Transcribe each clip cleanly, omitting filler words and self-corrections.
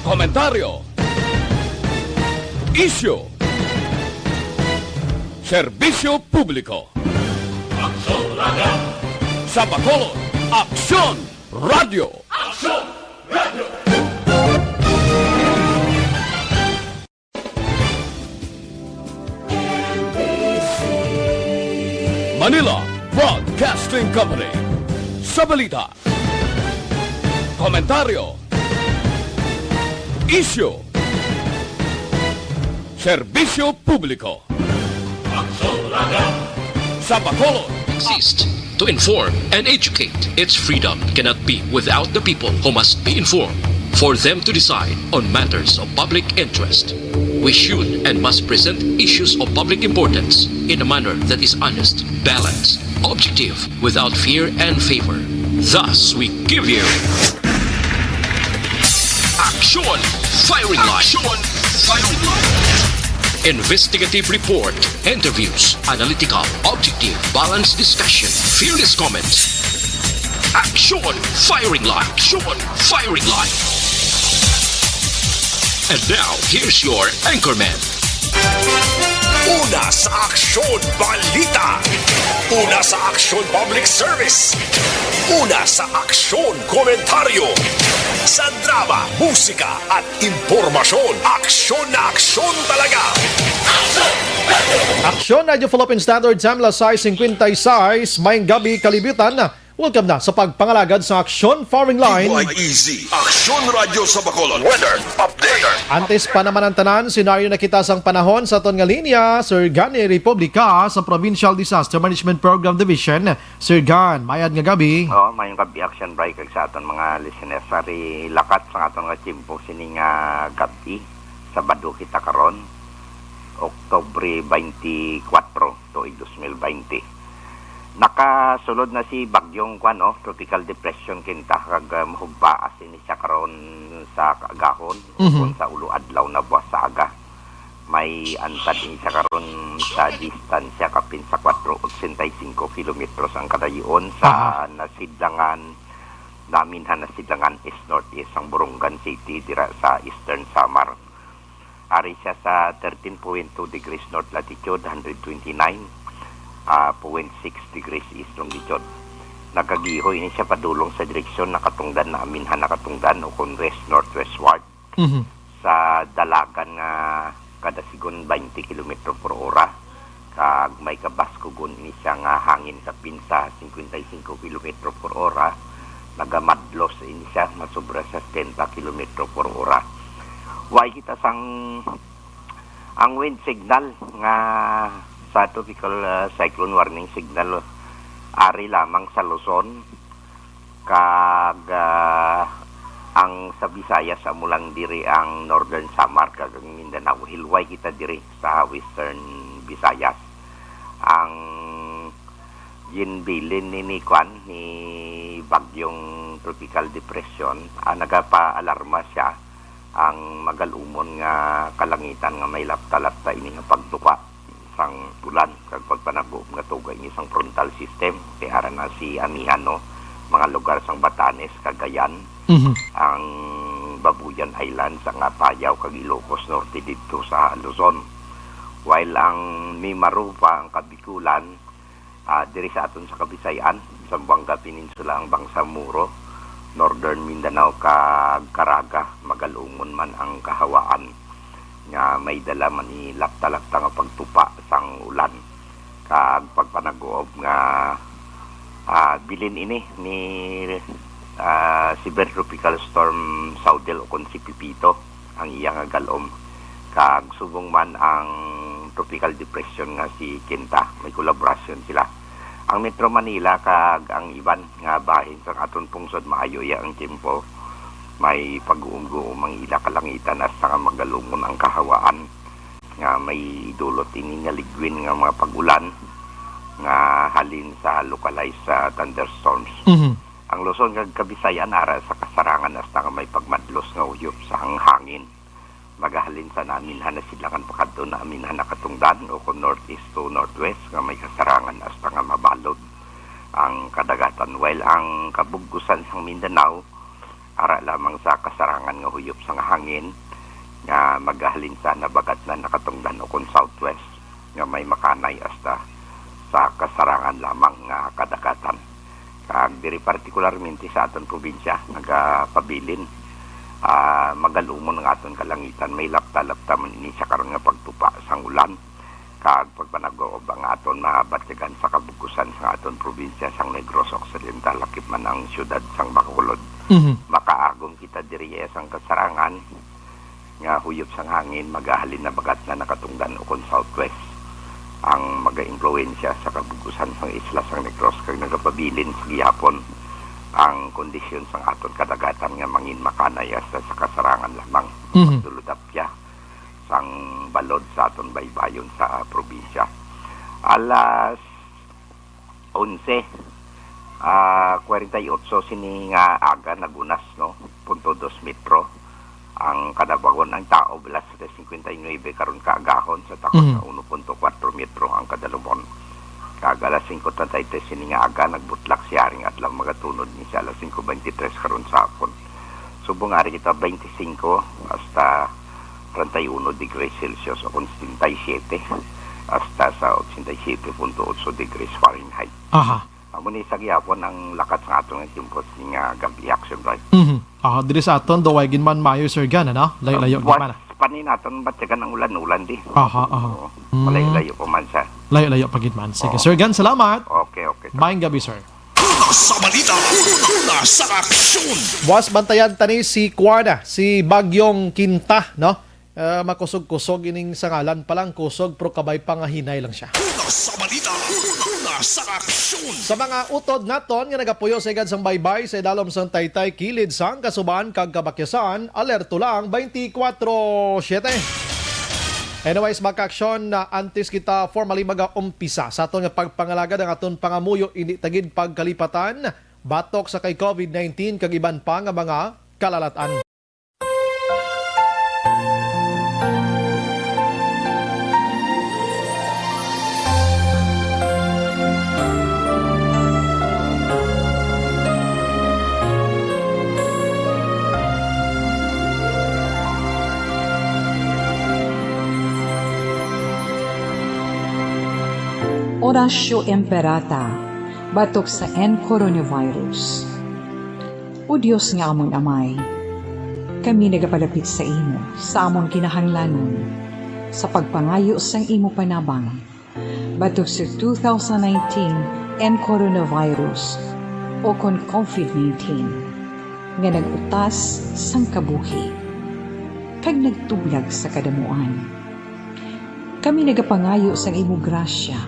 komentaryo, isyu, serbisyo publiko. Aksyon Radio! Sa Bacolod, Aksyon Radio! Aksyon Radio! Manila Broadcasting Company. Sa balita, komentaryo, isyu, serbisyo publiko. Sa Bacolod, Exist to inform and educate. Its freedom cannot be without the people who must be informed for them to decide on matters of public interest. We should and must present issues of public importance in a manner that is honest, balanced, objective, without fear and favor. Thus, we give you Action Firing Line. Action Firing Line. Investigative report, interviews, analytical, objective, balanced discussion, fearless comments. Action Firing Line. Action Firing Line. And now, here's your anchorman. Una sa Aksyon Balita. Una sa Aksyon Public Service. Una sa Aksyon Komentaryo. Sa drama, musika at impormasyon. Aksyon na aksyon talaga. Aksyon Radio Philippine Standard Time, alas 6:56, Mayang gabi kalibutan. Welcome na sa pagpangalagad sa Aksyon Firing Line. Easy. Aksyon Radio sa Bacolod. Weather Update. Antes pa naman ang tanan, senaryo na kita sang panahon sa aton nga linya, Sir Gani Republica sa Provincial Disaster Management Program Division. Sir Gan, mayad nga gabi. Mayong gabi action break sa aton mga listeners. Sari lakat sa aton nga timpo sining gabi. Sabado kita karon, Oktubre 24, tuig 2020. Nakasulod na si bagyong tropical depression kinta kag mahugbaas ini siya karon sa agahon kung sa ulo adlaw na buwas sa aga. May antad ini siya karon sa distansya kapin sa 485 kilometros ang kadayon sa nasidlangan namin nasidlangan is northeast ang Borongan City dira sa Eastern Samar. Ari siya sa 13.2 degrees north latitude, 129 0.6 degrees east longitude. Nagagihoy ini siya padulong sa direksyon nakatungdan namin nakatungdan o kung west northwestward sa dalagan nga kada sigon 20 km per hora kag may kabaskugon ini siya nga hangin sa pinsa 55 km per hora nagamadlos ini siya masobra sa 70 km per hora. Way kita sang ang wind signal nga sa tropical cyclone warning signal ari lamang sa Luzon kag ang sa Visayas sa mulang diri ang Northern Samar kag Mindanao hilway kita diri sa Western Visayas. Ang ginbilin ni bagyong tropical depression nagapa-alarma siya ang magalumon nga kalangitan nga may lapta-lapta ini nga pagtuka sang ulan kag pagpanabuo nga tugay ni isang frontal system kaya na si amihan mga lugar sang Batanes, Cagayan, ang Babuyan Islands, ang Apayao kag Ilocos Norte dito sa Luzon. While ang Mimaru pa ang Kabikulan diri sa aton sa Kabisayan, Zamboanga Peninsula ang Bangsamoro, Northern Mindanao kag Caraga, magalumon man ang kahawaan nga may dala man ni lapta-lapta nga pagtupa sang ulan kag pagpanaguob nga bilin ini ni Severe Tropical Storm Saudel o kon si Pipito ang iyang galom kag subong man ang tropical depression nga si Kinta, may kolaborasyon sila. Ang Metro Manila kag ang iban nga bahin sa aton pungsod maayo ya ang tempo may pag-uumgo mga ila kalangitan as nga magalumon ang kahawaan nga may dulot ini nga ligwin nga mga pagulan nga halin sa localized thunderstorms. Ang Luzon kag Kabisayan ara sa kasarangan as nga may pagmadlos nga uyop sa hangin. Magahalin sa namin silangan pakadto namin nakatungdan o kung northeast to northwest nga may kasarangan as nga mabalod ang kadagatan while ang kabuggusan sang Mindanao ara lamang sa kasarangan nga huyop sa nga hangin nga magahalin sa nabagat na nakatungdan o kung southwest nga may makanay hasta sa kasarangan lamang nga kadagatan. Kag diri partikularmente sa aton probinsya nagapabilin magalumon nga aton kalangitan, may lapta-lapta man ini sa karon nga pagtupa sang ulan kag pagpanagoob ang aton mabatyagan sa kabugusan sa aton probinsya sang Negros Occidental lakip man ang syudad sang Bacolod. Makaagom kita diri sang kasarangan nga huyop sang hangin magahalin na bagat na nakatungdan o kung southwest ang maga-impluwensya sa kabugusan sang isla sang Negros kag nagapabilin sa gihapon ang kondisyon sang aton kadagatan nga mangin makanayas sa kasarangan lamang duludapya sang balod sa aton baybayon sa probinsya. Alas 11 48 sini nga aga nagunas no 0.2 metro ang kadabagon ng tao belas 59 karon kaagahon sa takot sa 1.4 metro ang kadalumon. Kag alas 5:33 sini nga aga nagbutlak si haring adlaw magatunod ni sa alas 5:23 karon sa hapon. Subong ari kita 25 hasta 31 degrees Celsius o 87 hasta sa 87.8 degrees Fahrenheit. Aha. Amo ni sa gihapon ang lakat sa atong timpos nga gabi action right. Diri sa aton do gin man mayo Sir Gan, ano? Layo-layo gid man. Panin naton batyagan ng ulan-ulan di. Aha. Malayo-layo pa man siya. Layo-layo pa gid man. Sige, Sir Gan, salamat. Okay. Maayong gabi, sir. Sa balita, una sa aksyon. Buwas bantayan tani si Kuarda, si Bagyong Quinta, no? Makusog-kusog ining sangalan pa lang kusog pero kabay pa nga hinay lang siya. Una sa balita, una sa aksyon. Sa mga utod naton nga nagapuyo sa igad sang baybay sa idalom sang Taytay kilid sang Kasuban kag Kabakyasan, alerto lang 24/7. Anyways, maka-aksyon na antes kita formally mag-umpisa sa aton nga pagpangalagad ang aton pangamuyo ini tagid pagkalipatan batok sa kay COVID-19 kag iban pa nga mga kalalatan. Orasyo Imperata, batok sa coronavirus. O Diyos nga amon amay, kami nagapalapit sa imo, sa amon kinahanglanon, sa pagpangayo sang imo panabang, batok sa 2019 coronavirus o kon COVID-19, nga nagutas sang kabuhi, kag nagtublag sa kadamuan. Kami nagapangayo sang imo grasya,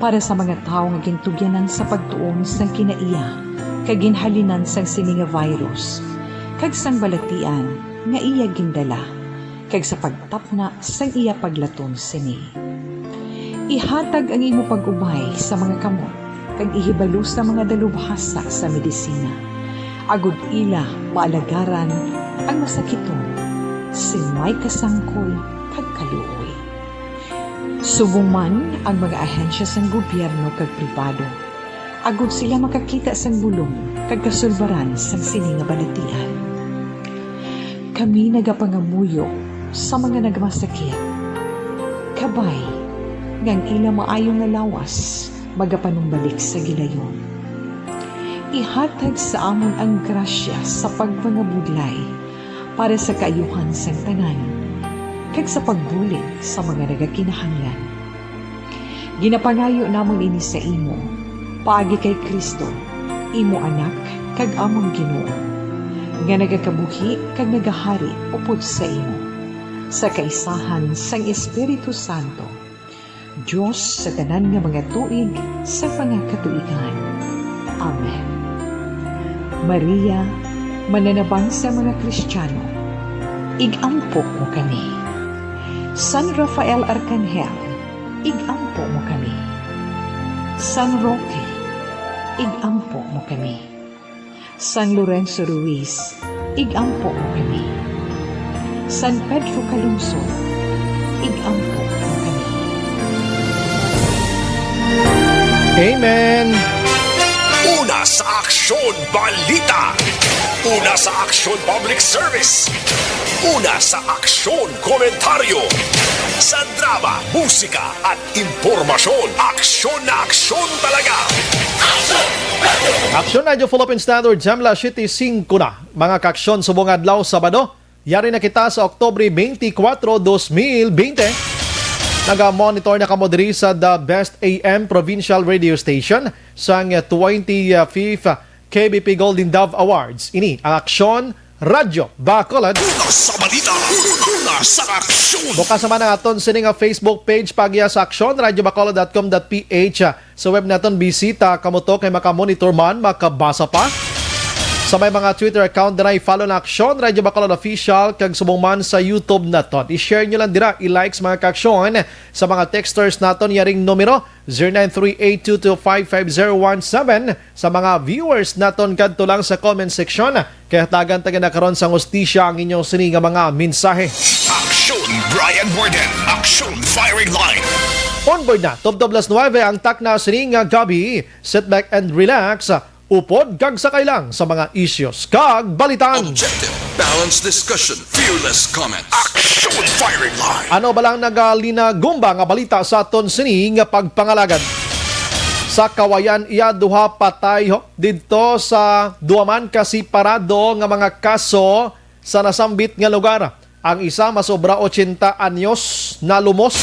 para sa mga tao nga gintugyanan sa pagtuon sang kinaiya kag ginhalinan sang sini nga virus kag sang balatian nga iya gindala kag sa pagtapna sang iya paglaton sini. Ihatag ang imo pag-ubay sa mga kamot kag ihibalo sa mga dalubhasa sa medisina. Agud ila maalagaran ang masakiton sin may kasangkol kag kaluoy. Subong man ang mga ahensya sang gobyerno kag pribado, agud sila makakita sang bulong kag kasulbaran sang sini nga balatian. Kami nagapangamuyo sa mga nagmasakit. Kabay, ngang ila maayong nga lawas, magapanumbalik sa gilayon. Ihatag sa amon ang grasya sa pagpangabudlay para sa kaayuhan sang tanan, kag sa pagbulig sa mga nagakinahanglan. Ginapangayo namon ini sa imo, paagi kay Kristo, imo anak kag among Ginoo, nga nagakabuhi kag nagahari upod sa imo, sa kaisahan sang Espiritu Santo, Diyos sa tanan nga mga tuig sa pangakatuigan. Amen. Maria, mananabang sa mga Kristiyano, igampok mo kami. San Rafael Arcangel, igampo mo kami. San Roque, igampo mo kami. San Lorenzo Ruiz, igampo mo kami. San Pedro Calungsod, igampo mo kami. Amen! Una sa aksyon. Aksyon Balita. Una sa Aksyon Public Service. Una sa Aksyon Komentaryo. Sa drama, musika at impormasyon. Aksyon na aksyon talaga. Aksyon Radio Philippine Standard Jamla City 5 na. Mga kaaksyon subong adlaw Sabado. Yari na kita sa Oktubre 24, 2020. Naga-monitor na kamo diri sa The Best AM Provincial Radio Station sa 25th KBP Golden Dove Awards. Ini ang Aksyon Radyo Bacolod. Una sa balita. Una sa aksyon. Bukas naman ang aton sining Facebook page pagya sa aksyon radyobacolod.com.ph. Sa web naton bisita kamo to kay makamonitor man, makabasa pa. Sa may mga Twitter account na i-follow na Aksyon Radyo Bacolod Official kag subong man sa YouTube naton. I-share nyo lang dira, i-likes mga kaaksyon sa mga texters naton yaring numero 0938225517. Sa mga viewers naton kadto lang sa comment section kaya tagan na karon sa hustisya ang inyong sininga mga mensahe. Aksyon Brian Warden. Aksyon Firing Line. Onboard na, top 9 ang takna sininga gabi. Sit back and relax. Upod kag sakay lang sa mga issues kag balitan. Objective, balanced discussion, fearless comments. Aksyon Firing Line. Ano ba lang nagalina-gumba nga balita sa aton sini nga pagpangalagad? Sa kawayan iya duha patay didto sa duaman kasi parado nga mga kaso sa nasambit nga lugar. Ang isa masobra 80 anyos na lumos.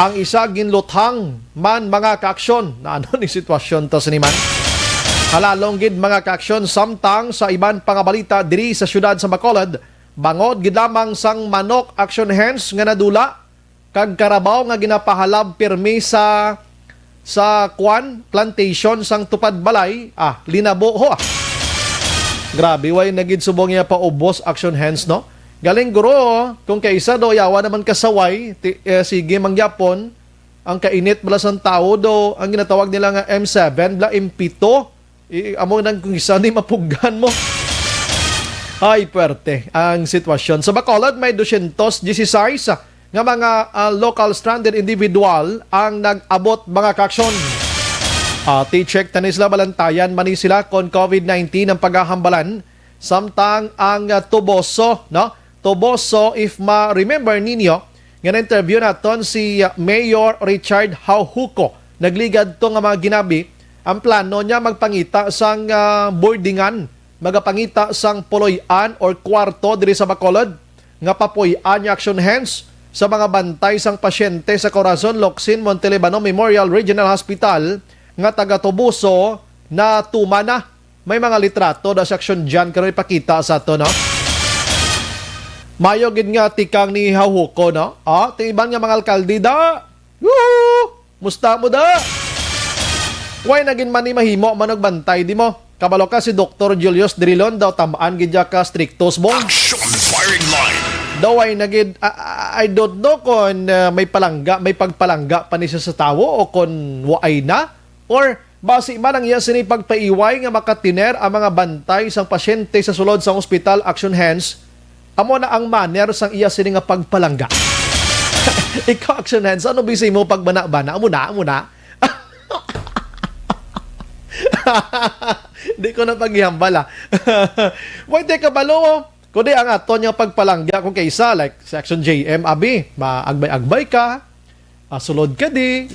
Ang isa ginluthang man mga kaaksyon. Na ano ni sitwasyon to siniman? Halalong gid mga kaaksyon samtang sa iban pangabalita diri sa syudad sa Bacolod, bangod gid lamang sang manok action hands nga nadula kag karabaw nga ginapahalab pirmi sa plantation sang tupad balay, linabo ho. Grabe way nagid subong ya paubos action hands no. Galing guro kung kaisa do yawa naman kasaway sige mangyapon ang kainit bala sang tao do ang ginatawag nila nga M7 bla M7 amo nang kung isa ni mapuggan mo. Ay, puwerte ang sitwasyon. Sa Bacolod, may 216 nga mga local stranded individual ang nag-abot mga kaaksyon. T-check tanis la balantayan mani sila kon COVID-19 ang paghahambalan. Samtang ang Tuboso, no? Tuboso, if ma-remember ninyo, nga na-interview naton si Mayor Richard Hauhuco. Nagligad to nga mga ginabi. Ang plano niya magpangita sang boardingan, magapangita sang puloy-an or kwarto diri sa Bacolod, nga papuy-an niya action hands sa mga bantay sang pasyente sa Corazon Locsin Montelibano Memorial Regional Hospital nga taga Tubuso na tumana. May mga litrato da sa action dyan karon ipakita sa ato no. Mayo gid nga tikang ni Hauhuco no. Tiban nga mga alkalde da. Woo! Musta mo da? Way naging mani mahimo manog bantay di mo. Kabalo ka si Dr. Julius Drilon daw tamaan gidya ka strictos mo. Aksyon Firing Line. Daw ay nagid I don't know kung may pagpalangga pa ni siya sa tawo o kung waay na or basi man ang iya sini pagpaiway nga makatiner ang mga bantay sang pasyente sa sulod sang ospital action hands. Amo na ang manner sang iya sini nga pagpalangga. Ikaw action hands ano bisay mo pagbana-bana amo na. Di ko na paghihambala. Wait, teka balo. Kundi ang aton yung pagpalangga kung kaysa like Section JM, abi, maagbay-agbay ka, sulod ka di,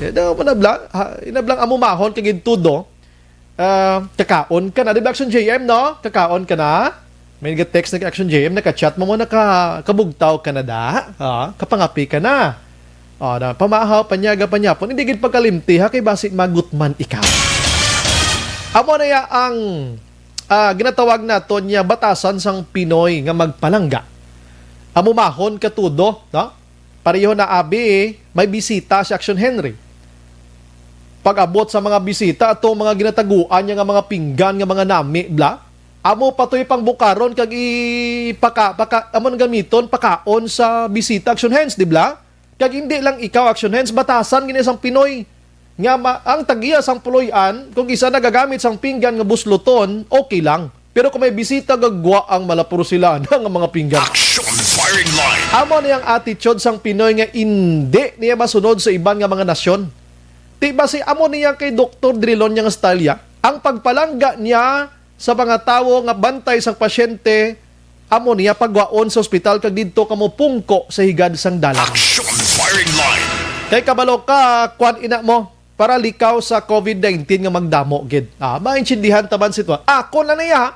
inablang amumahon kagid tudo, kakaon ka na. Di ba Action JM, no? Kakaon ka na. May nag-text na Action JM, naka-chat mo nakabugtaw ka na da. Kapangapi ka na. Pamahaw, panyaga, panyapon. Hindi gid pagkalimti, kay basit magutman ikaw. Amo na ya ang ginatawag naton niya batasan sang Pinoy nga magpalangga. Amumahon katudo, no? Pareho na abi may bisita si Action Henry. Pag-abot sa mga bisita ato mga ginataguan niya nga mga pinggan nga mga nami bla. Amo patoy pang bukaron kag amon gamiton pakaon sa bisita Action Hands, di bla? Kag hindi lang ikaw Action Hands batasan gini sang Pinoy. Nga ang tagiya sang puloy-an, kung isa nagagamit sang pinggan nga busluton, okay lang. Pero kung may bisita gagwa ang malapuro sila ng mga pinggan. Action Firing Line. Amo niyang attitude sang Pinoy nga hindi niya masunod sa iban nga mga nasyon. Di ba si amo niya kay Dr. Drilon niyang style ya? ang pagpalangga niya sa mga tawo nga bantay sang pasyente, amo niya pagwaon sa ospital kag didto kamo pungko sa higad sang dalan. Action firing line. Kay kabalo ka, kwan ina mo, para likaw sa COVID-19 nga magdamo, gid. Maintindihan taban sitwa. Ako na niya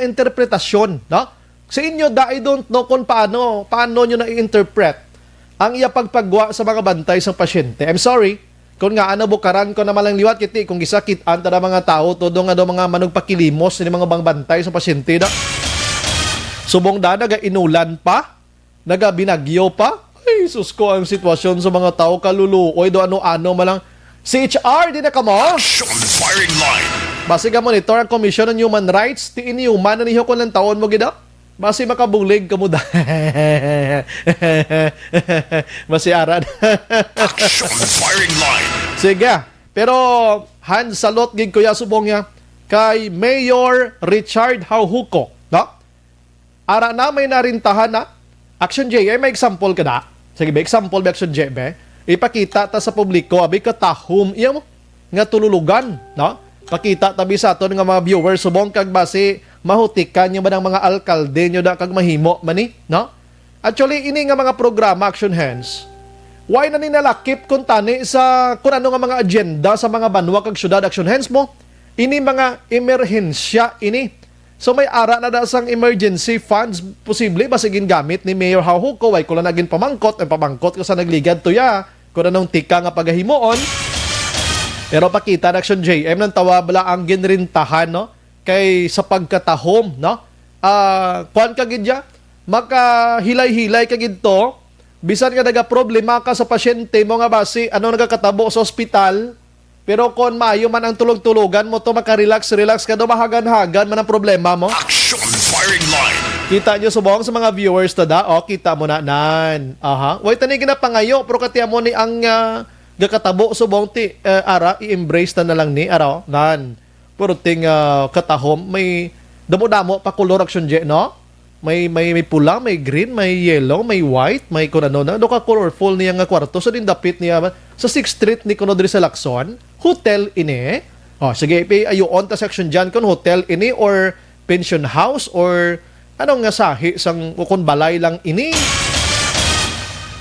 interpretasyon, no? Sa inyo, I don't know kung paano nyo na-interpret ang iya pagpagwa sa mga bantay sa pasyente. I'm sorry, kung nga bukaran ko na malang liwat kiti, kung gisakit anta na mga tao, todo nga mga manugpakilimos ni mga bang bantay sa pasyente na. Subong naga inulan pa, naga binagyo pa. Ay, sus ko ang sitwasyon sa mga tao kaluluoy, do ano-ano malang. CHR, di na ka mo? Action firing line. Basi ka monitor ang Commission on Human Rights, ti iniuman na niyo ko ng taon mo gida. Basi makabulig ka mo da. Basi arad. Action firing line. Sige, pero hand salot gig kuya subong niya kay Mayor Richard Hauhuco, no? Ara na may narintahan na Action J, may example ka na. Sige, ba example ba Action J, be? Ipakita ta sa publiko, abi katahom iya mo nga tululugan, no? Pakita tabi sa aton nga mga viewers subong kag base mahutikan niyo ba ng mga alkalde niyo da kag mahimo mani, no? Actually ini nga mga programa Action Hands, why na ni nalakip kun tani sa kun ano nga mga agenda sa mga banwa kag syudad Action Hands mo? Ini mga emerhensya ini. So may ara na da sang emergency funds posible basigin gamit ni Mayor Hauhuco, way ko lang naging pamangkot ko sa nagligad to ya kun anong tika nga pagahimuon. Pero pakita na Action JM ng tawabla ang ginrintahan, no? Kay sa pagkatahom, no? Kuan ka gidya, makahilay-hilay ka gidto, bisan ka nagaproblema ka sa pasyente mo nga basi, ano nagakatabo sa ospital, pero kung maayo man ang tulog-tulugan mo to, makarelax ka do, mahagan-hagan man ang problema mo. Action firing line. Kita nyo subong sa mga viewers tada, kita mo na nan. Way tanigin na pangayo, pero katiya mo ni ang gakatabo subong ti ara i-embrace na lang ni araw nan puro ting katahom may damo-damo pa color Action J, no? May pula, may green, may yellow, may white, may kunano na do ka colorful niya nga kwarto so din dapit niya sa 6th Street ni kuno diri sa Lacson hotel ini. Sige ayon ta section diyan kun hotel ini or pension house or anong nga sahi sang kun balay lang ini.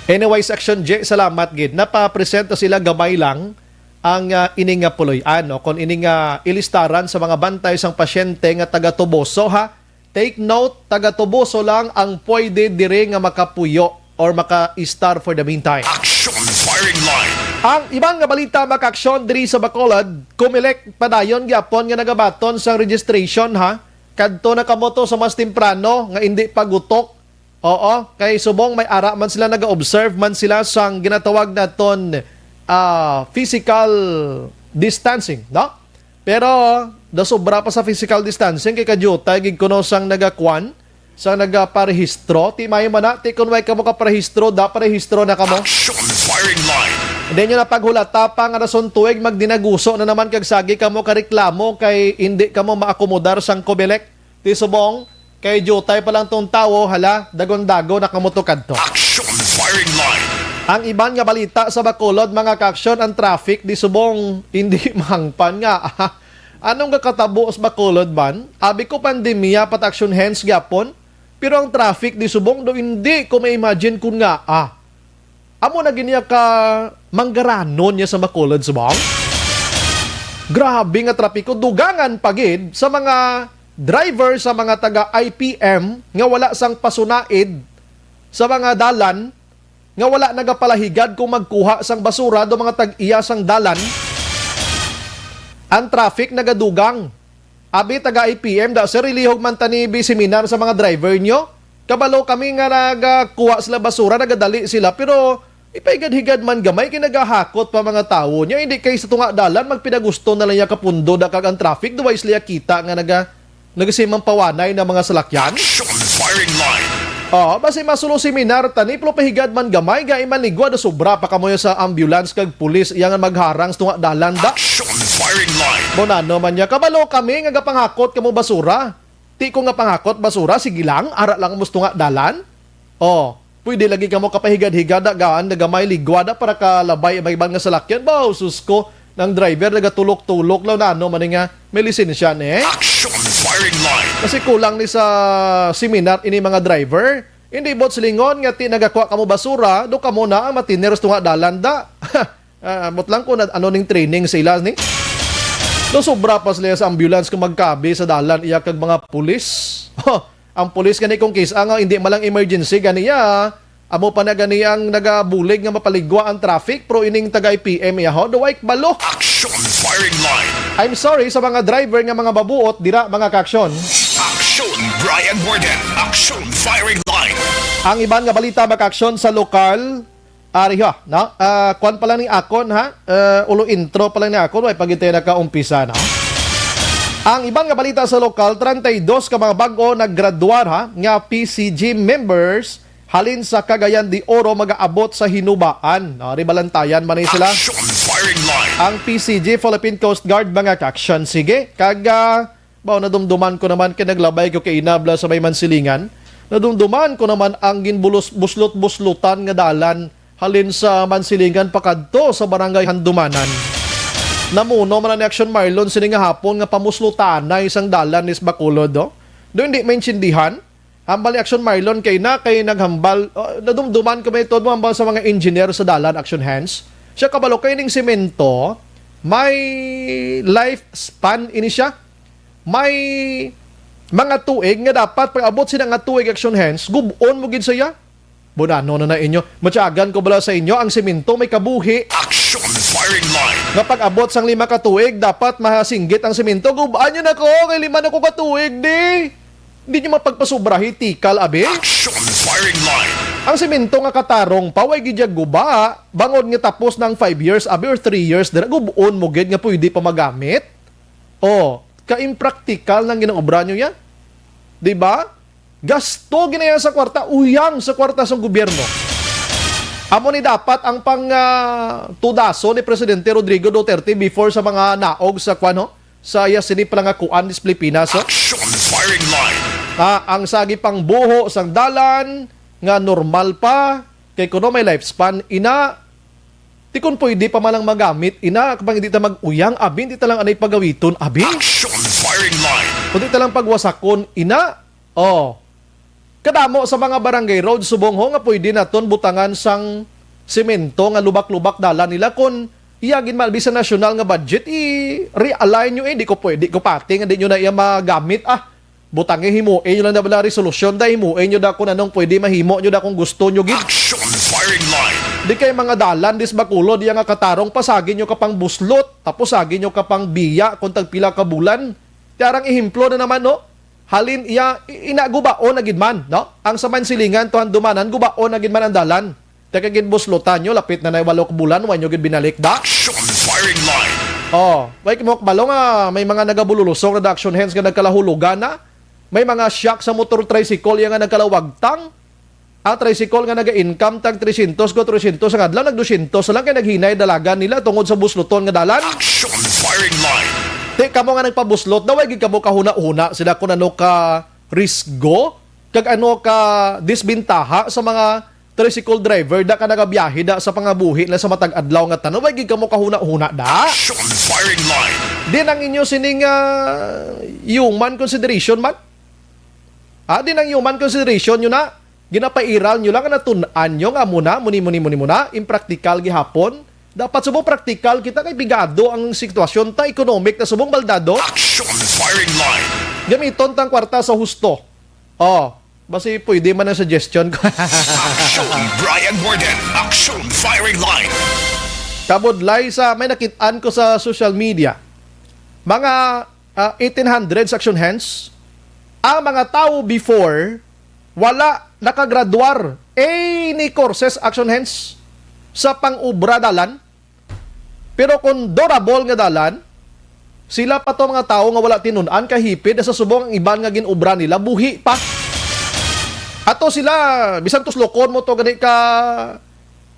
Anyway, Section J, salamat gid. Napapresenta sila gamay lang ang ining nga puloy-an, no? Kung ining ilistaran sa mga bantay sang pasyente nga taga Toboso, ha? Take note, taga Toboso lang ang pwede dire nga makapuyo or maka-star for the meantime. Action firing line. Ang ibang nga balita maka-aksyon diri sa Bacolod, Comelec padayon gyapon nga nagabaton sang registration, ha? Kadto na kamoto sa mas temprano nga hindi pagutok. Oo, kay subong may ara man sila naga-observe man sila sang ginatawag naton physical distancing, no? Pero da sobra pa sa physical distancing kay kadyota gid kuno sang nagakwan, sang nagaparehistro, ti mayo man na ti kun way kamo ka parehistro, da parehistro na kamo. Action firing line. Then yun na paghulata pa nga rason tuig magdinaguso na naman kag sagi kamo kareklamo kay hindi kamo maakomodar sang Comelec. Ti subong kay jutay pa lang tong tao, hala, dagon-dago nakamutokad to. Action firing line. Ang iban nga balita sa Bacolod, mga kaksyon, ang traffic di subong hindi mangpan nga. Anong kakatabo sa Bacolod man? Abi ko pandemya pat Action Hands gyapon, pero ang traffic di subong do hindi ko ma-imagine kun nga amo na ginya ka manggaranon niya sa Bacolod subong. Grabe nga trapiko, dugangan pagid sa mga driver sa mga taga IPM nga wala sang pasunaid sa mga dalan nga wala nagapalahigad kung magkuha sang basura do mga tag-iya sang dalan. Ang traffic nagadugang. Abi taga IPM da sir ilihog man tanibi seminar sa mga driver nyo. Kabalo kami nga nagakuha sila basura, nagadali sila pero ipaigad-higad man gamay kinagahakot pa mga tao niya. Hindi kay sa tunga dalan magpinagusto na lang niya kapundo da kag ang traffic do wais liya kita nga nagasimang pawanay na mga salakyan. Action firing line. Basi masulo seminar tani pero pahigad man gamay ga imanigwa do sobra pa kamoy sa ambulance kag pulis yang magharang sa tunga dalan da. Action firing line. Bonano man niya kabalo kami nga gapanghakot kamo basura. Ti ko nga panghakot basura sige lang ara lang mo sa tunga dalan. Pwede lagi kamo kapahigad-higada gaan na gamay ligwada para kalabay ang ibang nga salakyan. Sus ko ng driver nagatulok-tulok law na ano man nga may lisensya ni. Action firing line. Kasi kulang ni sa seminar ini mga driver. Hindi bot silingon nga ti nagakuha kamo basura, do kamo na ang matineros tunga dalan da. Mot lang ko na ano ning training sa ila ni. Do sobra pa sila sa ambulance kung magkabi sa dalan iya kag mga pulis. Ang pulis gani kung case ang hindi malang emergency ganiya. Amo pa na gani ang nagabulig nga mapaligwa ang traffic pro ining taga IPM iya ho do ay balo. Action firing line. I'm sorry sa mga driver nga mga babuot dira mga kaaksyon. Action Brian Warden. Action firing line. Ang iban nga balita makaksyon sa lokal ari ha, no? Kuan pa lang ni akon ha. Ulo intro pa lang ni akon ay pagitay na kaumpisa na. Ang ibang nga balita sa lokal 32 ka mga bag-o naggraduar ha nga PCG members halin sa Cagayan de Oro mag-aabot sa hinubaan. No, ribalantayan man sila. Action firing line. Ang PCG Philippine Coast Guard mga kaaksyon. Sige, kaga bao nadumduman ko naman kay naglabay ko kay inabla sa may Mansilingan. Nadumduman ko naman ang ginbuslot-buslutan nga dalan halin sa Mansilingan pakadto sa barangay Handumanan. Namuno man ni Action Marlon sini nga hapon nga pamuslutan na isang dalan is Bacolod do. Do hindi maintindihan. Hambal ni Action Marlon kay naghambal nadumduman ko may todo hambal sa mga engineer sa dalan Action Hands. Siya kabalo kay ning semento may lifespan ini siya. May mga tuig nga dapat pag abot sila nga tuig Action Hands gubon mo gid saya. Bunano na inyo. Matyagan ko bala sa inyo ang semento may kabuhi. Action firing line. Nga pag abot sang 5 ka tuig dapat mahasinggit ang semento. Gubaan nyo na ko kay 5 na ko ka tuig di. Hindi nyo mapagpasubrahi tikal abi. Action firing line. Ang semento nga katarong paway gidya guba bangod nga tapos ng 5 years abi or 3 years dira gubon mo gid nga pwede pa magamit. Oh, ka-impractical nang ginaobra nyo yan. Diba? Gasto ginaya sa kwarta, uyang sa kwarta sa gobyerno. Amo ni dapat ang tudaso ni Presidente Rodrigo Duterte before sa mga naog sa kwano sa yasini palangakuan dis Pilipinas. Action firing line. Ang sagi pang buho sang dalan nga normal pa kay kuno may lifespan ina ti kun pwede pa malang magamit ina kapag hindi ta maguyang abi hindi ta lang anay pagawiton abi. Action firing line. Kundi ta lang pagwasakon ina. Oh. Kadamo sa mga barangay road subong ho nga pwede naton butangan sang semento nga lubak-lubak dala nila kun iyagin malbi sa national nga budget i-realign nyo di ko pwede ko pati nga di nyo na iya magamit butangi himuin nyo lang na bala resolusyon da himuin nyo da kung anong pwede mahimo nyo da kung gusto nyo gid. Action firing line. Di kay mga dalan dis Bacolod diya nga katarong pasagin nyo kapang buslot tapos sagin nyo kapang biya kung tagpila ka bulan. Tiarang ihimplo na naman no. Halin iya inagubaon na gidman no. Ang sa Mansilingan tuhan dumanan gubaon na gidman ang dalan. Taka gid buslotan nyo lapit na 8 ka bulan wa nyo gid binalik da. Action firing line. Oh, wait mo kabalo nga may mga nagabululusong na Action Hands nga nagkalahulugan na. May mga shock sa motor tricycle yang nga nagkalawagtang. Ang tricycle nga naga-income tag 300 ko 300 ang adlaw nag 200 lang kay naghinay dalagan nila tungod sa busloton nga dalan. Action firing line. Te kamo nga nagpabuslot daw gid kamo kahuna-una sila kun ano ka risgo kag ano ka disbintaha sa mga tricycle driver da ka nagabiyahe da sa pangabuhi na sa matag adlaw nga tanan way gid kamo kahuna-una da. Action firing line. Di ang inyo sining human consideration man. Di ang human consideration nyo na ginapairal nyo lang na tunan nyo nga muna muni impractical gihapon. Dapat subong praktikal kita kay bigado ang sitwasyon ta economic na subong baldado. Action firing line. Gamiton tang kwarta sa husto. Basi pwede man ang suggestion ko. Action Brian Warden. Action firing line. Kabudlay sa may nakitaan ko sa social media. Mga 1800s Action Hands. Ang mga tao before wala nakagraduar ni courses Action Hands sa pang-ubra dalan. Pero kung durable nga dalan, sila pa to mga tao nga wala tinunan kahipid sa subong ang iban nga ginubra nila buhi pa. Ato sila bisan tuslokon mo to gani ka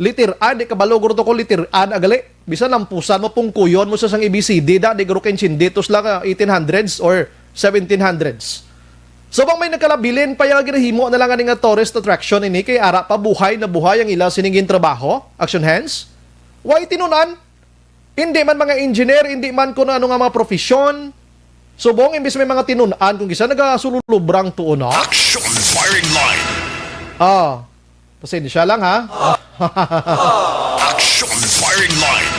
literan di ka balogro to ko literan agali. Bisan lampusan mo pungkuyon mo sa sang ABCD da di garo ken sinditos lang 1800s or 1700s. So bang may nagkalabilin pa yung ginahimo na lang nga tourist attraction ini kay ara pa buhay na buhay ang ila siningin trabaho, Action Hands. Why tinunan? Hindi man mga engineer, hindi man kung ano nga mga profesyon. Subong, imbis may mga tinunan, kung isa nagasululubrang tuon, no? Action firing line. Pasensya lang, ha? Action firing line.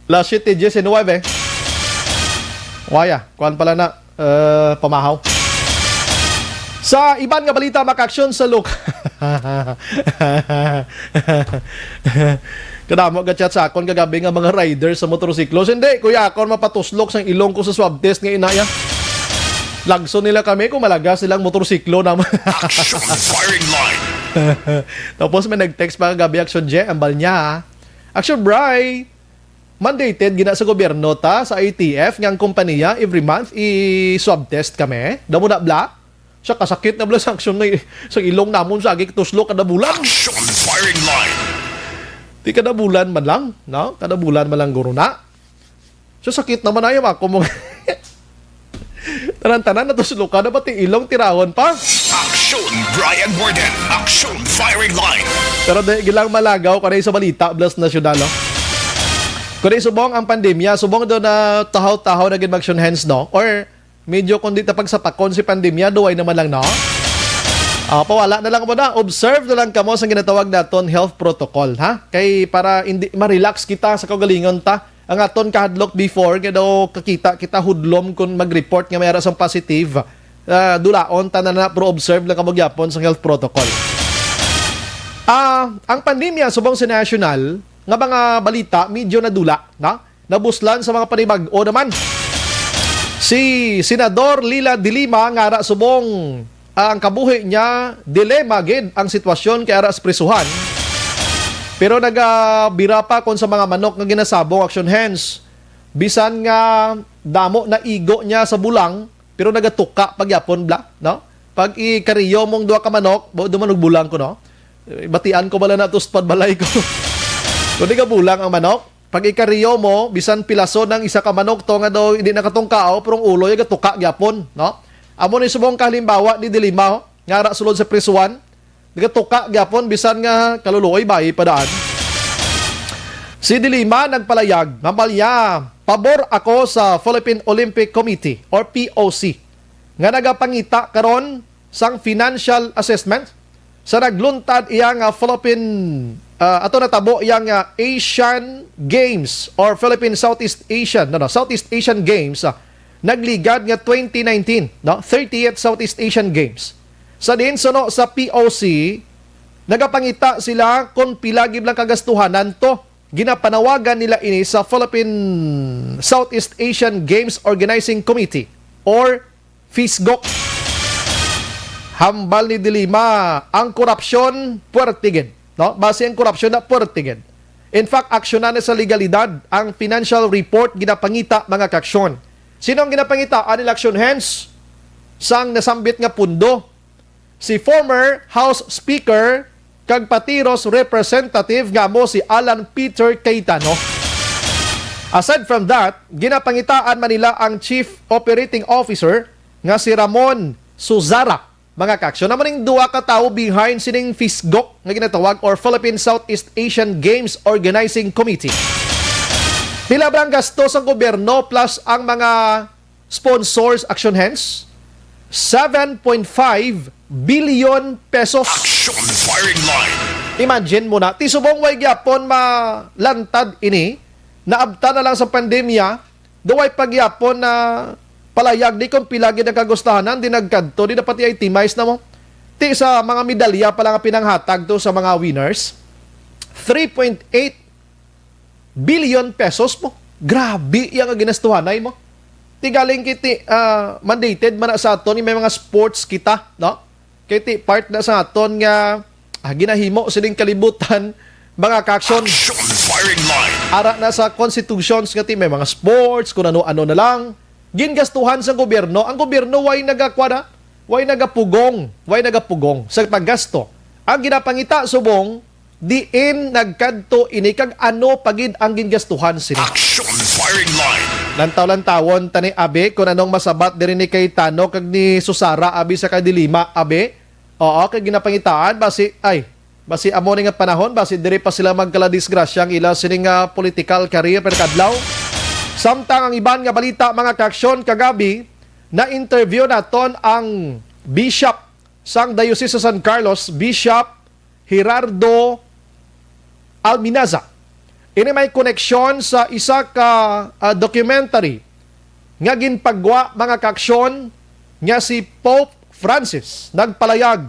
Last shit, TJ, sinuwag, Waya, kuhan pala na, pamahaw. Sa iban nga balita, makaksyon sa look. Kadamo ka chat sa akon kagabi nga mga riders sa motorsiklos. Hindi, kuya, akon mapatuslok sang ilong ko sa swab test nga inaya. Lagso nila kami kung malagas silang motorsiklo naman. Action firing line. Tapos may nag-text pa kagabi, Action J, ambal niya, ha? Action Bri, mandated gina sa gobyerno ta sa ITF ngang kompanya every month i-swab test kami. Damo na bla. Siya kasakit na bala sa aksyon na sa ilong namon sa agik tuslok kada bulan. Action firing line. Di kada bulan man lang, no? Kada bulan man lang guro na. So sakit naman ayaw ako mo. Tanan-tanan na tuslok kada pati ilong tirahon pa. Action Brian Borden. Action firing line. Pero di gilang malagaw kanay sa balita blas nasyonal, no? Kundi subong ang pandemya, subong do na tahaw-tahaw na gid mag-action hands, no? Or medyo kundi tapag sa pakon si pandemya, duway naman lang, no? Pawala na lang mo na. Observe na lang kamo sa ginatawag naton health protocol, ha? Kay para hindi ma-relax kita sa kagalingon ta. Ang aton kahadlok before, nga daw kakita kita hudlom kung mag-report nga mayroon sang positive. Dulaon, tanan na, pero observe lang kamo gyapon sa health protocol. Ang pandemya, subong sa national, nga mga balita, medyo nadula, na? Nabuslan sa mga panibag-o naman. Si Senador Lila de Lima nga ara subong ang kabuhi niya dilema gid ang sitwasyon kay ara sa prisuhan. Pero nagabira pa kon sa mga manok nga ginasabong action hands. Bisan nga damo na igo niya sa bulang pero nagatuka pagyapon bla, no? Pag ikariyo mong duha ka manok, dumanog bulang ko, no? Batian ko bala na tuspad balay ko. Kung di ka bulang ang manok, pag ikariyo mo, bisan pilaso ng isa ka manok to nga daw hindi nakatungkao, pero ulo yung gatuka gyapon, no? Amo ni subong kalimbawa ni Dilima, nga ara sulod sa prisuan, gatuka gyapon bisan nga kaluluoy bayi padaan. Si Dilima nagpalayag, mabalya, pabor ako sa Philippine Olympic Committee or POC nga nagapangita karon sang financial assessment sa nagluntad iyang Philippine ato natabo yang Asian Games or Philippine Southeast Asian Games nagligad nga 2019, no? 30th Southeast Asian Games. Sa din suno sa POC nagapangita sila kung pila gid lang kagastuhanan to. Ginapanawagan nila ini sa Philippine Southeast Asian Games Organizing Committee or FISGOC. Hambal ni Dilima ang korupsyon puwertigid. No? Base ang korupsyon na puwertigid. In fact, aksyonan na sa legalidad ang financial report ginapangita mga kaksyon. Sino ang ginapangita? Anil action hands sang nasambit nga pundo. Si former House Speaker kag Patiros representative nga mo si Alan Peter Cayetano. Aside from that, ginapangitaan man nila ang Chief Operating Officer nga si Ramon Suzara. Mga kaksyon, naman yung duwa ka tao behind sining FISGOC nga ginatawag or Philippine Southeast Asian Games Organizing Committee. Pila ba ang gastos ang gobyerno plus ang mga sponsors action hands? 7.5 billion pesos. Action firing line. Imagine mo na, tisubong way gyapon malantad ini, naabta na lang sa pandemya, duway pagyapon na palayag di kung pilagi ng kagustahanan, di nagkadto, di dapat i-itemize na mo. Ti sa mga medalya pala nga pinanghatag to sa mga winners, 3.8 billion pesos mo. Grabe yung ginastuhanay mo. Ti galing kiti mandated man sa aton may mga sports kita, no? Kiti part na sa aton nga ginahimo sining kalibutan mga kaksyon. Action firing line. Ara na sa constitutions nga ti may mga sports kung ano-ano na lang. Gingastuhan sa gobyerno. Ang gobyerno way nagakwada, way nagapugong sa paggasto. Ang ginapangita subong diin nagkadto ini kag ano pagid ang gingastuhan sila. Action firing line. Lantaw-lantawon tani abe kung anong masabat diri ni Cayetano kag ni Susara abi sa Kadilima abe. Oo kay ginapangitaan basi ay Basi amo ni nga panahon, basi diri pa sila magkala-disgrasya ang ila sining political career per kadlaw. Samtang ang iban nga balita mga kaaksyon kagabi, na interview naton ang Bishop sang Diocese sa San Carlos, Bishop Gerardo Alminaza. Ini may koneksyon sa isa ka documentary nga ginpagwa mga kaaksyon nga si Pope Francis nagpalayag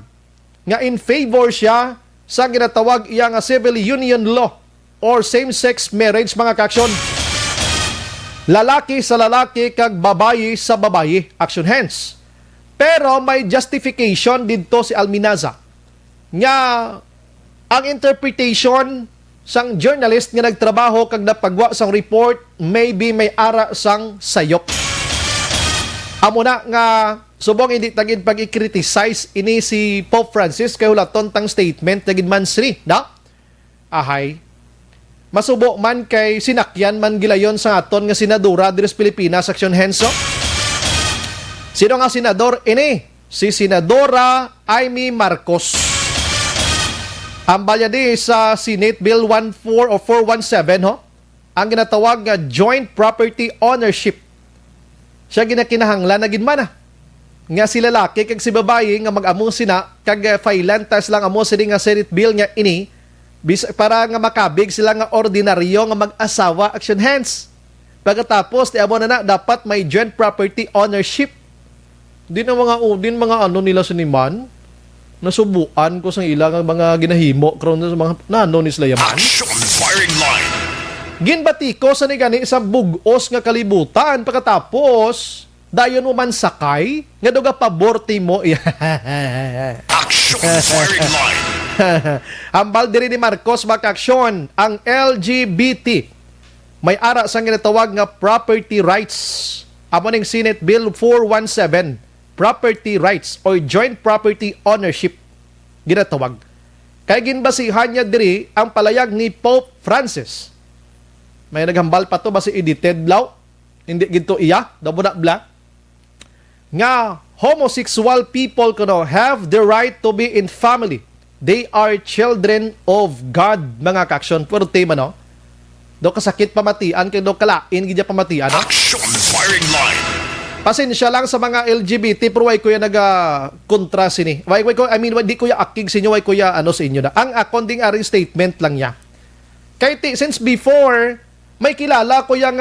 nga in favor siya sa ginatawag iya nga civil union law or same-sex marriage mga kaaksyon. Lalaki sa lalaki kag babayi sa babayi, action hands. Pero may justification dito si Alminaza nga ang interpretation sang journalist nga nagtrabaho kag napagwa sang report maybe may ara sang sayop. Amo na nga subong hindi tagid pag-i-criticize ini si Pope Francis kay hulaton tang statement tagid man sri, na? Ahay. Masubo man kay sinakyan man gilayon sa aton nga senadora diri sa Pilipinas, Action Henso. Sino nga senador ini? Si Senadora Amy Marcos. Ang balyadi sa Senate Bill 14 o 417 ho, ang ginatawag nga joint property ownership. Siya ginakinahanglan na ginmana. Nga si lalaki kag si babae nga mag-amo sina kag failan tas lang amo sini nga Senate Bill nga ini para nga makabig sila nga ordinaryo nga mag-asawa, action hands. Pagkatapos di amo na dapat may joint property ownership. Din mga ano nila siniman nasubuan ko sang ilang mga ginahimo karon sa mga nano ni sila yaman. Action firing line. Ginbati ko sa gani sa bugos nga kalibutan pagkatapos dayon mo man sakay nga duga paborte mo. Action firing line. Ambal diri ni Marcos makaksyon ang LGBT may ara sang ginatawag nga property rights. Amo ning Senate Bill 417, property rights or joint property ownership ginatawag. Kay ginbasihan niya diri ang palayag ni Pope Francis. May naghambal pa to basi edited blaw. Hindi ginto iya, dabo na bla. Nga homosexual people kuno have the right to be in family. They are children of God, mga kaaksyon. Puro tema, no? Do kasakit pamatian, kay do kalain, gidya pamatian, no? Action firing line. Pasensya lang sa mga LGBT, pero way kuya naga-kontra sini. Di kuya akig sa inyo, way kuya ano sa inyo na. Ang akonding aring statement lang niya. Kay since before, may kilala ko yung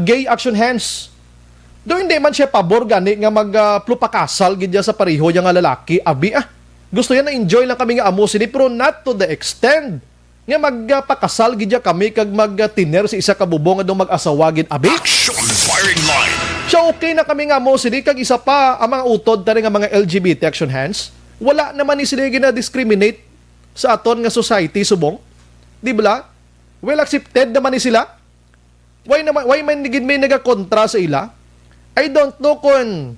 gay action hands. Do hindi man siya pabor gani nga magplupakasal gidya sa pareho yung lalaki. Abi gusto yan na enjoy lang kami nga amo sini pero not to the extent nga magpakasal gidya kami kag magtiner sa isa ka bubong nga mag-asawa gid abi. Action firing line. So okay na kami nga amo sini kag isa pa ang mga utod tani nga mga LGBT action hands. Wala naman ni sila gina-discriminate sa aton nga society subong. Di ba? Well accepted naman ni sila. Why man gid may nagakontra sa ila? I don't know kung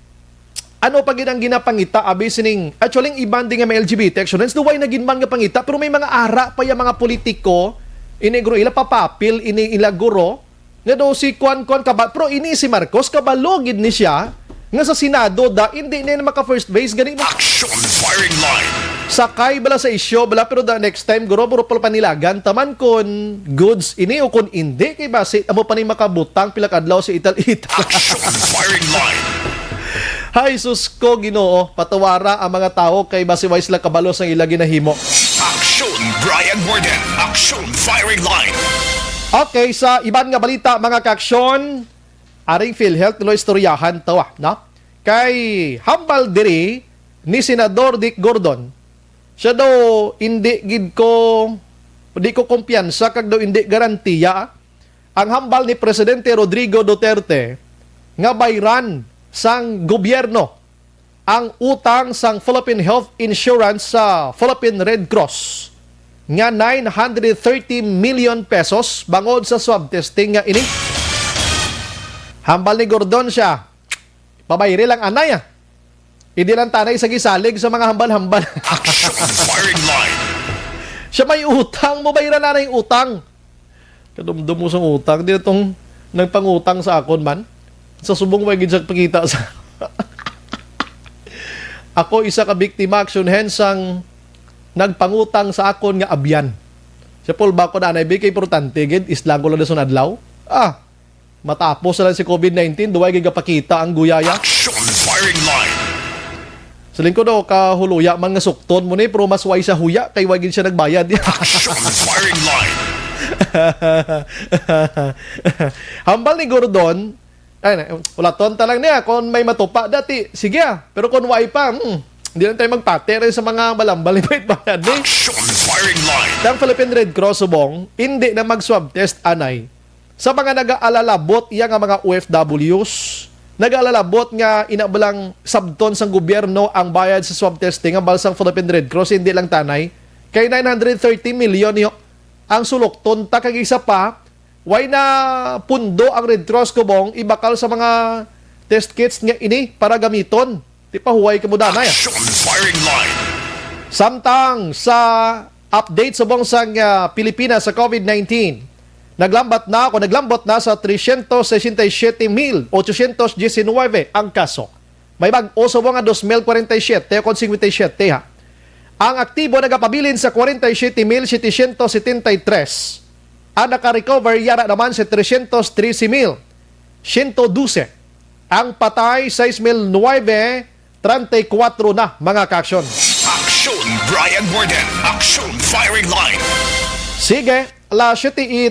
ano pa gid ang ginapangita abi sining actually iban din nga may LGBT action hands duway na ginman nga pangita pero may mga ara pa yung mga politiko inigro ila papapil ini ila guro nga do si Kwan pero ini si Marcos kabalo gid ni siya nga sa Senado hindi na maka first base gani mo. Action firing line. Sakay bala sa isyo bala pero the next time guro puro panilagan taman kon goods ini o kon hindi kay base amo pa ni makabutang pila ka adlaw si Italy. Action firing line. Hay sus ko Ginoo, patawara ang mga tao kay base wise lang kabalo sang ila ginahimo. Action Brian Morden. Action firing line. Okay, sa iban nga balita mga kaaksyon, aring PhilHealth tuloy istoryahan tawa, no? Kay hambal diri ni Senador Dick Gordon. Siya daw hindi ko kumpiyansa kag daw hindi garantiya ang hambal ni Presidente Rodrigo Duterte nga bayran sang gobyerno ang utang sang Philippine Health Insurance sa Philippine Red Cross nga 930 million pesos bangod sa swab testing nga ini. Hambal ni Gordon siya. Pabayri lang anay Hindi lang tanay sa gisalig sa mga hambal-hambal. Action firing line. Siya may utang, mabayran na yung utang. Kadumdum mo sa utang. Di itong nagpangutang sa akon man. Sa subong may ginsag pakita sa... Ako isa ka biktima action hands ang nagpangutang sa akon nga abyan. Siya Paul ba ko na bigay importante gid isla ko lang sa adlaw. Matapos na lang si COVID-19, duway gigapakita ang guyaya. Action firing line. Sa lingkod daw, kahuluya man nga sukton mo ni, pero mas way sa huya, kay wagin siya nagbayad. Action firing line. Hambal ni Gordon, wala tonta lang niya, kung may matupa dati, sige pero kung way pa, hindi lang tayo magpatere sa mga malambal, ipait bayad ni. Action firing line. Ang Philippine Red Cross subong, hindi na mag-swab test anay. Sa mga nag-aalalabot, iya nga mga OFWs, nag-aalalabot nga inabalang sabton sang gobyerno ang bayad sa swab testing ang balsang Philippine Red Cross, hindi lang tanay. Kay 930 million ang sulokton, kag isa pa, why na pundo ang Red Cross kubong ibakal sa mga test kits nga ini para gamiton. Di pa huway kamudanay. Action firing line. Samtang sa update sa bansang Pilipinas sa COVID-19, naglambot na sa 367,819 ang kaso. May bag-o sa mga 2047 o 57 ha. Ang aktibo nagapabilin sa 47,773. Ang naka-recover yara naman sa 313,112. Ang patay 6,934 na mga kaaksyon. Action Brian Warden. Action firing line. Sige, alas 7:31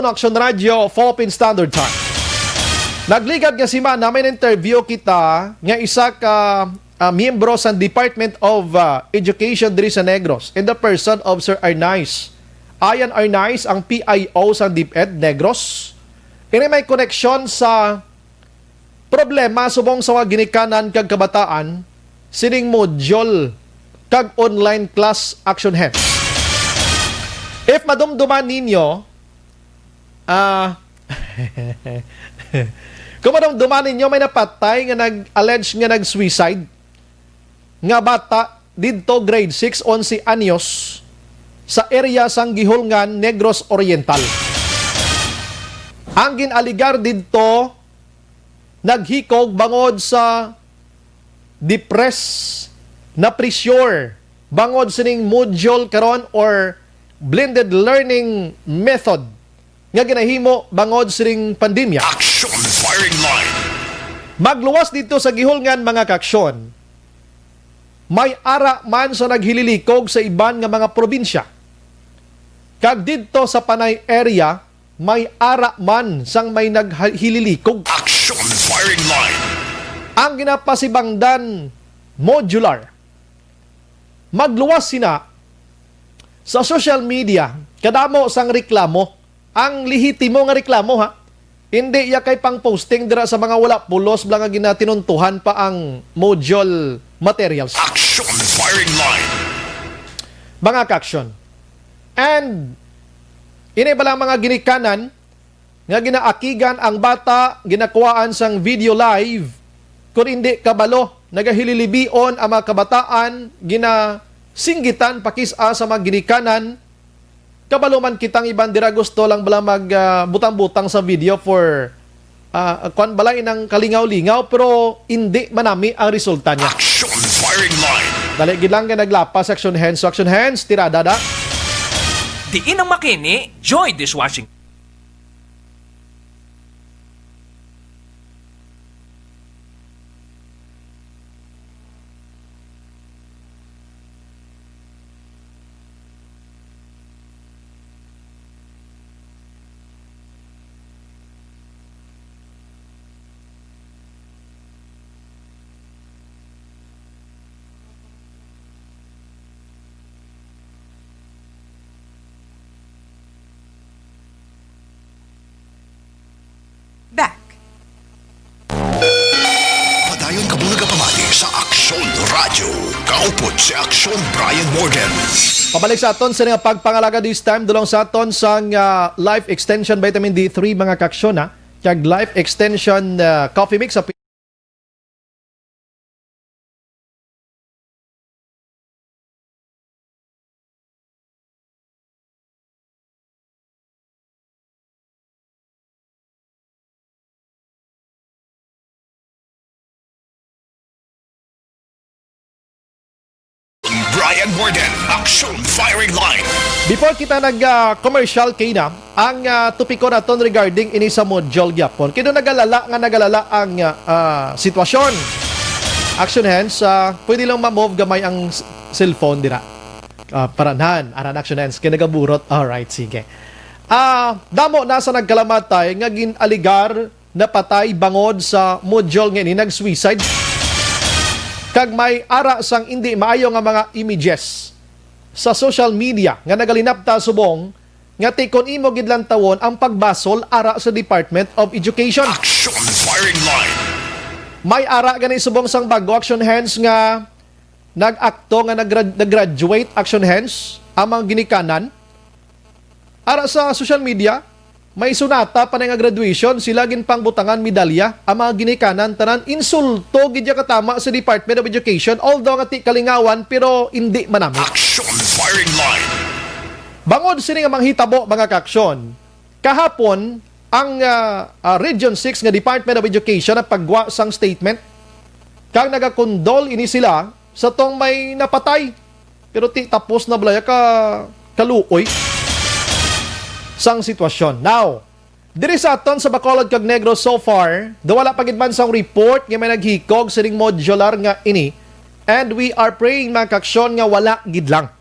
Action Radio, Philippine Standard Time. Nagligad nga si Mana, may interview kita nga isa ka miyembro sa Department of Education diri sa Negros in the person of Sir Arnaiz. Ayan Arnaiz, ang PIO sa DepEd Negros. Ini may koneksyon sa problema subong sa mga ginikanan kag kabataan sining module kag online class action hands. If madumduman ninyo, kung madumduman ninyo, may napatay nga nag-allege nga nag-suicide nga bata dito grade 6, 11 anyos sa area sang Gihulngan, Negros Oriental. Ang ginaligar dito naghikog bangod sa depress na pressure bangod sining module karon or blended learning method nga ginahimo bangod sining pandemya. Action firing line. Magluwas dito sa Gihulngan mga kaaksyon. May ara man sa naghililikog sa iban nga mga probinsya. Kag dito sa Panay area, may ara man sang may naghililikog. Action firing line. Ang ginapasibangdan modular. Magluwas sina sa social media, kadamo sang reklamo. Ang lihitimo nga reklamo ha. Hindi ya kay pang posting dira sa mga wala pulos blang nga ginatinuntuhan pa ang module materials. Action firing line. Mga kaaksyon. And ini ba lang mga ginikanan nga ginaakigan ang bata, ginakuhaan sang video live. Kung hindi kabalo, nagahililibion ang mga kabataan, ginasinggitan pakisa sa mga ginikanan. Kabalo man kitang iban dira gusto lang bala magbutang-butang sa video for kwan balay ng kalingaw-lingaw pero hindi manami ang resulta niya. Action firing line. Dali gid lang nga naglapas action hands, tirada da. Diin ang makini, Joy Dishwashing. Back. Padayon kabulaga pamati sa Action Radio. Kaupod si Action Brian Morgan. Pabalik sa aton sa nga pagpangalaga this time dulong sa aton sang Life Extension Vitamin D3 mga kaaksyon ha. Kag Life Extension Coffee Mix sa Bayan Warden Action Firing Line. Before kita nag-commercial kay na, ang tupiko naton regarding ini sa module gyapon. Kino nagalala ang sitwasyon. Action hands, pwede lang ma-move gamay ang cellphone dira. Paranan, aran action hands, kinagaburot. Alright, sige. Damo nasa nagkalamatay nga ginaligar na patay bangod sa module nga ini nag-suicide. Kag may ara sang hindi maayo nga mga images sa social media nga nagalinapta subong nga tikon imo gidlang tawon ang pagbasol ara sa Department of Education. Action Firing Line. May ara gani subong sang bago action hands nga nag-akto nga nag-graduate action hands amang ginikanan ara sa social media. May sunata pa nga graduation, sila ginpang butangan medalya, ang mga ginikanan, tanan, insulto, gidya katama sa Department of Education, although nga ti kalingawan, pero hindi manami. Action Firing Line. Bangod sini nga manghitabo, mga kaksyon, kahapon, ang Region 6 nga Department of Education na pagwa sang statement, kang nagakondol ini sila sa tong may napatay. Pero ti tapos na blaya kaluoy sang sitwasyon. Now, diri sa aton sa Bacolod kag Negros so far, wala pa gid man sang report nga may naghikog sining modular nga ini, and we are praying mga kaksyon nga wala gid lang.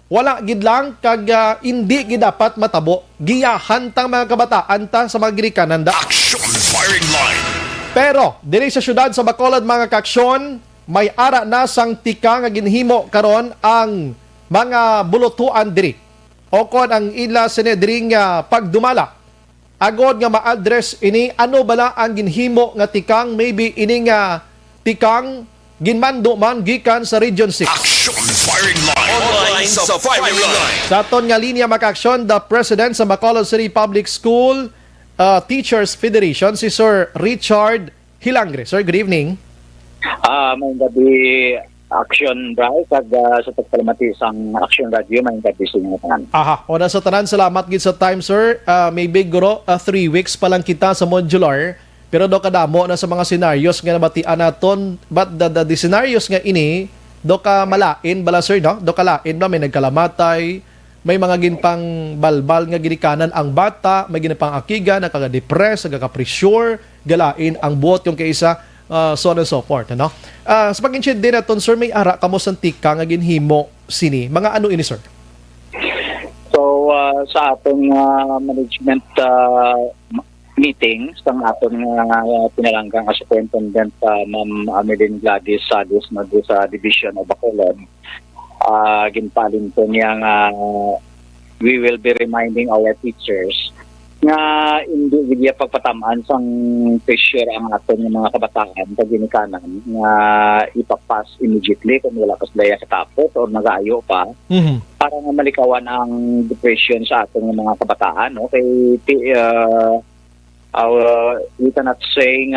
Wala gid lang kag hindi gid dapat matabo. Giyahan tang mga kabataan ta sa mga ginikanan da. Action Firing Line. Pero diri sa syudad sa Bacolod mga kaksyon, may ara na sang tika nga ginhimo karon ang mga bulutuan diri. O kon ang ila sinedring pagdumala. Agod nga ma-address ini ano bala ang ginhimo nga tikang maybe ini nga tikang ginmando man gikan sa Region 6. Action Firing Line. Online sa Firing Line. Sa aton nga linya maka-aksyon, the President sa Bacolod City Public School Teachers Federation, si Sir Richard Hilangre. Sir, good evening. May gabi Action Drive kag sa pagpalamati sang Action Radio may gabi sa inyo tanan. Aha, o na sa tanan, salamat gid sa time, sir. Maybe guro 3 weeks pa lang kita sa modular, pero do kadamo na sa mga scenarios nga nabatian naton, but the scenarios nga ini do ka malain bala, sir, no? Do ka lain ba may nagkalamatay, may mga ginpang balbal nga ginikanan ang bata, may ginpang akiga, nakaga-depress, nagaka-pressure, galain ang buot yung kaisa, so on and so forth, ano? Sa pag-inchid din naton, sir, may ara kamo sa tika nga ginhimo sini. Mga ano ini, sir? So sa atong management meeting sa atong pinalanggang as superintendent Ma'am Ameline Gladys Salis na sa Division of Bacolod, ginpalin po niya nga we will be reminding our teachers nga hindi gid pagpatamaan sang pressure ang aton mga kabataan sa ginikanan nga ipapas immediately kung wala pa sila katapos or nag-aayo pa, para nga malikawan ang depression sa aton mga kabataan. Okay, we cannot say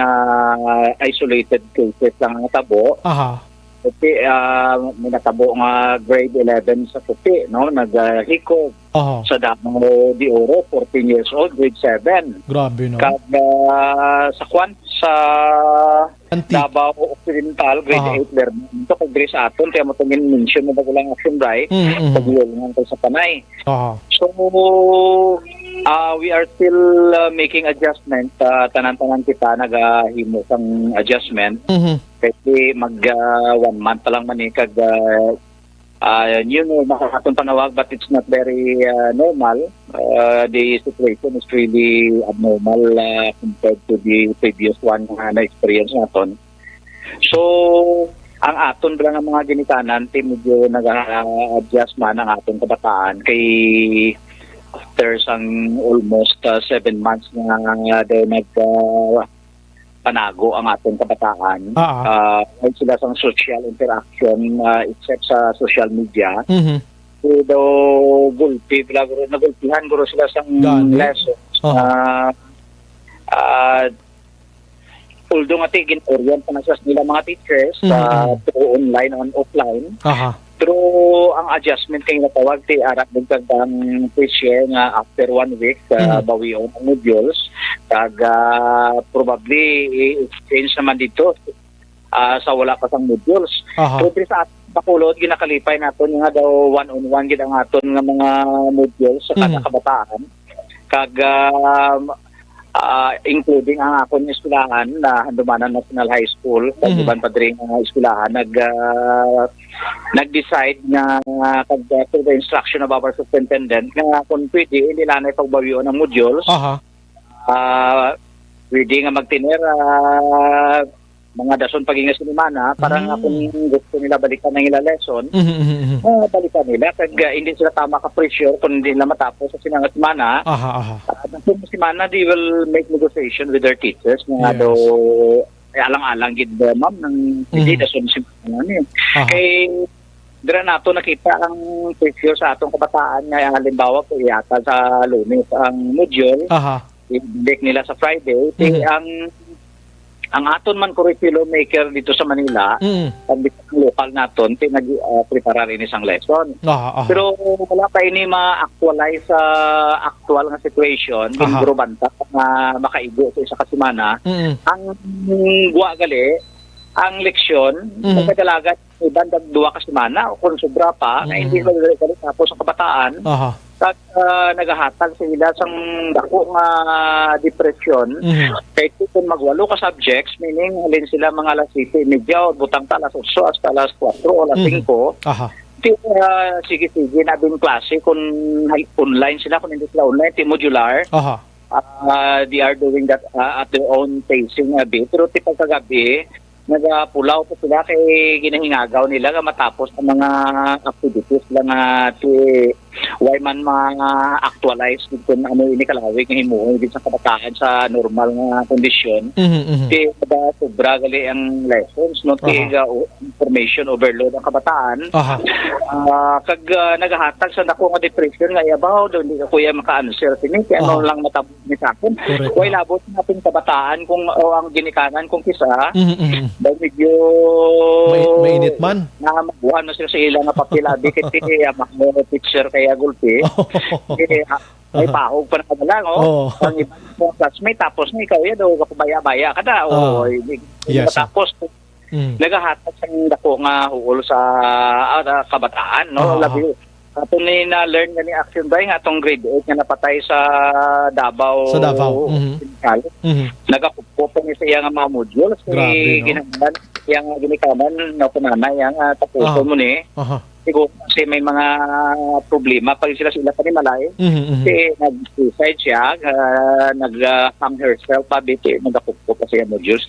isolated cases lang ang tabo. Okay, may natabo nga grade 11 sa Puti, no? Naghikog sa Davao de Oro, 14 years old, grade 7. Grabe, no? Kag sa sa Davao Occidental, grade 8 learning. Ito kag diri sa aton, kaya mo itong mention mo bago lang action drive, pag-iulingan ko sa Panay. So, we are still making adjustment. Tanan-tanan kita nagahimo sang adjustment. Kasi mag 1 month pa lang man kag new normal atong panawag, but it's not very normal. The situation is really abnormal compared to the previous one na experience naton. So ang aton lang ang mga ginikanan medyo nag-adjust man ang aton kabataan kay after sang almost 7 months na panago ang ating kabataan. Sila sa social interaction except sa social media. So, nagulpihan guro sila sa lessons. Although nga gin-orient pa na nila mga teachers through online and offline. Pero ang adjustment kay natawag ti arak dagdag pressure nga after 1 week bawi on ang modules kag probably exchange naman dito sa wala pa sang modules. So sa pakulod ginakalipay naton nga daw one-on-one gid ang aton nga mga modules sa kada kabataan kag including ang akon eskwelahan na Handumanan National High School kag iban pa diri nga eskwelahan nag-decide nga kag to the instruction of our superintendent nga kung pwede nila na pagbawion ng modules pwede nga magtinera mga dason paginga sinimana para nga kung gusto nila balikan ng ila lesson balikan nila kag hindi sila tama ka pressure kung hindi nila matapos sa sinanga semana kung semana they will make negotiation with their teachers nga daw alang-alang gid ma'am ng hindi dason semana ni kay dira nato nakita ang pressure sa atong kabataan nga halimbawa ko yata sa Lunes ang module i-break nila sa Friday ang aton man curriculum maker dito sa Manila ang local naton nag-prepare rin isang lesson pero wala pa ini ma-actualize sa actual nga situation in Brobanta na makaigo sa isa ka semana ang guwa gali ang leksyon magdalagat iban dag duwa ka semana o kung sobra pa na hindi magdalagat tapos sa kabataan kag nagahatag sila sang dako nga depression kay kung magwalo ka subjects meaning halin sila mga alas 7:30 o butang ta alas 8 hasta alas 4 o alas 5 sige na din klase kung online sila kung hindi sila online modular they are doing that at their own pacing a bit pero tipag kagabi nagapulaw po sila kay ginahingagaw nila nga matapos ang mga activities lang why man mga actualize kung ano ini kalawig nga himuon din sa kabataan sa normal nga kondisyon kay sobra gali ang lessons no kay information overload ang kabataan kag nagahatag sa dako nga depression nga yabaw daw hindi ka kuya maka-answer kini kay ano lang matabog ni sa akin kay labot natin kabataan kung ang ginikanan kung kisa daw medyo mainit man na mabuhan na sila sa ilang nga papel dikit mo picture kaya gulpi may pahog pa na kadala ang ibang classmate tapos na ikaw yan daw kapabaya-baya ka na tapos nagahatag sa dako nga huol sa kabataan labi ato ni na-learn nga ni Action Day nga atong grade 8 nga napatay sa Davao nagakupo pa niya sa iyang mga modules ginagalan iyang ginikaman na punana iyang tapuso mo ni siguro kasi may mga problema pag sila pa ni Malay kasi nag-suicide siya nag-hang herself pabiti nagakupo pa siya modules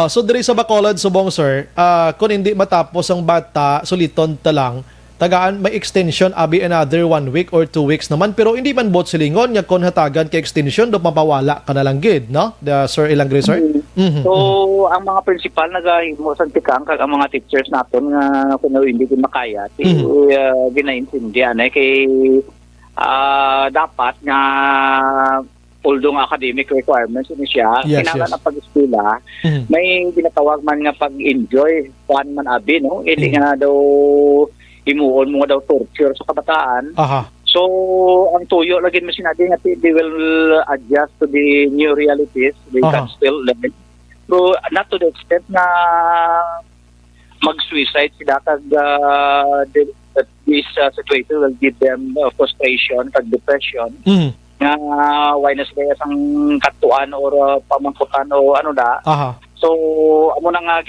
so diri sa Bacolod subong sir kung hindi matapos ang bata suliton ta lang tagaan may extension abi another 1 week or 2 weeks naman pero hindi man bot silingon nya kon hatagan kay extension do mapawala ka na lang gid no sir Ilangre sir so ang mga principal nagahimo sa tikang kag ang mga teachers naton nga kuno hindi makaya ginaintindihan kay dapat nga although nga academic requirements ini siya kinahanglan ang pag-eskwela may ginatawag man nga pag-enjoy kuan man abi no hindi nga daw himuon mo daw torture sa kabataan so ang tuyo lagi mo sinabi nga they will adjust to the new realities they can still learn so not to the extent na mag-suicide sila kag this situation will give them frustration kag depression nga why na sila ang katuan or pamangkutan o ano da so amo na nga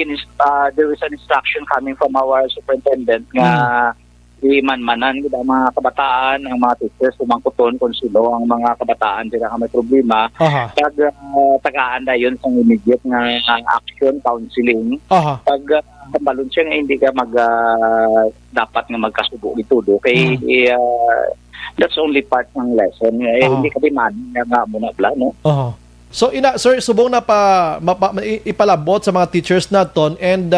there is an instruction coming from our superintendent nga imanmanan gid ang mga kabataan ang mga teachers sumangkuton kung sino ang mga kabataan sila nga may problema kag tagaan dayon sa immediate nga action counseling pag balon siya nga hindi ka dapat nga magkasubo itudo kay that's only part ng lesson hindi ka man nga muna bla no so sir subong na ipalabot sa mga teachers naton and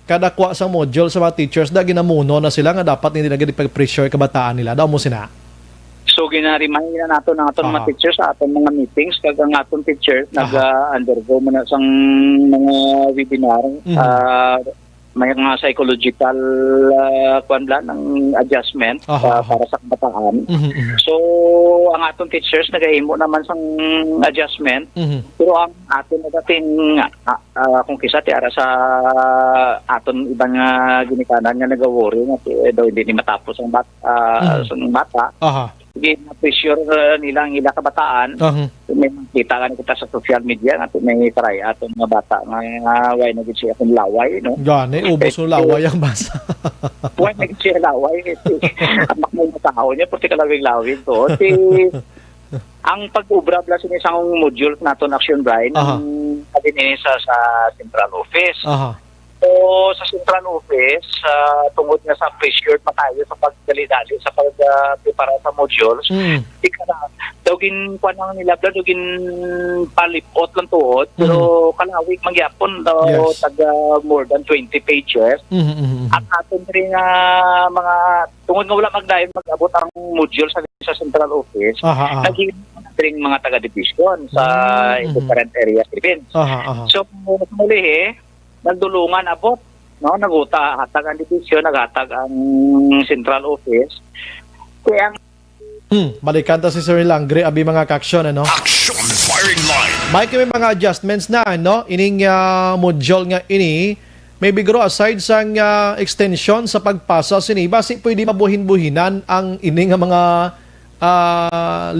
kada kwa sang module sa mga teachers da ginamuno na sila nga dapat hindi na gid pag-pressure kabataan nila daw mo sina so ginaremind na nato ng aton mga teachers sa aton mga meetings kag ang aton teachers nag-undergo man sang mga webinar may mga psychological ng adjustment para sa kabataan. So ang atong teachers nagahimo naman sang adjustment, pero ang aton na dating kung kisa ti ara sa aton ibang ginikanan nga nagawori nga daw hindi ni matapos ang bata. Sige, na-pressure nila ang ila kabataan. May makita ka kita sa social media nga may try atong mga bata nga way na gid siya akong laway, no? Gani, ubos ng laway ang basa. Way na gid siya laway. Amak mo matao niya, puti ka lawig to. Ang pag-ubra bla sa isang module naton Action Bright ng kabinesa sa Central Office. So, sa Central Office, tungod nga sa pressure matayo sa pagdali-dali sa pag-prepara sa modules, dawgin kuan ang nilabla, dawgin palipot lang tuod, pero kalawig magyapon daw taga more than 20 pages. At aton rin mga, tungod nga wala magdayon mag-abot ang module sa Central Office, naging ring mga taga-division sa different areas Philippines. So, muli nagdulungan abot, no, naguta hatag ang division, naghatag ang Central Office. Kaya balikan ta si Sir Langre abi mga kaksyon, ano? Action firing line. May kami mga adjustments na, no? Ining module nga ini, may bigro aside sa extension sa pagpasa sini, basi pwede mabuhin-buhinan ang ini nga mga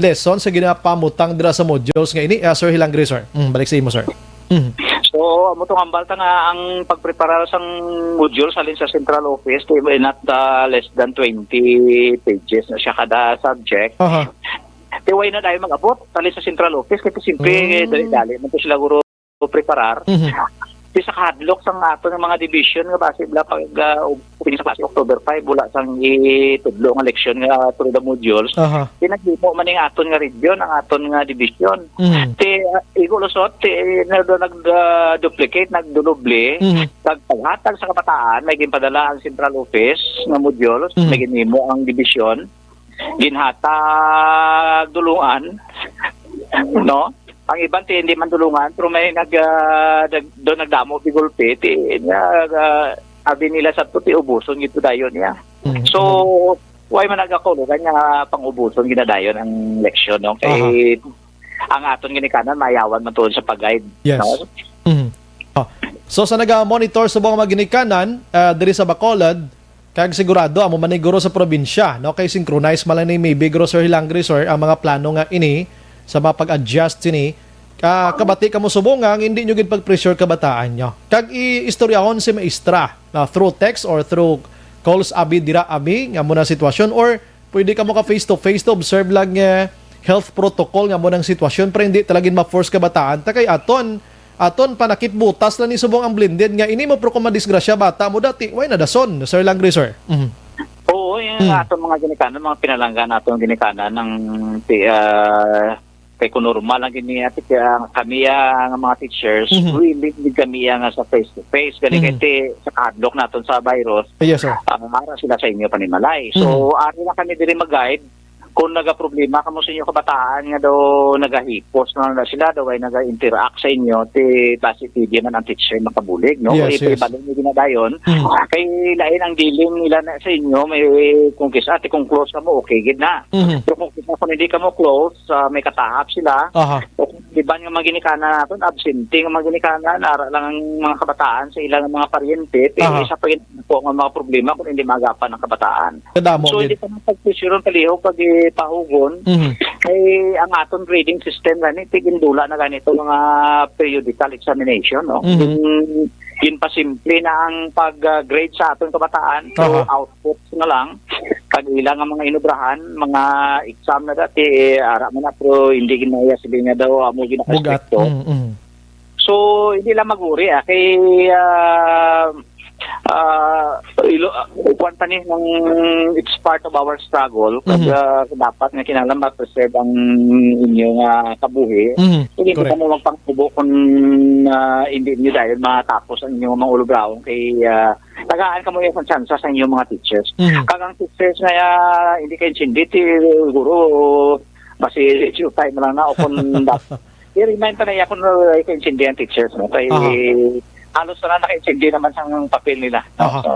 lesson sa ginapamutang dira sa modules nga ini. Sir Langre, sir. Balik sa imo, sir. So, amo tong ambalta nga ang pagprepara sang module salin sa Central Office, not less than 20 pages na siya kada subject. Tiway na dahil mag-abot salin sa Central Office kasi simple dali-dali man to sila guro preparar. Sa kahadlok sang ato ng mga division nga base bla pag opening sa klase October 5 wala sang itudlo nga leksyon nga through the modules. Pinaghimo man ning aton nga region ang aton nga division. Igulusot nag-duplicate, nagdudoble, paghatag sa kabataan may ginpadala ang Central Office nga modules, may ginhimo ang division, ginhatag dulungan, no? Ang ibang hindi man tulungan, pero may doon nagdamo bigulpe, abi nila sa tuti ubuson gito dayon niya. So, why man nagakulo kanya pang-ubuson ginadayon ang leksyon, no? Kay ang aton ginikanan mayawan man tuon sa pag-guide. Yes. No? So sa naga-monitor sa mga ginikanan diri sa Bacolod, kag sigurado amo maniguro sa probinsya, no? Kay synchronize man lang ni maybe guro Sir Langre, sir, ang mga plano nga ini sa mapag-adjust sini, kabati ka mo subungang, hindi nyo gid pag-pressure kabataan nyo. Kag i-istoryahon si maestra through text or through calls abi dira abi nga mo na sitwasyon, or pwede ka mo ka face-to-face to observe lang health protocol nga mo ng sitwasyon, pero hindi talagin ma-force kabataan. Takay aton panakit butas lang ni subong ang blended nga ini mo pro kung madisgrasya bata mo dati, why na dason, Sir Langre, sir? Oo, yung aton mga ginikanan, mga pinalanggan naton ginikanan ng kay kung normal lang giniyati kami ang mga teachers, really kami nga sa face-to-face. Galing sa kahadlok naton sa virus, ara sila sa inyo panimalay. So, ari na kami diri mag-guide. Kung naga-problema kamo sa inyo kabataan nga daw nagahipos na sila, daw ay naga-interact sa inyo, klase PD man ang teacher makabulig, no? Ibalik nyo ginadayon. Kay lain ang dealing nila na sa inyo, may kung kisa, kung close ka mo, okay, gid na. Pero kung hindi ka mo close, may katahap sila. Diba nga mga ginikanan natin, absente nga mga ginikanan, ara lang ang mga kabataan sa ilang mga paryente, isa pa rin po ang mga problema kung hindi magapan ng kabataan. So, hindi pa pag-pressure palihog pag pahugon, ay ang aton grading system gani tigindula na ganito mga periodical examination, no? Yun pa simple na ang pag-grade sa aton kabataan, so outputs na lang pag ilang ang mga inubrahan, mga exam na dati ara man na, pero hindi ginaya sila nga daw amo ginarespekto. So hindi lang maguri kay kwanta ni ng it's part of our struggle kasi dapat nga kinahanglan ma-preserve ang inyong kabuhi. Hindi ka mo magpangkubo kung hindi nyo dahil matapos ang inyong mga ulubraon kay tagaan ka mo yung chance sa inyong mga teachers. Kagang teachers na hindi kayo sinditi guro kasi time lang na o kung i-remind pa na kung kayo sindi ang teachers, no? Kay halos na naka-HMD naman sa papel nila. No? Aha. So,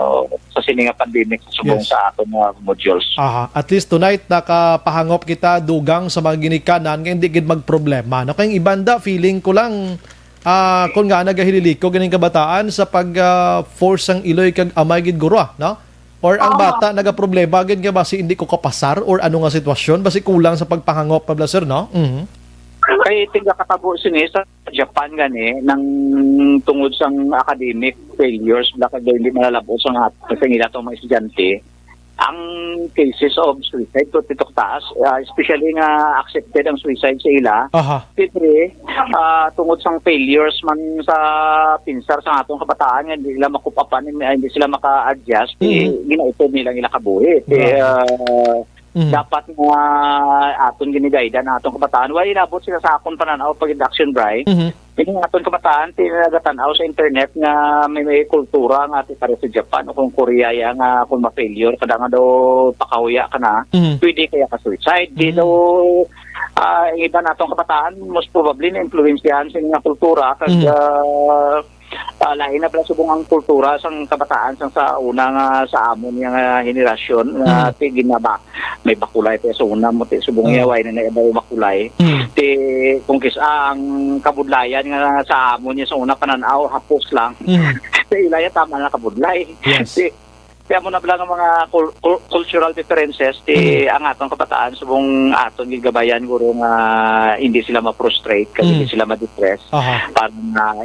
sa sininga pandemic, subong Yes. sa aton mga modules. Aha. At least tonight nakapahangop kita dugang sa mga ginikanan nga hindi gid magproblema. No kay ibanda feeling ko lang kung nga nagahililiko ganing kabataan sa pag force ang iloy kag amay gid guro, no? Or ang bata nagaproblema gid nga basi hindi ko kapasar or ano nga sitwasyon basi kulang sa pagpahangop pabla sir, no? Mhm. Kay tiga katabo sini sa Japan gani nang tungod sang academic failures baka hindi malalabos ang ating ila mga estudyante ang cases of suicide to titok taas, especially nga accepted ang suicide sa ila. Aha. Kasi tungod sang failures man sa pinsar sa atong kabataan nga hindi sila makupapan, hindi sila maka-adjust, ginautod nila kabuhi. Dapat nga aton ginigayda na atong kabataan wala inabot sila sa akong pananaw pag induction bright. Yung aton kabataan tinagatan-aw sa internet nga may kultura nga ati pare sa Japan o kung Korea ya nga kung ma-failure kada nga daw pakahuya ka na pwede kaya ka suicide di daw iba natong kabataan most probably na influensyahan sa nga kultura kag lain na pala subong ang kultura sang kabataan sang sa una nga sa amon nga henerasyon nga ginaba may bakulay pa sa una mo ti subong yaway na naibaw bakulay ti kung kisa ang kabudlayan nga sa amon niya sa una pananaw hapos lang sa ilaya tama na kabudlay. Yes. Kaya mo na pala ng mga cultural differences ti ang atong kabataan subong aton gigabayan guro nga hindi sila ma-frustrate kasi hindi sila ma-depress para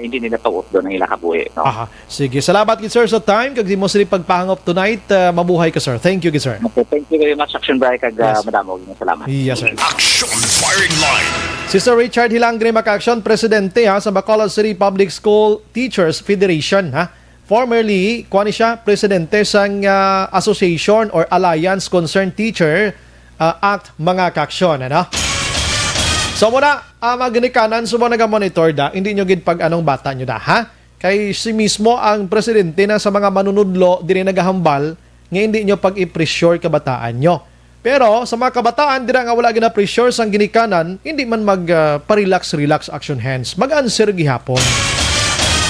hindi nila tawot doon ang ila kabuhi. No? Aha. Sige, salamat gid sir sa time kag di mo sila pagpahangop tonight. Mabuhay ka sir. Thank you gid sir. Okay, thank you very much Action Bright kag Yes. madamo salamat. Yes sir. Action Firing Line. Si Sir Richard Hilangre Makaksyon, presidente sa Bacolod City Public School Teachers Federation, ha. Formerly, kuha siya, presidente sa Association or Alliance Concerned Teacher Act mga kaksyon, ano? So muna, magnikanan, so mo nagamonitor da, hindi nyo gid pag anong bata nyo da, ha? Kay si mismo ang presidente na sa mga manunudlo, di rin nagahambal, nga hindi nyo pag i-pressure kabataan nyo. Pero sa mga kabataan, di na nga wala gina-pressure sang ginikanan, hindi man mag-relax action hands, mag-answer gihapon.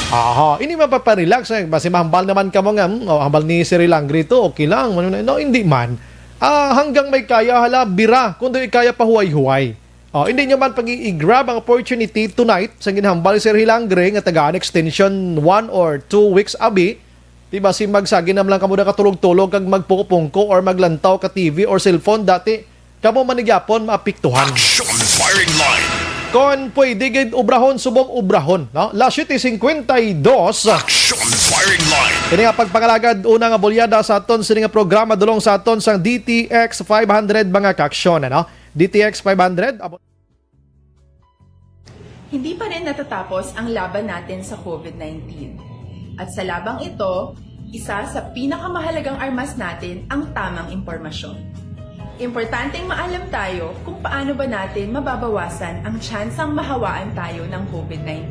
Aha, hindi mapaparelax. Basi mahambal naman ka mo nga, hambal ni Sir Hilangre to, okay lang. No, hindi man. Hanggang may kaya, bira. Kung di kaya pa huway-huway. Hindi nyo man pag-i-grab ang opportunity tonight sa ginhambal ni Sir Hilangre nga tagaan extension 1 or 2 weeks abi. Diba si magsagi naman lang kamo na katulog-tulog kag magpukupungko or maglantaw ka TV or cellphone dati. Kamo manigyapon maapiktuhan. Action Firing Line. Kon pwede gid ubrahon subong ubrahon, no? Last year 52. Action Firing Line. Kini nga pagpangalagad una nga bolyada sa aton sa nga programa dulong sa aton sang DTX 500 mga kaaksyon, ano? DTX 500 Hindi pa rin natatapos ang laban natin sa COVID-19. At sa labang ito, isa sa pinakamahalagang armas natin ang tamang impormasyon. Importanteng maalam tayo kung paano ba natin mababawasan ang tsansang mahawaan tayo ng COVID-19.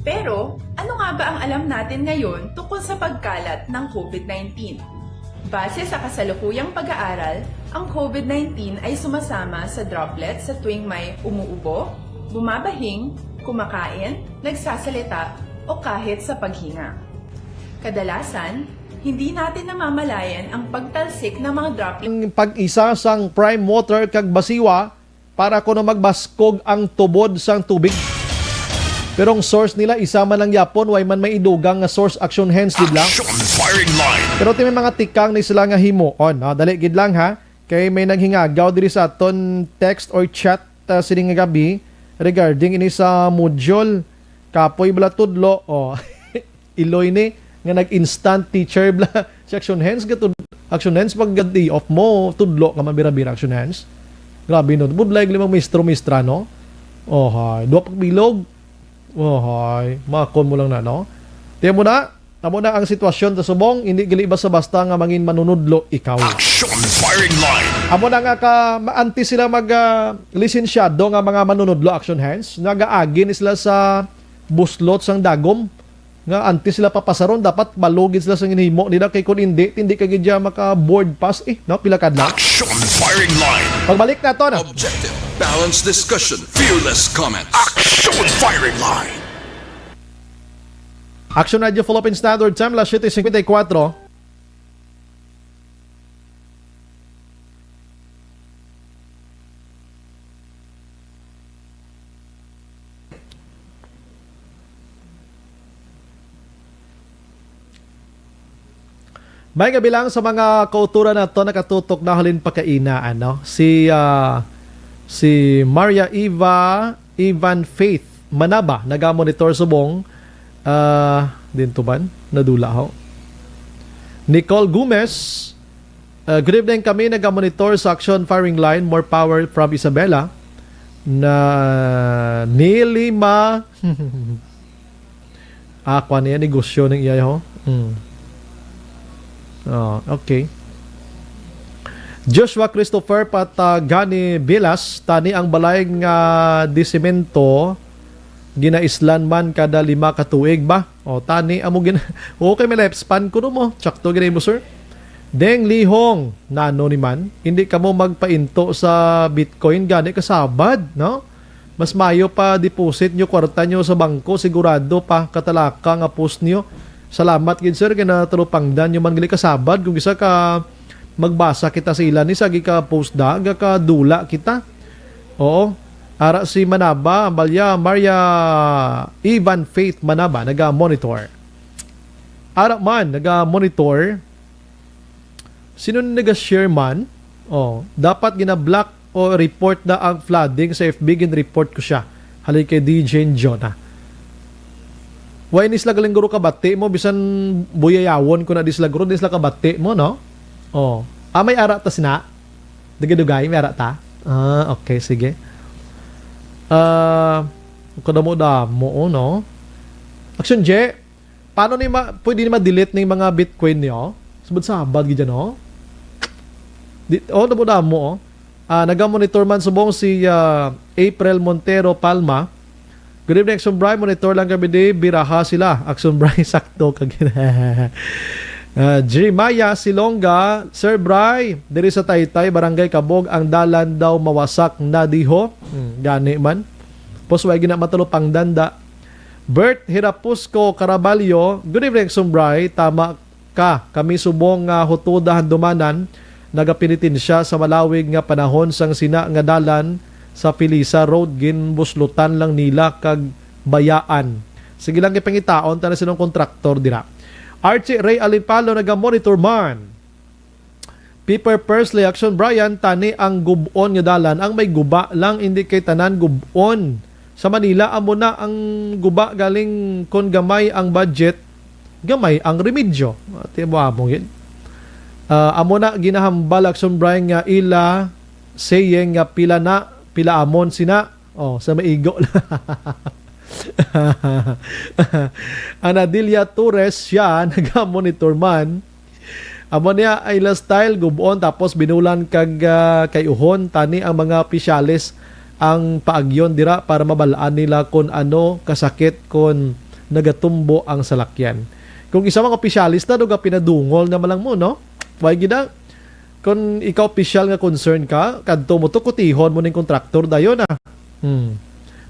Pero, ano nga ba ang alam natin ngayon tungkol sa pagkalat ng COVID-19? Base sa kasalukuyang pag-aaral, ang COVID-19 ay sumasama sa droplets sa tuwing may umuubo, bumabahing, kumakain, nagsasalita, o kahit sa paghinga. Kadalasan, hindi natin namamalayan ang pagtalsik ng mga droplets. Pag-isa sang prime water kag basiwa para kuno magbaskog ang tubod sang tubig. Pero ang source nila isa man lang yapon way man may idugang nga source action hands gid lang. Action Firing Line. Pero may mga tikang ni sila nga himuon, dali gid lang ha. Kay may nanghingagaw diri sa aton text or chat sining nga gabi regarding ini sa module kapoy bala tudlo iloy ni nga nag-instant teacher bla si action hands gatud action hands pag day off mo tudlo nga mabira-bira action hands. Grabe no, budlay limang maestro-mistra no. Hay, duwa pagbilog. Hay, makon mo lang na no. Tiyan mo na, tamo na ang sitwasyon sa subong, hindi gali basta-basta nga mangin manunudlo ikaw. Action Firing Line. Amo na nga maanti sila lisensyado nga mga manunudlo action hands, nagaagi sila sa buslot sang dagom. Nga anti sila papasaron dapat malugid sila sa ginhimo nila kay kun hindi ka gid maka board pass no pila kadlaw. Action Firing Line. Pagbalik na to na. Objective, balanced discussion, fearless comments. Action Firing Line. Action Radio Philippine Standard Time, las 7:54. May kabilang sa mga kauturan na to nakatutok na halin pagkainaan, no? Si Maria Evan Faith Manaba naga-monitor subong din to ban nadula ho. Nicole Gomez, good evening, kami naga-monitor sa action firing line, more power from Isabela na nilima kwan niya negosyo ng iya ho. Oh, okay. Joshua Christopher Patagani Bilas, tani ang balay nga disemento ginaislan man kada 5 ka tuig ba? O tani amo okay, may lifespan ko no mo. Tsakto gina mo, sir. Deng Lihong, nano ni man, hindi ka mo magpainto sa Bitcoin gani kasabad, no? Mas mayo pa deposit nyo kwarta nyo sa bangko, sigurado pa katalaka nga post nyo. Salamat gid sir kina tulupangdan yung man gali kasabad kung isa ka magbasa kita sa ilan ni sagi ka post da aga ka dula kita. Oo. Ara si Manaba, Maria Evan Faith Manaba naga-monitor. Ara man naga-monitor. Sino naga-share man? Oh, dapat gina-block o report na ang flooding sa FB, gin-report ko siya. Halay kay DJ Jonah. Why nisla galing guro kabate mo bisan buyayawon ko na disla guro disla kabate mo, no? Oh. May ara ta sina. Dugay may ara ta. Okay, sige. Kada mo no? Action J. Paano ni pwede ni ma-delete ning mga Bitcoin niyo? Subod sabad gid no? Mo. Naga-monitor man subong si April Montero Palma. Good evening, Action Bry. Monitor lang kami di. Biraha sila. Action Bry, sakto. Jeremiah Silonga. Sir Bry, diri sa Taytay, Barangay Kabog, ang dalan daw mawasak na diho. Gani man. Posway gina matulog pang danda. Bert Hirapusco Caraballo. Good evening, Action Bry. Tama ka. Kami subong hutudahan dumanan. Nagapinitin siya sa malawig nga panahon sang sina nga dalan sa Pilisa Road, ginbuslutan lang nila kag bayaan. Sige lang kipangitaon tala sinong kontraktor dira. Archie Ray Alipalo naga-monitor man. Piper Persley, Action Brian, tani ang gubon nga dalan ang may guba lang, hindi kay tanan gubon. Sa Manila amo na ang guba galing kon gamay ang budget, gamay ang remedyo. Tibo amo gid. Amo na ginahambal, Action Brian, nga ila saying nga pila amon sina sa maigo. Anadilia Torres siya naga-monitor man. Amo niya ay la style gubon tapos binulan kag kay uhon tani ang mga opisyalis ang paagyon dira para mabalaan nila kung ano kasakit kung nagatumbo ang salakyan. Kung isa mga opisyalis na duga pinadungol na malang mo, no? Why gida? Kung ikaw official nga concern ka, kadto mo to kutihon mo ning kontraktor dayon na.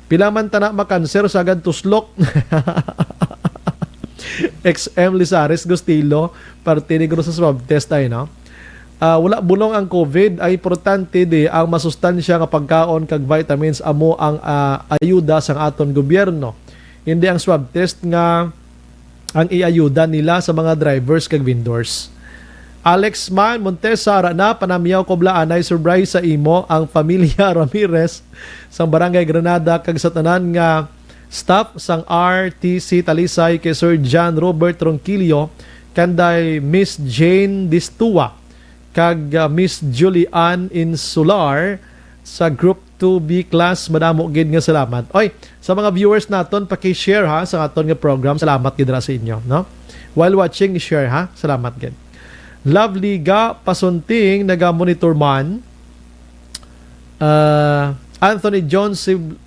Pila man tana makanser sa agad tuslok. XM Lizares Gustilo, parte ni sa swab test tayo, no? Wala bulong ang COVID, ay importante di ang masustansya nga pagkaon kag vitamins amo ang ayuda sang aton gobyerno. Hindi ang swab test nga ang iayuda nila sa mga drivers kag vendors. Alex Man Montesa na panamyaw ko blaanay surprise sa imo ang pamilya Ramirez sa Barangay Granada kag sa tanan nga staff sang RTC Talisay kay Sir John Robert Ronquillo kanday Miss Jane Distua kag Miss Julian Insular sa Group 2B class. Madamo gid nga salamat. Oy, sa mga viewers naton paki-share ha sa aton nga program. Salamat gid ra sa inyo, no? While watching, share ha. Salamat gid. Lovely Ga Pasunting naga-monitor man. Anthony John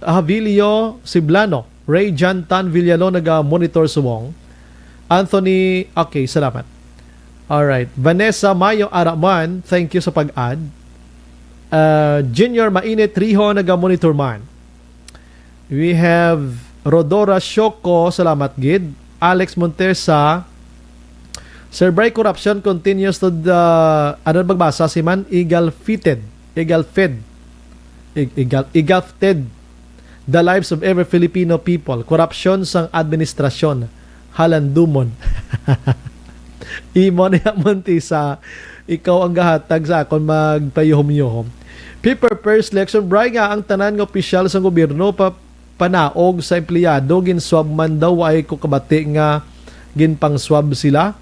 Havilio Siblano, Ray Jantan Villalo naga-monitor suwong. Anthony, okay, salamat. Alright. Vanessa Mayo Araman, thank you sa pag-add. Junior Mainit Riho naga-monitor man. We have Rodora Shoko, salamat gid. Alex Montesa, Sir Bray, corruption continues to the, ano magbasa si man? Eagle-fed the lives of every Filipino people. Corruption sang administrasyon. Halandumon. Imo niya Montesa, ikaw ang gahatag sa akon magpayuhom-yuhom. Paper per selection, Bray nga ang tanan ng opisyal sa gobyerno panaog sa empleyado ginswab man daw ay ko kabati nga ginpang-swab sila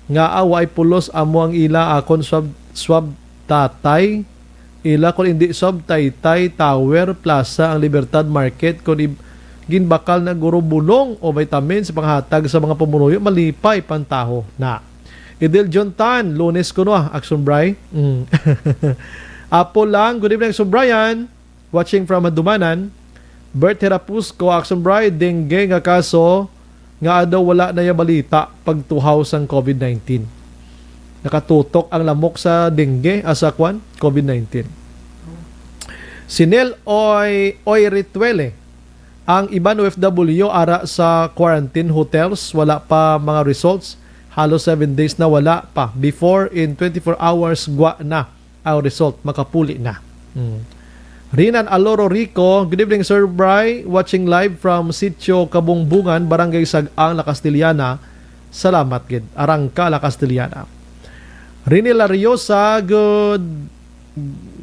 nga away pulos amo ang ila akon swab tatay ila kun hindi swab taytay Tower Plaza ang Libertad Market kun ginbakal na guro bulong o vitamin sa panghatag sa mga pumunuyo malipay pantaho na Idil John Tan Lunes kuno Action Bray Apo lang good evening Action Brian watching from Madumanan Bert Herapusco Action Bray dengue nga kaso nga daw wala na yung balita pagtuhaw sang COVID-19. Nakatutok ang lamok sa dengue asakwan COVID-19. Sinel Oy Rituele ang iban OFW ara sa quarantine hotels wala pa mga results halos 7 days na wala pa before in 24 hours gwa na ang result makapuli na. Rinan Aloro Rico, good evening Sir Bray, watching live from Sitio Kabungbungan, Barangay Sag-ang, La Castellana. Salamat gid. Arangka, La Castellana. Rini Lariosa, good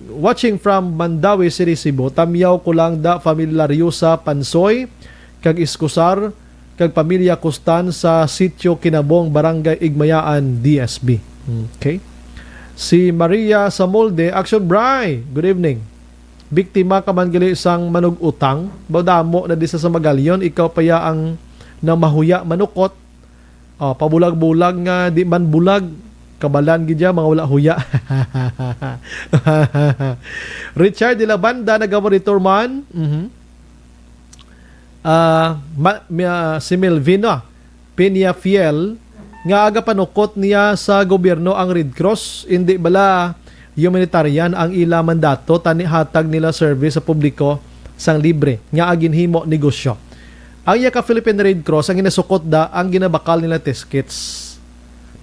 watching from Mandawi City, Cebu. Tamyaw ko lang da Pamilya Lariosa Pansoy, kag Iskusar, kag Pamilya Kustan sa Sitio Kinabong, Barangay Igmayaan, DSB. Okay. Si Maria Samolde, Action Bray, good evening. Biktima ka man gali sang manug utang, badamo na di sa magalyon, ikaw paya ang namahuya manukot. Pabulag-bulag nga di man bulag, kabalan gidya mga wala huya. Richard de la Banda nagamonitor man. Si Melvino Peña Fiel nga aga panukot niya sa gobyerno ang Red Cross, hindi bala humanitarian ang ila mandato tani hatag nila service sa publiko sang libre nga aginhimo negosyo. Ang yaka Philippine Red Cross ang ginasukot da ang ginabakal nila test kits.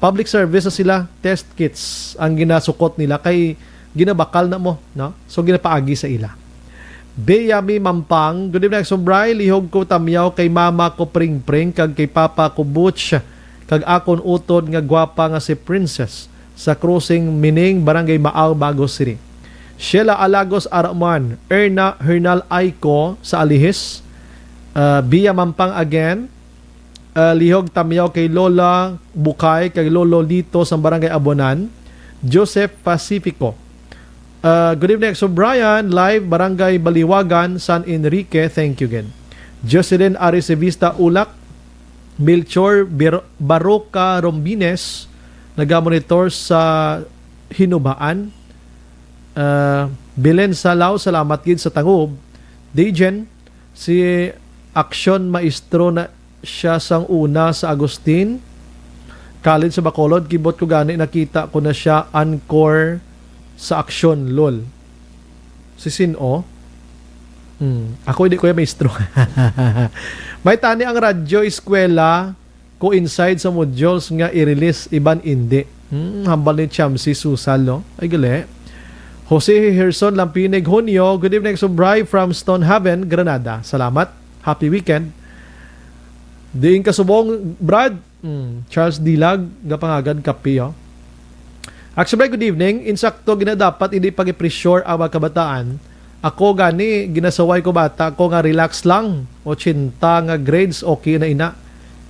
Public service na sila, test kits ang ginasukot nila kay ginabakal na mo, no? So ginapaagi sa ila. Beyami Mampang, good evening Sombray, lihog ko tamyaw kay mama ko pring-pring kag kay papa ko butch kag akon utod nga gwapa nga si Princess sa Crossing Mining, Barangay Maaw, Bagos City. Sheila Alagos Araman, Erna Hernal Aiko sa Alihis, Bia Mampang again, lihog tamyaw kay Lola Bukay, kay Lolo Lito sa Barangay Abonan, Joseph Pacifico. Good evening, so Brian, live, Barangay Baliwagan, San Enrique, thank you again. Jocelyn Arisevista Ulak, Melchor Baroca Rombines, nagamonitor sa Hinubaan. Belen Salaw, salamat gid sa tangob. Dejen, si Aksyon Maestro na siya sang una sa Agustin College sa Bacolod. Kibot ko gani, nakita ko na siya anchor sa Aksyon LOL. Si Sino? Ako hindi ko yung maestro. May tani ang radyo eskwela coincide sa modules nga i-release iban hindi. Hambal ni Chamsi Susal, no? Ay gali. Jose Herson Lampinig Hunyo, good evening Sobray from Stonehaven, Granada. Salamat. Happy weekend. Diin kasubong Brad, Charles Dilag, gapangagan kapi, oh. Actually, good evening. Insakto ginadapat hindi pag-i-pressure ang mga kabataan. Ako gani, ginasaway ko bata ko nga relax lang. 80 nga grades, okay na ina.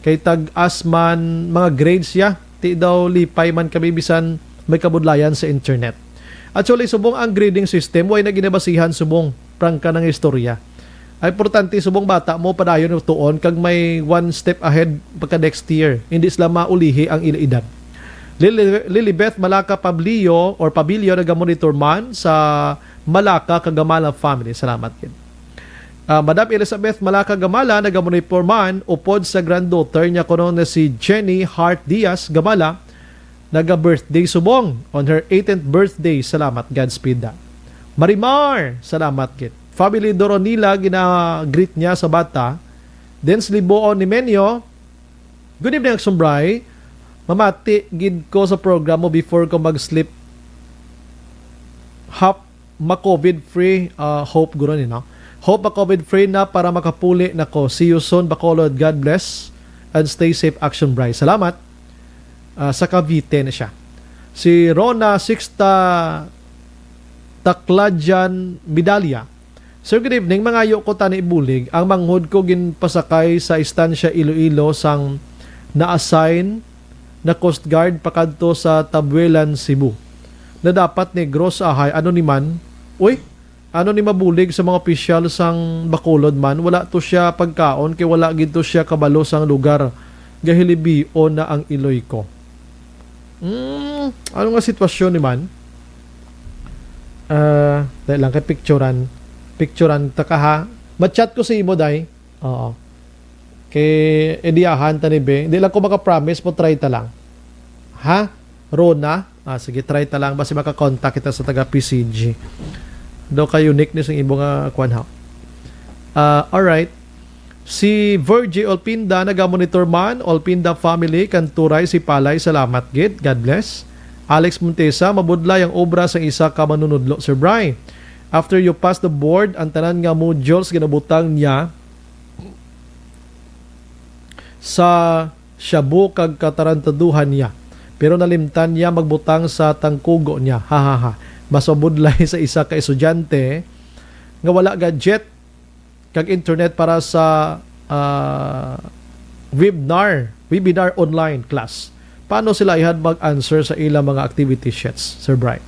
Kay tag-asman mga grades ya, ti daw lipay man kami bisan may kabudlayan sa internet. Actually, subong ang grading system, way na ginabasihan subong prangka ng istorya. Ay importante subong bata mo padayon tuon kag may one step ahead pagka next year. Hindi sila maulihi ang ila-edad. Lilibeth Malaka Pabilio nagamonitor man sa Malaka Kagamala family. Salamat din. Madam Elizabeth Malaka Gamala nagamonitor man upod sa granddaughter niya kuno na si Jenny Hart Diaz Gamala naga-birthday subong on her 18th birthday. Salamat, Godspeed. Marimar, salamat kit. Family Doronila gina-greet niya sa bata. Then Liboon ni Menyo Good evening, Action Bray. Mamati gid ko sa program mo before ko mag-sleep. Hope ma-COVID free. Hope guro ni no. Hope ma-COVID free na para makapuli na ko. See you soon, Bacolod. God bless and stay safe, Action Bray. Salamat. Sa Cavite na siya. Si Rona Sixta Tacladjan Medalya. Sir, good evening. Mga ko tani ibulig. Ang manghud ko ginpasakay sa istansya Iloilo sang na-assign na Coast Guard pakadto sa Tabuelan, Cebu. Na dapat Negros Ahay. Ano ni man? Uy, ano ni mabulig sa mga opisyal sang Bacolod man? Wala to siya pagkaon kay wala gito siya kabalo sang lugar. Gahilibio na ang Iloy ko. Ano nga sitwasyon ni man? Dahil lang kay picturean taka ha. Matchat ko sa imo day. Oo. Kay ediahan ta ni be. Hindi lang ko maka-promise mo try ta lang. Ha? Rona? Sige, try ta lang basi maka-contact kita sa taga PCG. Do ka uniqueness ng ibo nga kwan ha. Alright. Si Virgie Olpinda naga-monitor man, Olpinda family kanturay si Palay, salamat gid. God bless. Alex Montesa, mabudlay ang obra sa isa ka manunudlo, Sir Bry. After you pass the board, ang tanan nga modules ginabutang niya sa shabu kag katarantaduhan niya. Pero nalimtan niya magbutang sa tangkugo niya. Ha. Mas mabudlay sa isa ka estudyante nga wala gadget kag internet para sa webinar online class. Paano sila ihad mag-answer sa ilang mga activity sheets, Sir Bry?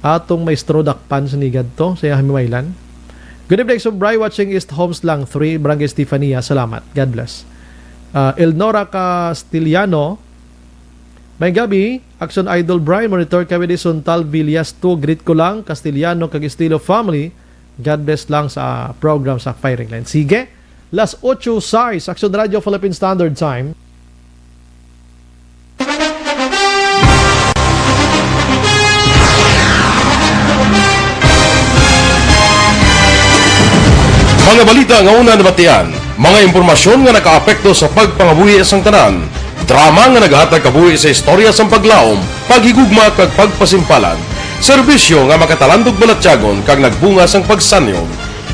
Atong maestro dakpan sa nigad to, sa Hamiwailan. Good evening, Sir Bry, watching East Homes lang 3, Barangay Estefania. Salamat. God bless. Elnora Castiliano, may gabi, Action Idol Bry, monitor kami di Suntal Villas 2, greet ko lang, Castiliano kag Estilo family. God bless lang sa program sa Firing Line. Sige, las 8:06, Action Radio Philippine Standard Time. Mga balita nga una nabatian, mga impormasyon nga nakaapekto sa pagpangabuhi sang tanan, drama nga naghatag kabuhi sa istorya sang paglaom, paghigugma kag pagpasimpalan, serbisyo nga makatalandog balatyagon kag nagbunga sang pagsanyo,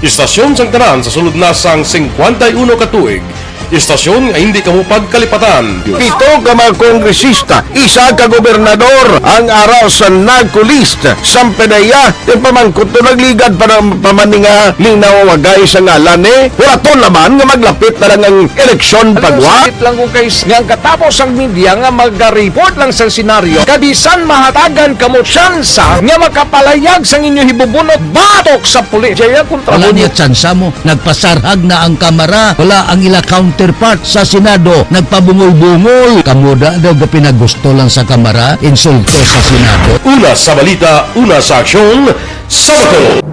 istasyon sang tanan sa sulod na sang 51 ka tuig, istasyon nga hindi kamo pagkalipatan. Pito ka mga kongresista, isa ka gobernador, ang araw sa nagkulist, sampedaya, yung pamangkot to nagligad para pamaninga linaw wagay sa ngalan wala to naman nga maglapit na lang ang eleksyon pagwa. Sakit lang ko guys, nga katapos ang media nga mag-report lang sa senaryo, kabisan mahatagan kamo tsansa nga makapalayag sa inyo hibubunot, batok sa pulis. Jaya kontra wala niya tsansa mo, nagpasarhag na ang kamara, wala ang ila counterpart sa Senado, nagpabungol-bungol. Kamuda daw pinagusto lang sa kamara, insulto sa Senado. Una sa balita, una sa aksyon, Sabado.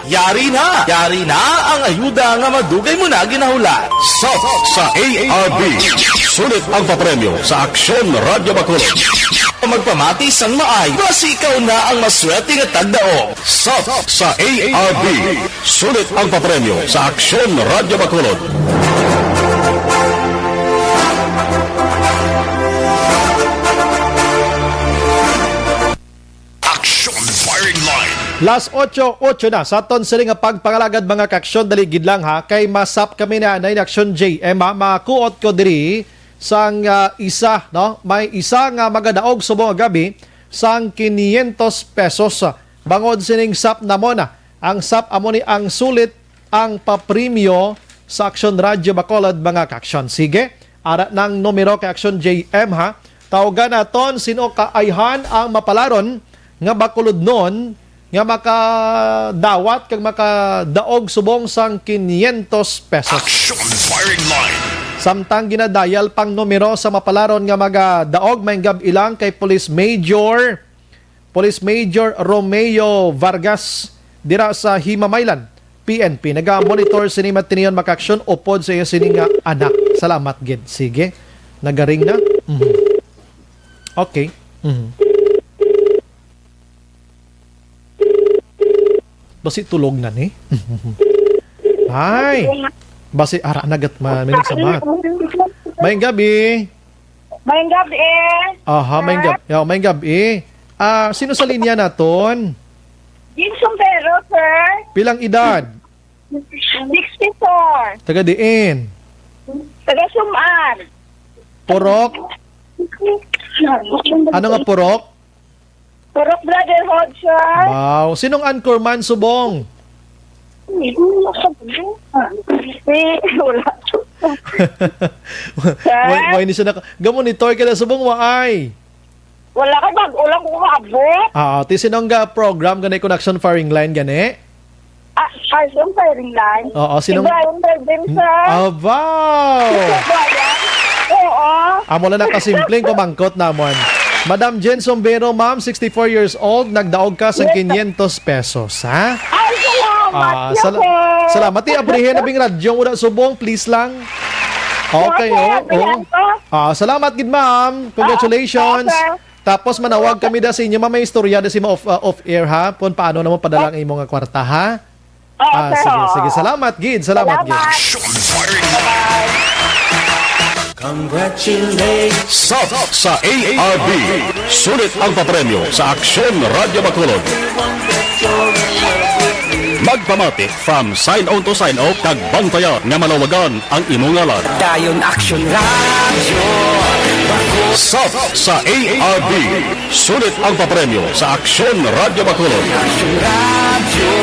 Yari na ang ayuda nga madugay mo na ginahulat. Sa ARB, sulit ang papremyo sa Aksyon Radio Bacolod. Magpamati sang maay, basi ikaw na ang maswerte nga tagdaog. Sa ARB, sulit ang papremyo sa Aksyon Radio Bacolod. Action Firing Line. Last 8:08 na sa aton sila nga pagpangalagad mga kaksyon daligid lang ha kay masap kami na na action JM ha makuot ko diri sang isa no may isa nga magadaog subong gabi sang 500 pesos bangod sining sap na mo na ang sap amo ni ang sulit ang papremyo sa Action Radio Bacolod mga kaksyon. Sige, ara nang numero kay Action JM ha, tawagan naton sino kaayhan ang mapalaron nga Bacolod noon nga makadawat kag makadaog subong sang 500 pesos. Action Firing Line. Samtang ginadayal pang numero sa mapalaron nga magadaog may gab ilang kay Police Major Romeo Vargas dira sa Himamaylan PNP. Naga-monitor sini matiniyon makaksyon upod sa iya sini nga anak. Salamat gid. Sige. Nagaring na. Okay. Basi tulog na ni. Ay. Basi ara nagat maminig sa mat. Mayong gabi. Mayong gabi Aha, mayong gabi. Mayong gabi. Sino sa linya naton? Jin Sombrero, sir. Pilang edad? 64. Taga diin. Taga Suman. Purok? Ano nga purok? Purok Brotherhood, sir. Wow. Sinong anchorman subong? Wala. Why ni siya gamonitor ka na subong waay. Wala ka mag-ulang kung maabot. Ti sinong ga program ganay connection firing line gani? Yung firing line. Oo, sinong? Si Brian Berdem, sir. Abaw! Oo. Amo lang nakasimpleng pamangkot namon. Madam Jen Sombero, ma'am, 64 years old, nagdaog ka sa 500 pesos, ha? Ay, salamat. Salamat. Abrihin na bing radyo mo na subong, please lang. Okay, salamat, gid ma'am. Congratulations. Tapos manawag kami da sa inyo, ma'am, may istorya da si mo off-air, ha? Kung paano naman padala ang imong kwarta, ha? Sige. Salamat, gid. Salamat, gid. Congratulations sa ARB. Sulit ang papremyo sa Aksyon Radyo Bacolod. Magpamatik from sign on to sign off kag bantayan nga malawagan ang imong ngalan. Dayon Aksyon Radyo Sa ARB. Sulit ang papremyo sa Aksyon Radyo Bacolod. Aksyon Radyo,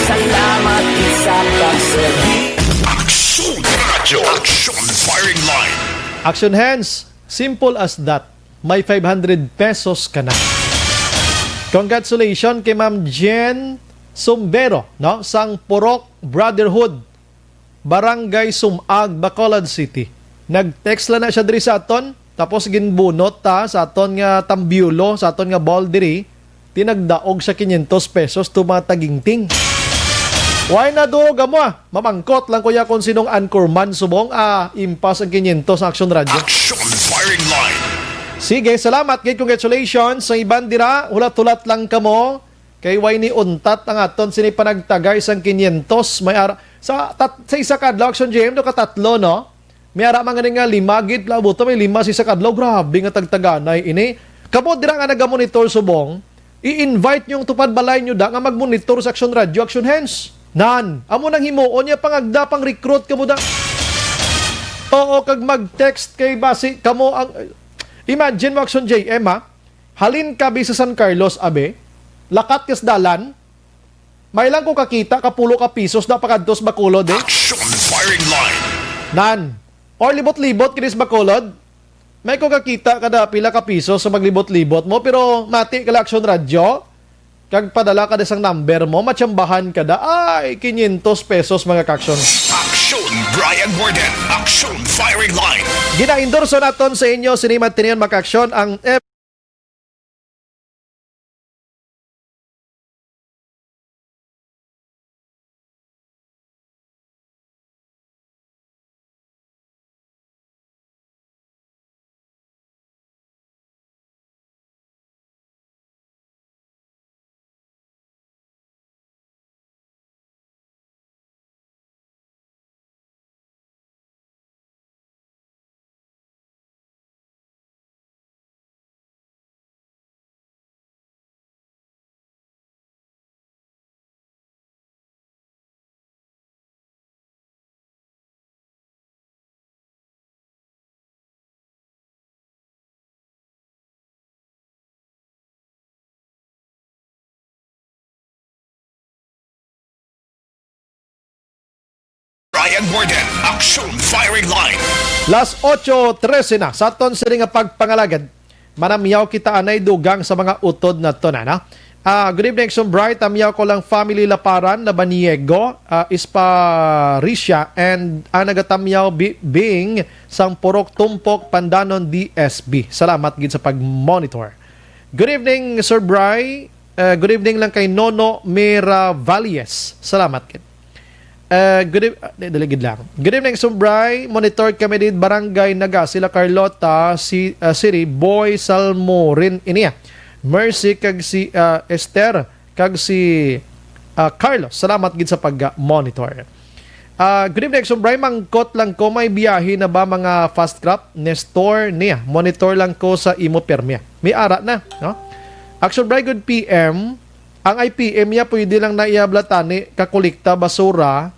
salamat sa pagserbi. Aksyon Radyo, Aksyon Firing Line. Action hands, simple as that. May 500 pesos ka na. Congratulations kay Ma'am Jen Sombero, no? Sang Purok Brotherhood, Barangay Sumag, Bacolod City. Nag-text lang na siya diri sa aton, tapos ginbunot ta sa aton nga tambyulo, sa aton nga ball diri, tinagdaog sa 500 pesos tumatagingting. Why na do gamo mamangkot lang kuya kung sinong anchorman subong impas ang 500 sa Action Radio. Action Firing Line. Sige, salamat kay congratulations sa iban dira, hulat-hulat lang kamo kay why ni untat ang aton sini panagtagay sang 500 may ara sa isa kadlaw Action GM do katatlo no. May ara man nga 5 gid labuto may 5 sa isa kadlaw, grabe nga tagtaganay ini. Kamo dira nga naga-monitor subong, i-invite yung tupad balay nyo da nga mag-monitor sa Action Radio, Action Hands. Amo nang himuon niya pangagda pang recruit kamo da. Oo, kag mag-text kay basi kamo ang imagine mo Action JM halin ka sa San Carlos abe, lakat kas dalan, may lang ko kakita kapulo ka pisos na pakadtos Bacolod Action Firing Line. Or libot-libot kinis Bacolod, may ko kakita kada pila ka pisos sa maglibot-libot mo pero mati ka Action Radio. Kag padala ka desang number mo, matsambahan ka da, 500 pesos mga kaksyon. Action Brian Borden, Action Firing Line. Gina-endorso naton sa inyo, sinimat tiniyon mga kaksyon, ang Brian Borden, Action Firing Line. Las 8:13 na sa aton sini nga pagpangalagad. Manamyaw kita anay dugang sa mga utod na to na. Good evening, Action Bright. Amyaw ko lang family Laparan, Labaniego, Isparisha, and nagatamyaw being sang Purok Tumpok, Pandanon, DSB. Salamat gid sa pag-monitor. Good evening, Sir Bry. Good evening lang kay Nono Miravalles. Salamat gid. Good evening, Sumbray. Monitor kami din Barangay Naga, sila Carlota, Siri, Boy Salmorin, iniya. Mercy, kag si Esther, kag si Carlos. Salamat gid sa pag-monitor. Good evening, Sumbray. Mangkot lang ko, may biyahe na ba mga fast crop? Nestor niya. Monitor lang ko sa imo permia. May ara na. No? Action Bray, good PM. Ang IPM niya pwede lang na iabla tani, kakulikta, basura,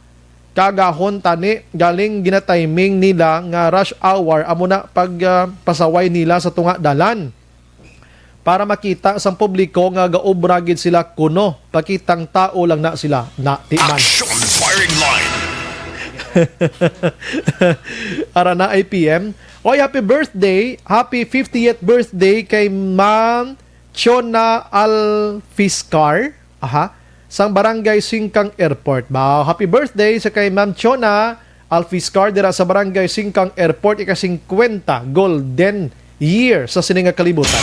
kagahon tani, galing ginatiming nila nga rush hour, amo na pag pasaway nila sa tunga dalan. Para makita sa publiko nga gaobragid sila kuno. Pakitang tao lang na sila na timan. Action firing line. Ara na IPM. Oy, happy birthday. Happy 50th birthday kay Ma'am Chona Alfiscar. Sang Barangay Singkang Airport. Happy birthday sa kay Ma'am Chona Alfiscar dira sa Barangay Singkang Airport. Ika-50 golden year sa sininga kalibutan.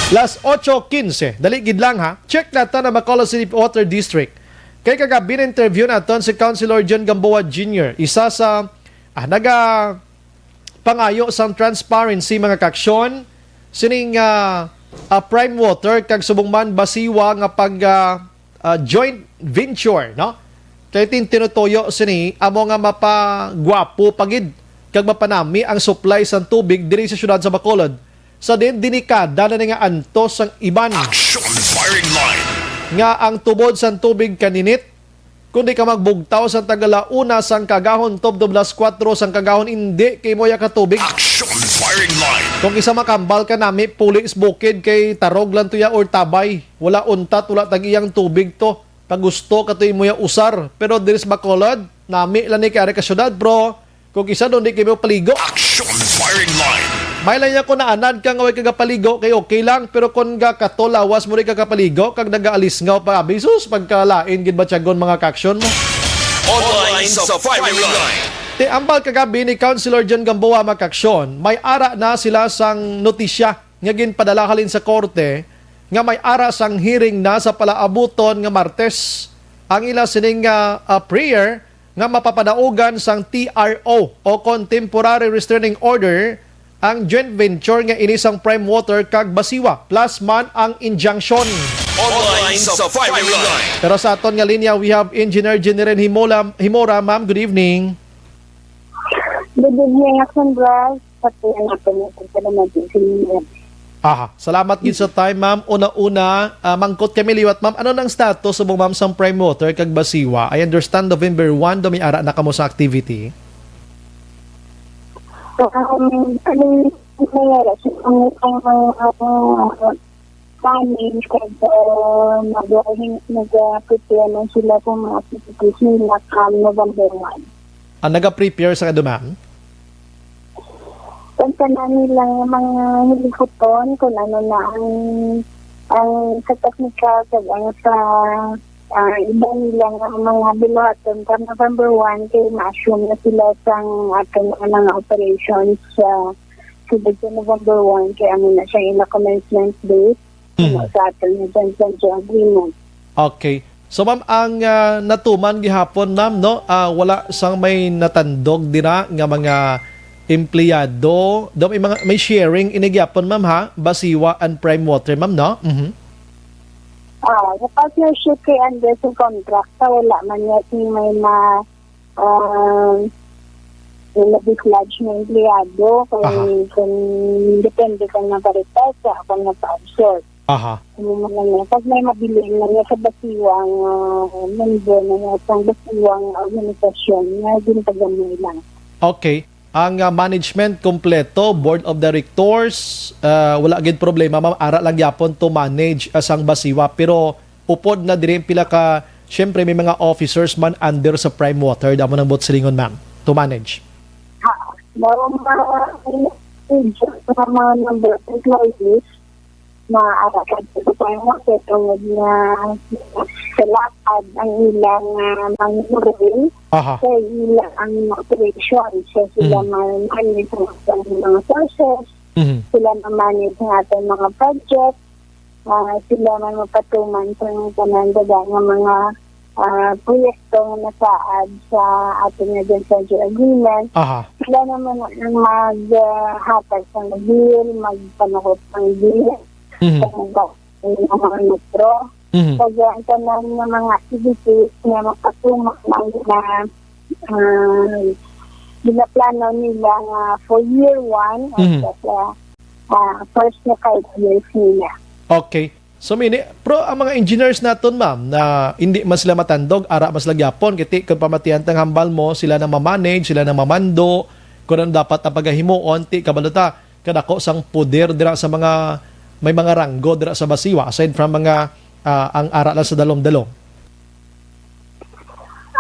Las 8:15. Daligid lang ha. Check natin na Bacolod City Water District. Kay kagabi na interview natin si Councilor John Gamboa Jr. Isa sa pangayo sa transparency mga kaksyon. Sining Prime Water kag subong man basiwa nga pag joint venture, no? Kay tinutoyo sini amo nga mapagwapo pagid kag mapanami ang supply sa tubig diri sa syudad sa Bacolod. Sa dinikada na nga antos ang iban. Action firing line. Nga ang tubod sa tubig kaninit, kundi ka magbugtaw sa tagalauna sang kagahon top 4 sang kagahon hindi kay moya ka tubig. Action firing line. Kung isa makambal ka nami, pulis bukid kay tarog lang tuya or tabay. Wala untat, wala tagiyang tubig to. Pag gusto ka tuya moya usar. Pero diris Bacolod, nami lang ni kaya ka syudad bro. Kung isa doon di kayo paligo. Action firing line. May lang niya ko na anad ka nga way kagapaligo kay okay lang, pero kung ga katolawas mo rin kagapaligo kag nagaalis nga pa abisus pagkalain gid ba tiyagon mga kaksyon mo. Online sa firing line. Te ambal kagabi ni Councilor John Gamboa makaksyon, may ara na sila sang notisya nga ginpadala halin sa korte nga may ara sang hearing na sa palaabuton nga Martes ang ila sining prayer nga mapapadaugan sang TRO o Contemporary Restraining Order ang joint venture nga inisang Prime Water kag Basiwa plus man ang injunction. Online sa firing line. Pero sa aton nga linya we have Engineer General Himora. Ma'am, good evening. Good evening, Action Bros. Pati ang natin. Salamat gid sa time, ma'am. Una-una, mangkot kami liwat, ma'am. Ano nang status sa ma'am sa Prime Water kag Basiwa? I understand November 1 do may ara na kamo sa activity. So, nangyari manage kasi nag-prepare na sila kung mga activities nila November 1. Nag-prepare sa kado, ma'am? Kanta na nilang mga hilikoton kung ano na ang sa technical sa iba nilang mga biluhaton sa November 1 kay ma-assume na sila sa ating mga operations sa November 1 kaya ano na siya yung commencement date sa ating joint venture agreement. Okay. So ma'am, ang natuman gihapon ma'am, no? Wala sang may natandog dira nga mga empleyado. May sharing inigyapon ma'am ha? Basiwa and Prime Water ma'am, no? The partnership kay Anderson contract wala man yun may na-dislodge na empleyado kung depende ka na paritesa kung na-absorb. Pag may mabiling na niya sa basiwang member na niya sa basiwang organisasyon na gintagamay lang. Okay. Ang management kompleto, board of directors, wala gid problema ma'am, ara lang yapon to manage asang Basiwa, pero upod na diri pila ka, syempre may mga officers man under sa Prime Water damo nang bot silingon ma'am to manage. Mga number of employees na arakan sa Prime Water tungod na sa lakad ang ilang manguruin sa ilang ang operation. So sila manage ng mga sources, sila manage ng ating mga project, sila man mapatuman sa panandaga ng mga proyekto na nasaad sa ating joint venture agreement. Sila naman ang maghatag sa bill, magpanakot ng bill, ng mga metro. Kaya ang tanong ng mga activities na mapatumak na ginaplano nila nga for year 1 at first na 5 years nila. Okay. So pro ang mga engineers naton ma'am na hindi man sila matandog, ara mas lagyapon kiti kung pamatian tang hambal mo, sila na ma-manage, sila na mamando, kung ano dapat ang paghimuon ti kabalota kadako sang poder dira sa mga may mga ranggo dira sa basiwa aside from mga ang ara lang sa dalom-dalom.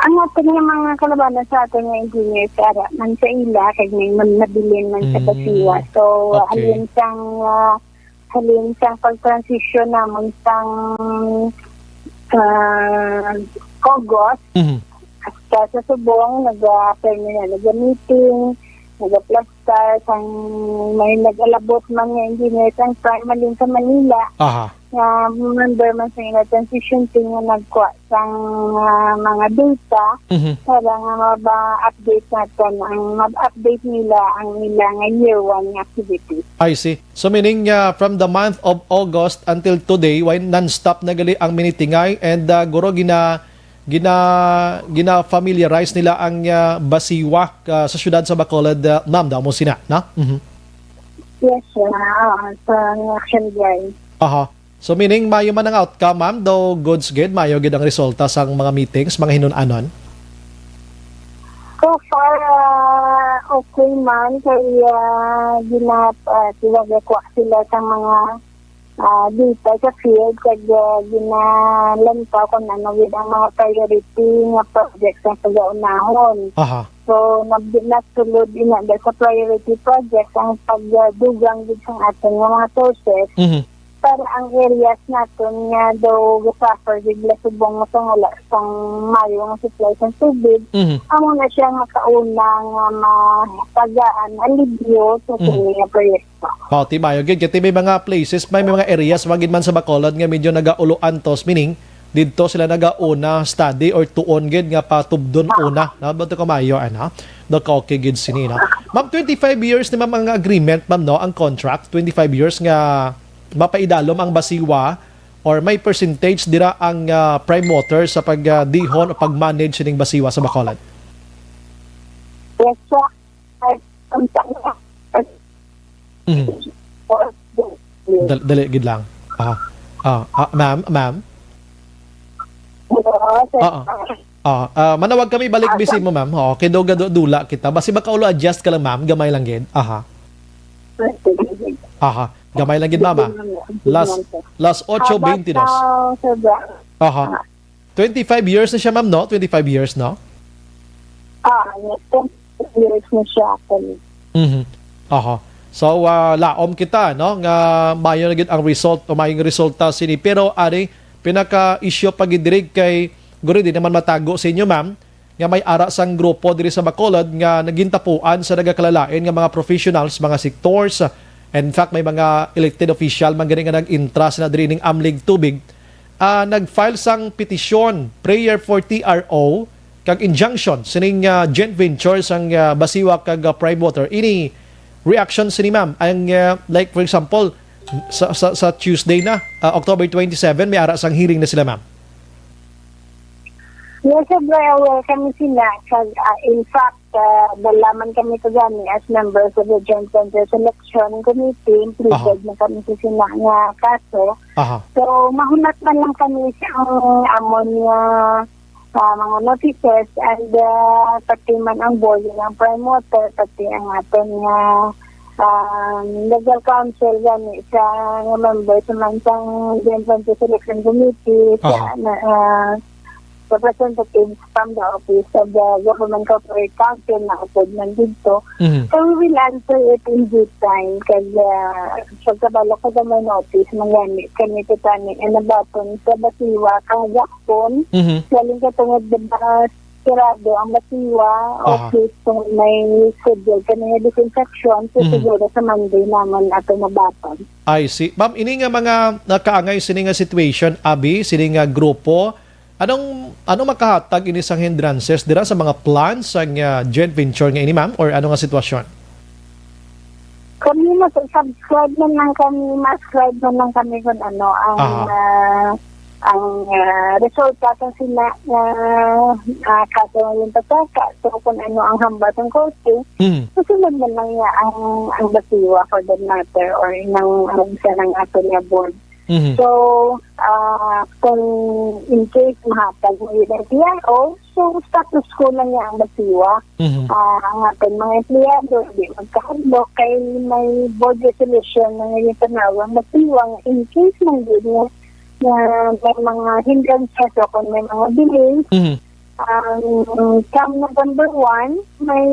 Ang ating mga kalabanan sa ating mga engineers, ara man sa ila, kag may mabilin man sa basiwa. So, halin siyang pag-transition naman sang August. At sa subong, nag-meeting, nag-plaster, sang may nag-alabot man nga engineers ang primarily sa Manila. Member man sa ina transition team nga nagkuha sang mga data para nga ma-update natin ma-update nila ang nila nga year 1 activity. I see. So meaning from the month of August until today, why non-stop na gali ang minitingay and guro gina-familiarize nila ang basiwa sa syudad sa Bacolod, ma'am, daw mo sina, na? Yes, sa action guide. So meaning mayo man ang outcome, ma'am, daw goods good, mayo gid ang resulta sa mga meetings, mga hinunanon? So far, okay man. Kaya ginagawa sila sa mga data sa field. Kaya ginalantaw ko na with ang mga priority nga projects ang pag-aunahon. So, nasulod ina sa priority projects ang pagdugang din sa ating mga sources. Para ang areas natin nga daw suffer bigla subong mo sa wala sang mayo nga supply sa tubig, amo na siya makauna nga matagaan alibyo sa nga proyekto. Ti mayo gid kay may mga places, may mga areas magid man sa Bacolod nga medyo nagauluan tos, meaning didto sila nagauna study or tuon gid nga patubdon una. Bato ka mayo ana. Do ka okay gid sini na. Ma'am, 25 years ni ma'am ang agreement, ma'am, no, ang contract 25 years nga mapaidalom ang basiwa or may percentage dira ang prime water sa pagdihon o pag-manage sining basiwa sa Bacolod? Yes, sir. Dali gid lang. Ma'am? Manawag kami balik bisin mo, ma'am. Okay, dula kita. Basi makaulo adjust ka lang, ma'am. Gamay lang gid. Gamay lang gid, mama. Las 8:22. 25 years na siya, ma'am, no? 25 years, no? Yes, 25 years na siya. So, laom kita, no? Nga mayo na gid ang result o mayong resulta sini. Pero, pinaka-issue pagidirig kay guri di naman matago sa inyo, ma'am, nga may ara sang grupo diri sa Bacolod nga nagintapuan sa nagakalalain nga mga professionals, mga sectors. In fact, may mga elected official man gani nga nag-intra sa nadrining amlig tubig. Nag-file sang petisyon, prayer for TRO, kag injunction sining joint venture sang basiwa kag prime water. Ini reaction sini, ma'am, ang like for example sa Tuesday na, October 27, may ara sang hearing na sila, ma'am. Yes, very welcome sila. In fact, dalaman kami ito gani as members of the Joint Venture Selection Committee. Included na kami sa sila nga kaso. So, mahunat man lang kami sa amon mga notices and pati man ang board ng prime water, pati ang aton legal counsel gani sa member sa mansang Joint Venture Selection Committee, representatives from the office of the Government Corporate Council na upod man dito. So we will answer it in due time kasi pagkabalo ko na may notice mangyani kami titani and nabaton sa basiwa kang yakpon galing ka tungod diba sirado ang basiwa office kung may schedule kami disinfection so siguro sa Monday naman ato nabaton. I see. Ma'am, ini nga mga nakaangay sini nga situation, abi, sini nga grupo, anong makahatag ini sang hindrances dira sa mga plans ang joint venture nga ini, ma'am, or ano nga sitwasyon? Kami subscribe man lang kami, mas subscribe man lang kami kung ano ang ang resulta kung sila kaso yung pataka. So kung ano ang hambat ng korte, susunod na lang niya ang basiwa for that matter or ng isa ng ato niya board. So, kung in case mahatag mo yung PRO, so status quo lang niya ang basiwa. Ang ating mga empleyado, hindi magkahadlok kay may board resolution na ngayon panawang basiwa in case man din niya na may mga hindrances o kung may mga delays. Come November 1, may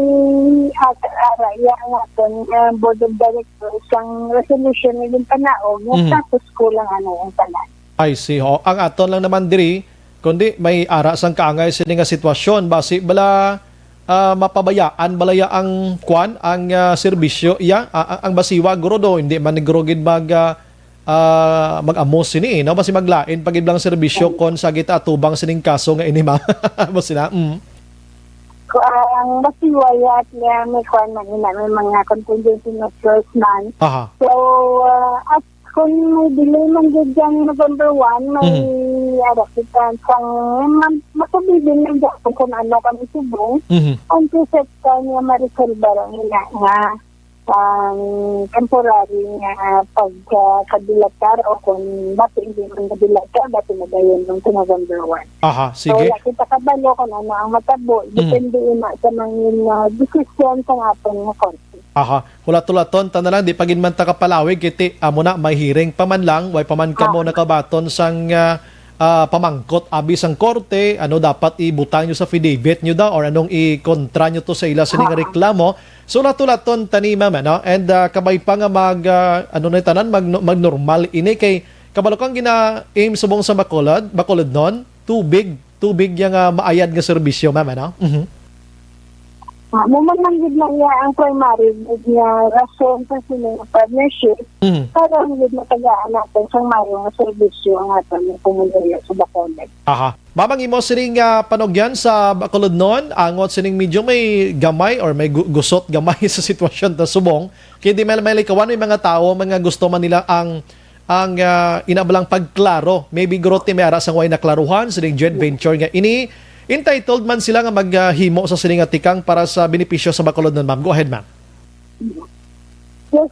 araya ang ating board of directors ang resolution na yung panaog yung status ko lang yung tanan. I see. Ho. Ang aton lang naman diri, kundi may ara sang kaangay sini nga sitwasyon basi bala mapabayaan balaya ang kwan ang serbisyo ang basiwa guro do hindi man nigrogid mag-amos sini no basi maglain pagid lang serbisyo kon sa kita atubang sining kaso nga ini ma mo sila ang basiwa at may kwan man may mga contingency measures man. So at kung may delay man dyan November 1 may arakitan sang makabibin lang dyan kung ano kami subong ang preset ka niya ma-resolve nila nga temporary nga pagkadilatar o kung bakit hindi man kadilatar bakit nagayon ng November 1. Sige. So, kita kabalo kung ano ang matabo. Depende na sa mga decision sa ating nga konti. Hulat-hulaton, tanda lang, di pagin man takapalawig, kiti, amo na, may hearing paman lang, way paman ka mo nakabaton sang pamangkot, abis ang korte, ano dapat ibutang nyo sa affidavit nyo daw, or anong i-kontra nyo to sa ila sining reklamo. So, hulat-hulaton, tanima man, no? And kabay pa nga mag-normal ini kay kabalo kang gina-aim subong sa Bacolod nun, tubig yung maayad nga serbisyo, ma'am, ano? Mamanggid lang niya ang primary niya rason sa sining partnership para hindi matagaan natin sa mayroong servisyo ang ating pumulaya sa Bacolod. Mamang imo sining panogyan sa Bacolod noon, angot sining medyo may gamay or may gusot gamay sa sitwasyon ta subong. Kaya di may likawan yung mga tao, mga gusto man nila ang inabalang pagklaro. Maybe grote may aras ang way na klaruhan sining joint venture nga ini. Entitled man sila nga maghimo sa sining tikang para sa benepisyo sa Bacolod nun, ma'am. Go ahead, ma'am. Yes,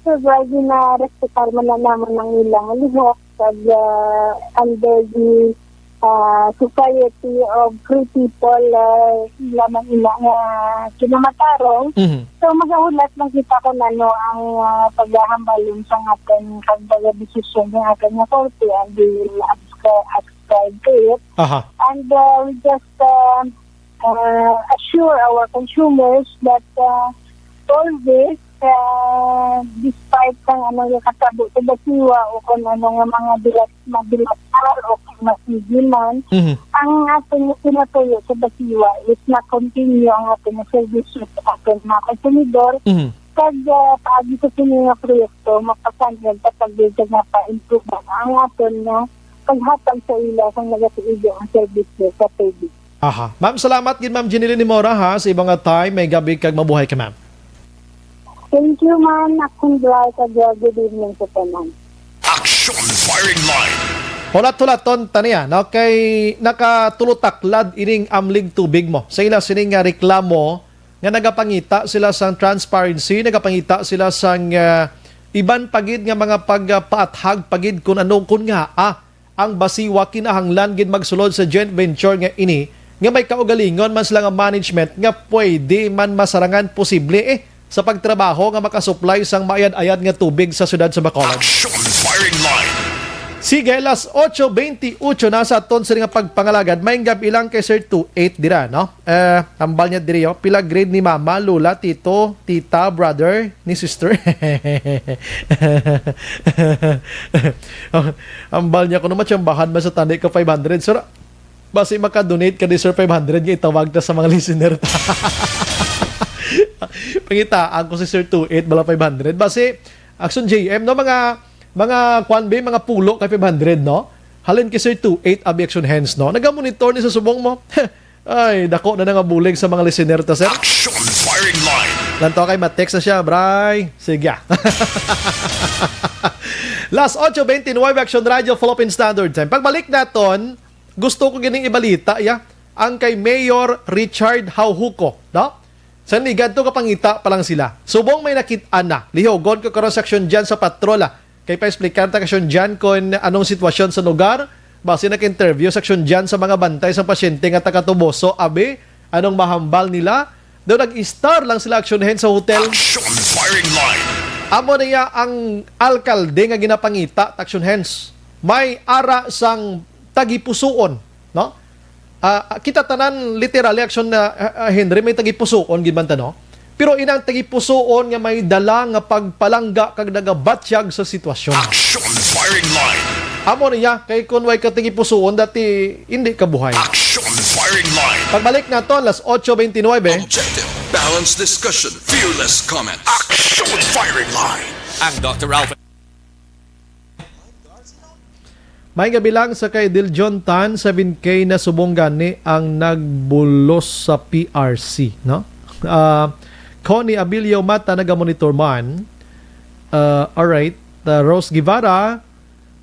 Sir Brady, na respetar mo na naman ng ilang lihok under the Society of Free People lamang ilang kinamatarong. So, magahulat lang kita kung ano ang paghahambalin sa ating pagdala-desisyon ng ating korte and we will ascribe to it. And we just assure our consumers that all this, despite kang ano yung kasabot sa basiwa o kung ano nga mga madilatar o masigil man, ang ating pinatuyo sa basiwa is na continue ang ating service sa ating mga konsumidor. Kag paagi sa sininga proyekto, mapasangyan sa pagbidag na pa-improve ang ating paghatag sa ila kung nagatiigyo ang service sa TV. Ma'am, salamat gid Ma'am Jenny Nimora ha sa ibang time. May gabi kag mabuhay ka, ma'am. Thank you, ma'am. Akong glad kag good evening sa tanan. Action Firing Line. Hulat-hulaton taniya, no? Kay nakatulutaklad ining amlig tubig mo. Sa ila sining reklamo nga nagapangita sila sang transparency, nagapangita sila sang iban pagid nga mga pagpaathag pagid kun ano kun nga ang basiwa kinahanglan gid magsulod sa joint venture nga ini nga may kaugalingon man sila nga management nga pwede man masarangan posible sa pagtrabaho nga makasupply sang maayad-ayad nga tubig sa syudad sa Bacolod. Action Firing Line. Sige, las 8:28 na sa aton sa nga pagpangalagad. May gabi lang kay Sir 28 dira, no? Ambal niya diri, pila grade ni mama, lula, tito, tita, brother, ni sister. Ambal niya ko naman siyang bahan sa tanay ka 500. Sir, basi maka-donate ka ni Sir 500 nga itawag na sa mga listener. Pangitaan ko si Sir 28 bala 500. Basi, Action JM, no? Mga kwanbe, mga pulo kay 500, no? Halin kay Sir 28 abi action hands, no? Nagamonitor ni sa subong mo. Ay, dako na nga bulig sa mga listener ta, sir. Action Firing Line. Lanto kay ma-text na siya, bray. Sige. Last 8:29 Action Radio Philippine Standard Time. Pagbalik naton, gusto ko gining ibalita ang kay Mayor Richard Hauhuco, no? Sa ligad to kapangita pa lang sila. Subong may nakita na. Lihogon ko karon section dyan sa patrola. Kay pa-explikan ta kasyon dyan kung anong sitwasyon sa lugar. Base nag-interview section dyan sa mga bantay sa pasyente nga taga-Tuboso. Abe, anong mahambal nila? Doon nag-star lang sila aksyonahin sa hotel. Action firing line. Amo niya ang alkalde nga ginapangita, action hands. May ara sang tagipusoon, no? Kita tanan literal action na Henry may tagipusoon gibanta no. Pero inang tagipusoon nga may dala nga pagpalangga kag nagabatsyag sa sitwasyon. Action firing line. Amo niya kay kun way ka tagipusoon dati hindi ka buhay. Action firing line. Pagbalik nato alas 8:29. Objective, balanced discussion, fearless comment. Action firing line. Ang Dr. Alvin. May gabi lang sa kay Dil John Tan, 7K na subong gani ang nagbulos sa PRC, no? Connie Abilio Mata naga-monitor man. Alright, Rose Guevara,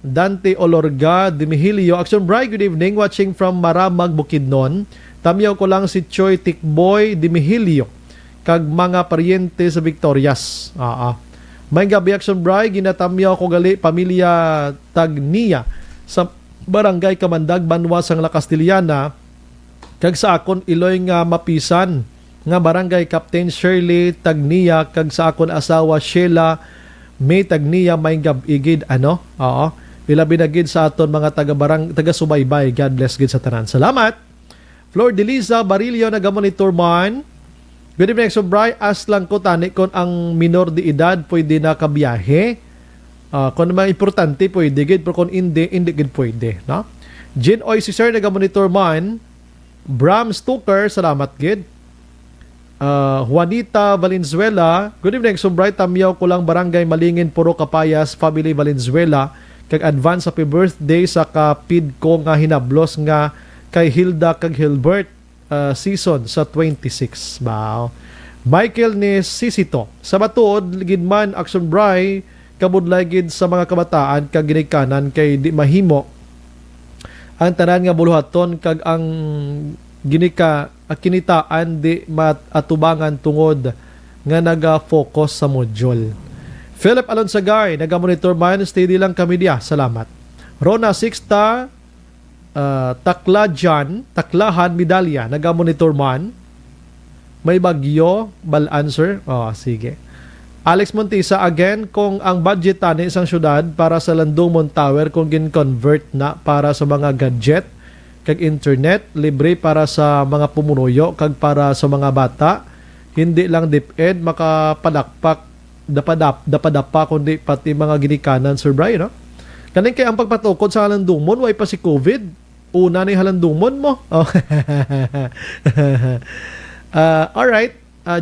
Dante Olorga, Dimihilio, Action Bright, good evening, watching from Maramag, Bukidnon. Tamiyaw ko lang si Choi Tikboy, Dimihilio, kag mga paryente sa Victorias. May gabi Action Bright, ginatamyaw ko gali, pamilya Tagnia, sa Barangay Kamandag, Banwas ang La Castillana, kag sa akon Iloy nga mapisan nga Barangay Captain Shirley Tagnia, kag sa akon asawa Sheila May Tagnia, may gabigid ano. Oo. Ilabi na gid sa aton mga taga-subaybay. God bless gid sa tanan. Salamat. Flor Deliza Barilio naga-monitor man. Good evening, Sobray. As lang ko tani kon ang minor de edad pwede na kabiyahe. Kung naman importante pwede gid, pero kung hindi gid pwede, no? Jean Oy si Sir naga-monitor man. Bram Stuker, salamat gid. Juanita Valenzuela, good evening, Sobray. Tamyaw ko lang Barangay Malingin, Puro Kapayas, Family Valenzuela. Kag advance happy birthday sa kapid ko nga hinablos nga kay Hilda kag Hilbert, season sa 26. Wow. Michael ni Sisito, sa batuod gid man Action Bray, kabudlay gid sa mga kabataan kag ginikanan kay di mahimo ang tanan nga buluhaton kag ang kinitaan di matubangan tungod nga naga-focus sa module. Philip Alonsagay, naga-monitor man, steady lang kami diya. Salamat. Rona Sixta, Taklahan Medalya, naga-monitor man. May bagyo, bal answer. Sige. Alex Montisa, again, kung ang budget tani isang syudad para sa Landumon Tower, kung gin-convert na para sa mga gadget, kag internet, libre para sa mga pumunuyo, kag para sa mga bata, hindi lang DepEd makapalakpak dapadapa kundi pati mga ginikanan, Sir Brian, no? Kaning kay ang pagpatukod sa halandumon, way pa si COVID. Una ni halandumon mo. Alright.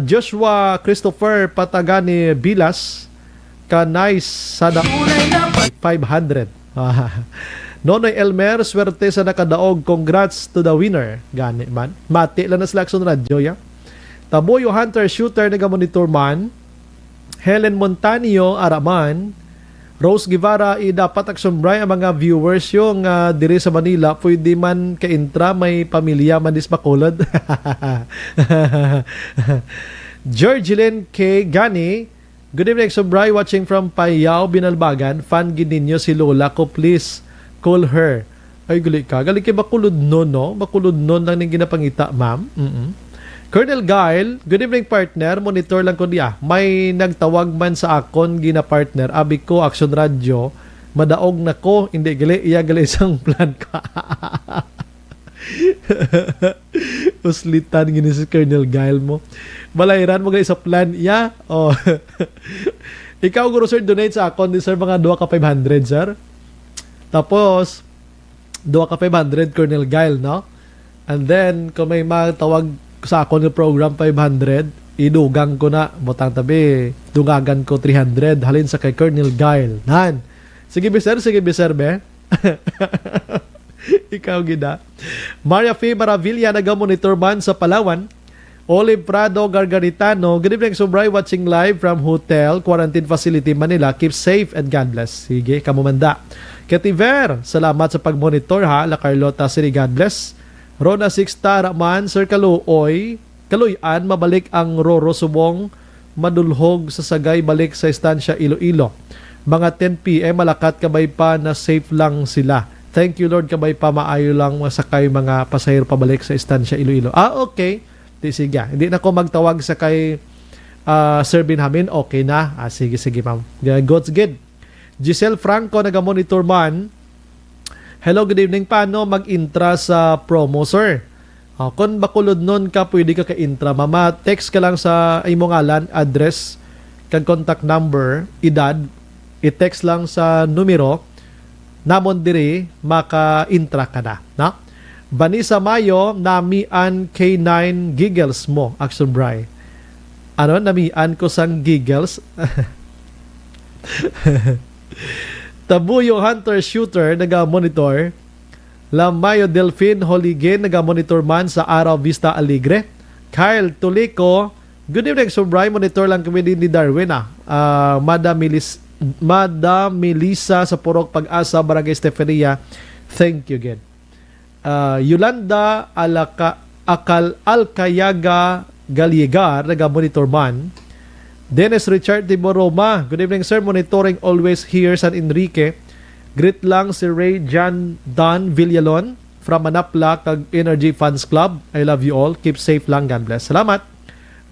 Joshua Christopher Patagani Bilas, ka-nice sana 500. Nonoy Elmer, swerte sa nakadaog. Congrats to the winner. Gani man. Mati lang na sila Action Radio, ya. Taboyo Hunter Shooter, naga-monitor man. Helen Montanio Araman, Rose Guevara, dapat Action Bray ang mga viewers yung diri sa Manila pwede man ka-intra, may pamilya man dis Bacolod. Georgilyn K. Gani, good evening Action Bray, watching from Payao, Binalbagan. Fan gid ninyo si Lola ko, please call her. Ay gali ka, gali kay Bacolod no, no? Bacolod no lang ning ginapangita, ma'am. Colonel Gail, good evening partner, monitor lang ko diya. May nagtawag man sa akon gina partner, abi ko Action Radio, madaog na ko, hindi gali, iya gali isang plan ka. Uslitan gini si Colonel Gail mo. Balayran mo gali sa plan, iya. Oh. Ikaw guro sir, donate sa akon di sir mga 2 ka 500 sir. Tapos 2 ka 500 Colonel Gail, no? And then kung may magtawag sa ako ng program 500, idugang ko na, butang tabi, dungagan ko 300, halin sa kay Colonel Gail. Nan. Sige biser be. Ikaw gida. Maria F. Maravilla, naga-monitor man sa Palawan. Olive Prado Gargaritano, good evening, Subray, watching live from Hotel Quarantine Facility, Manila. Keep safe and God bless. Sige, kamumanda. Ketiver, salamat sa pag-monitor ha. La Carlota Siri, God bless. Rona Sixta Raman, Sir Kaluoy, Kaluyan, mabalik ang Roro Subong, madulhog sa sagay, balik sa istansya Iloilo. Mga 10 p.m. malakat kabay pa na safe lang sila. Thank you Lord, kabay pa maayo lang masakay mga pasahero pabalik sa istansya Iloilo. Okay. Sige. Hindi na ko magtawag sa kay Sir Binhamin. Okay na. Sige ma'am. God's good. Giselle Franco, naga-monitor man. Hello, good evening. Paano mag-intra sa promo, sir? Kung bakulod nun ka, pwede ka ka-intra. Mama, text ka lang sa imong ngalan, address, kag contact number, edad, i-text lang sa numero, namon diri, maka-intra ka na. Na? Vanessa Mayo, namian K9 giggles mo, Action Bry. Ano, namian ko sang giggles? Tabuyo Hunter Shooter, naga-monitor. Lamayo Delphine Holigen, naga-monitor man sa Araw Vista Alegre. Kyle Tulico, good evening, Subray, monitor lang kami din ni Darwin Madam Melissa sa Purok Pag-asa, Barangay Estefania, thank you again. Yolanda Alcayaga Galiegar, naga-monitor man. Dennis Richard de Boroma, good evening sir, monitoring always here San Enrique. Greet lang si Ray John Don Villalon from Manapla kag Energy Funds Club. I love you all. Keep safe lang. God bless. Salamat.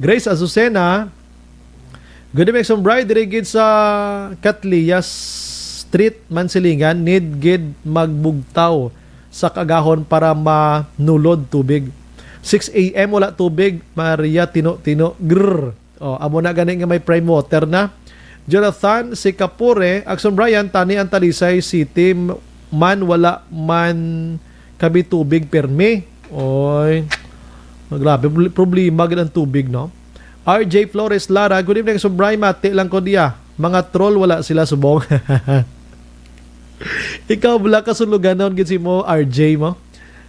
Grace Azucena, good evening Sombray, dirigid sa Catlia Street, Mansilingan. Need gid magbugtaw sa kagahon para manulod tubig. 6 a.m. wala tubig. Maria Tino. Grrr. Amo na ganing nga may prime water na. Jonathan Sikapure, Action Brian, Tani ang Talisay City, man wala man kabi tubig permi. Oy, grabe problema gid ang tubig, no? RJ Flores Lara, good evening Action Brian, mati lang ko diya. Mga troll wala sila subong. Ikaw wala ka suluganon gid si mo RJ mo.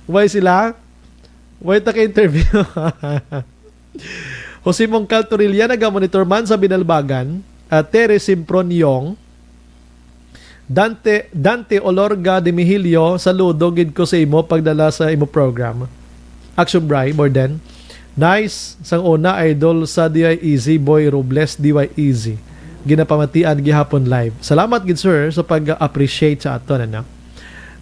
Why sila? Why ta ka interview? Jose Mongcal Torilla, naga-monitor man sa Binalbagan. Tere Simpron Yong, Dante Olorga de Mihilio, saludo gid ko sa imo pagdala sa imo program. Action Bry, more than. Nice, sang una idol sa DI Easy, Boy Robles, DY Easy. Ginapamatian gihapon live. Salamat gid sir sa pag-appreciate sa aton ano.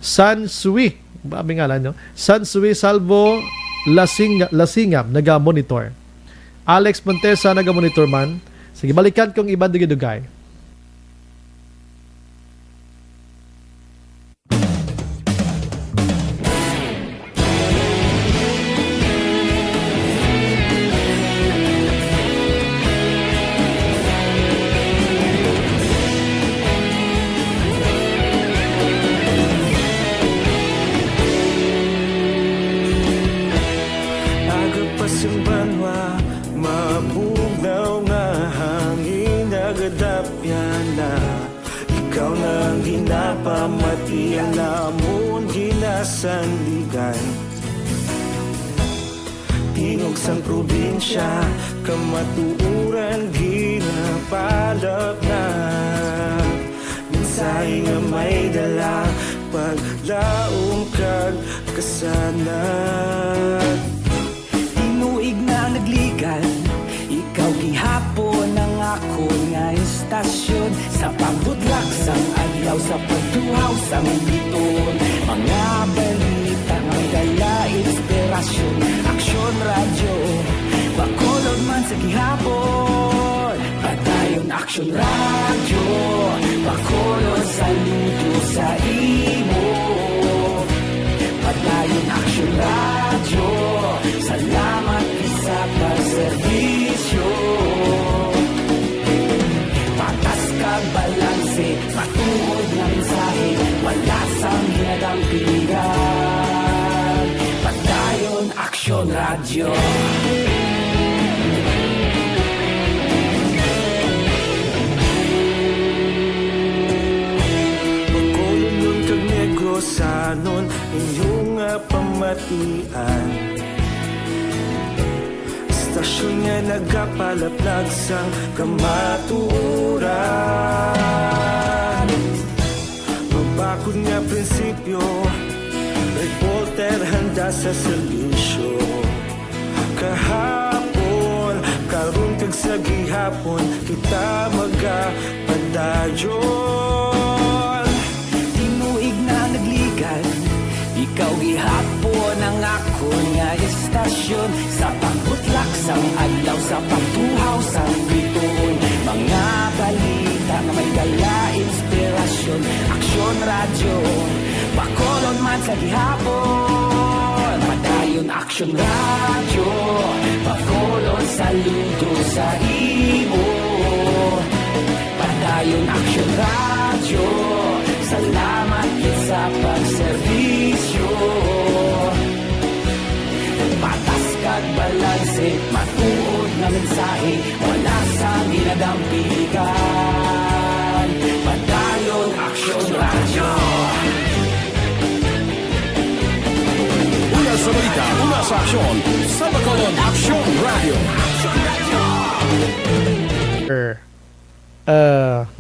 Sansui, babi ngalan no. Sansui Salvo Lasingam, naga-monitor. Alex Montesa, naga-monitor man. Sige, balikan kong ibang dugay-dugay. Pamati ang namon ginasandigan. Tingog sang probinsya, kamatuuran ginapalap na. Minsay nga may dala, paglaong kag kasanat. Tinuig na nagligan, ikaw gihapon ang ako nga istasyon. Sa pagbutlak sang adlaw, sa pagduhaw sang biton. Mga balita nga dala inspirasyon. Aksyon radyo, bakolod man sa gihapon. Padayon Aksyon radyo, bakolod saludo sa imo. Padayon Aksyon radyo, salamat isa pagserbisyo. Patas kag balanse, patuod ng mensahe, wala sang hinagang pilihan. Padayon Aksyon radyo. Pagkulong kag negosanon, inyong pamatian. Aksyon niya nagapalaplag sang kamaturan. Magbakod nga prinsipyo, reporter handa sa serbisyo. Kahapon, karong kag sa gihapon, kita magapadayon. Tinuig na nagligad, ikaw gihapon ang ako nga estasyon. Sa pangbutlak sang adlaw, sa pagtuhaw sang bituon. Mga balita na may dala inspirasyon. Aksyon radyo, bakolon man sa gihapon. Padayon aksyon radyo, bakolon saludo sa imo. Padayon aksyon radyo, salamat kit sa pagserbisyo. Patas kag balanse, matuod na mensahe, wala sa ginadampikan. Padayon aksyon radyo. Una sa balita, una sa aksyon, sa Bacolod Aksyon Radio.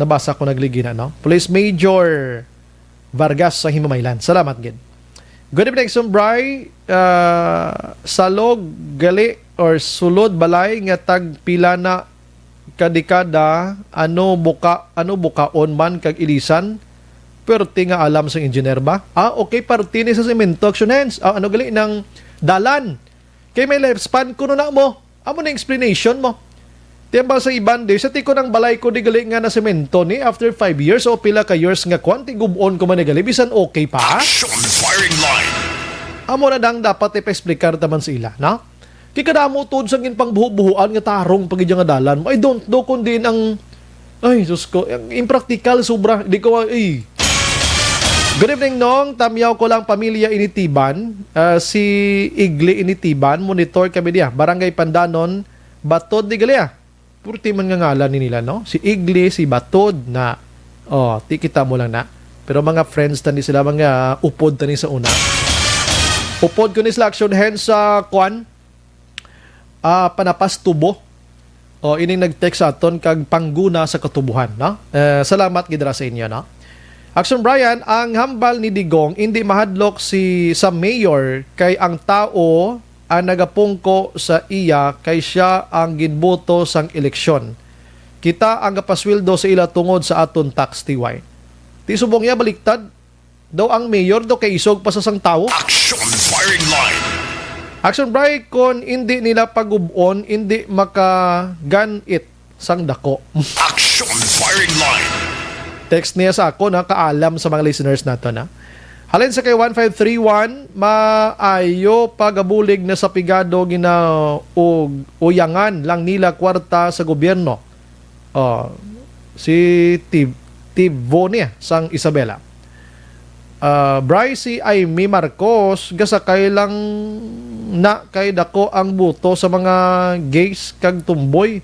Nabasa ko nagligi na, no? Police Major Vargas sa Himamaylan. Salamat, Gid. Good evening, Sumbray. Salog, gali, or sulod, balay, nga tagpila na kadikada, ano bukaon man kag ilisan, pero nga alam sa engineer ba? Okay, parti ni sa semento, action hands. Ano gali ng dalan? Kay may lifespan, kuno na mo. Amo na explanation mo. Tiyamba sa iban di, sa tiko ng balay ko di gali nga na semento ni after 5 years o pila ka years nga kwanti gubon ko man gali, bisan okay pa? Action firing line. Amo na dang dapat ipa-explicar taman sa ila, na? Kikadamo tod sa gin pang buho-buhuan nga tarong pag nga dalan mo. I don't know kundi ang ay, Diyos ko, impractical sobra. Di ko Good evening, Nong. Tamyaw ko lang pamilya Initiban. Si Igli Initiban. Monitor kami diya. Barangay Pandanon. Batod di gali Purti man nga ngalan ni nila, no? Si Igli, si Batod na tikita mo lang na. Pero mga friends tani sila, mga upod tani sa una. Upod ko ni sila action hands sa kwan. Panapas tubo. Ining nag-text sa aton kag pangguna sa katubuhan, no? Salamat gidra sa inyo, no? Action Brian, ang hambal ni Digong hindi mahadlok sa mayor kay ang tao ang nagapungko sa iya kay siya ang ginboto sang eleksyon. Kita ang kapasweldo sa ila tungod sa aton tax TY. Ti subong niya baliktad daw ang mayor daw kay isog pa sa sang tao. Action firing line. Action Brian, kon hindi nila pagubon, hindi makaganit sang dako. Action firing line. Text niya sa ako na kaalam sa mga listeners nato na. Halin sa kay 1531, maayo pagabulig na sa pigado uyangan lang nila kwarta sa gobyerno. Si Tivo niya sang Isabela. Bryce Aimee Marcos gasakay lang na kay dako ang buto sa mga gays kag tumboy.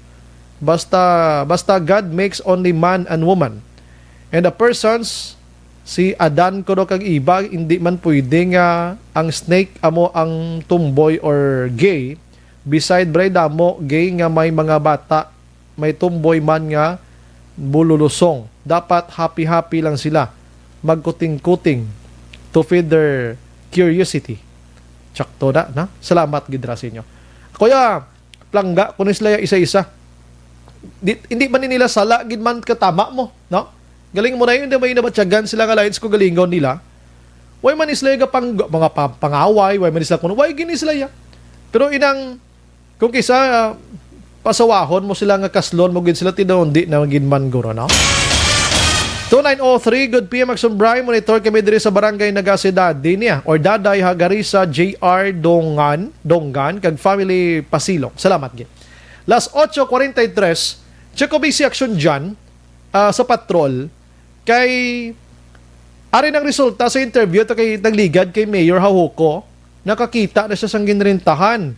Basta God makes only man and woman. And the persons, si Adan ko kag iba, hindi man pwede nga ang snake amo ang tumboy or gay. Beside brayda mo, gay nga may mga bata, may tumboy man nga bululusong. Dapat happy-happy lang sila. Magkuting-kuting to feed their curiosity. Tsakto na? Salamat gidra sa inyo. Kuya, plangga, kunin sila isa-isa. Hindi man nila sala, gid man katama mo, no? Galing mo na yun, may nabatyagan sila nga lines ko galingon nila. Way man isla yung mga pangaway, way man isla kuno, way gini sila ya. Pero kung kisa, pasawahon mo sila nga kaslon, mo gid sila tinundi na ginman guro, no? 2903, good PM, Action Brian, monitor kami diri sa barangay Nagasidad, niya, or Daday Hagarisa, JR Dongan, kag family Pasilong. Salamat gid. Last 8:43, check ko busy action dyan, sa patrol, kay ari ng resulta sa interview to kay nagligad kay Mayor Hahuko, nakakita na siya sang ginrentahan.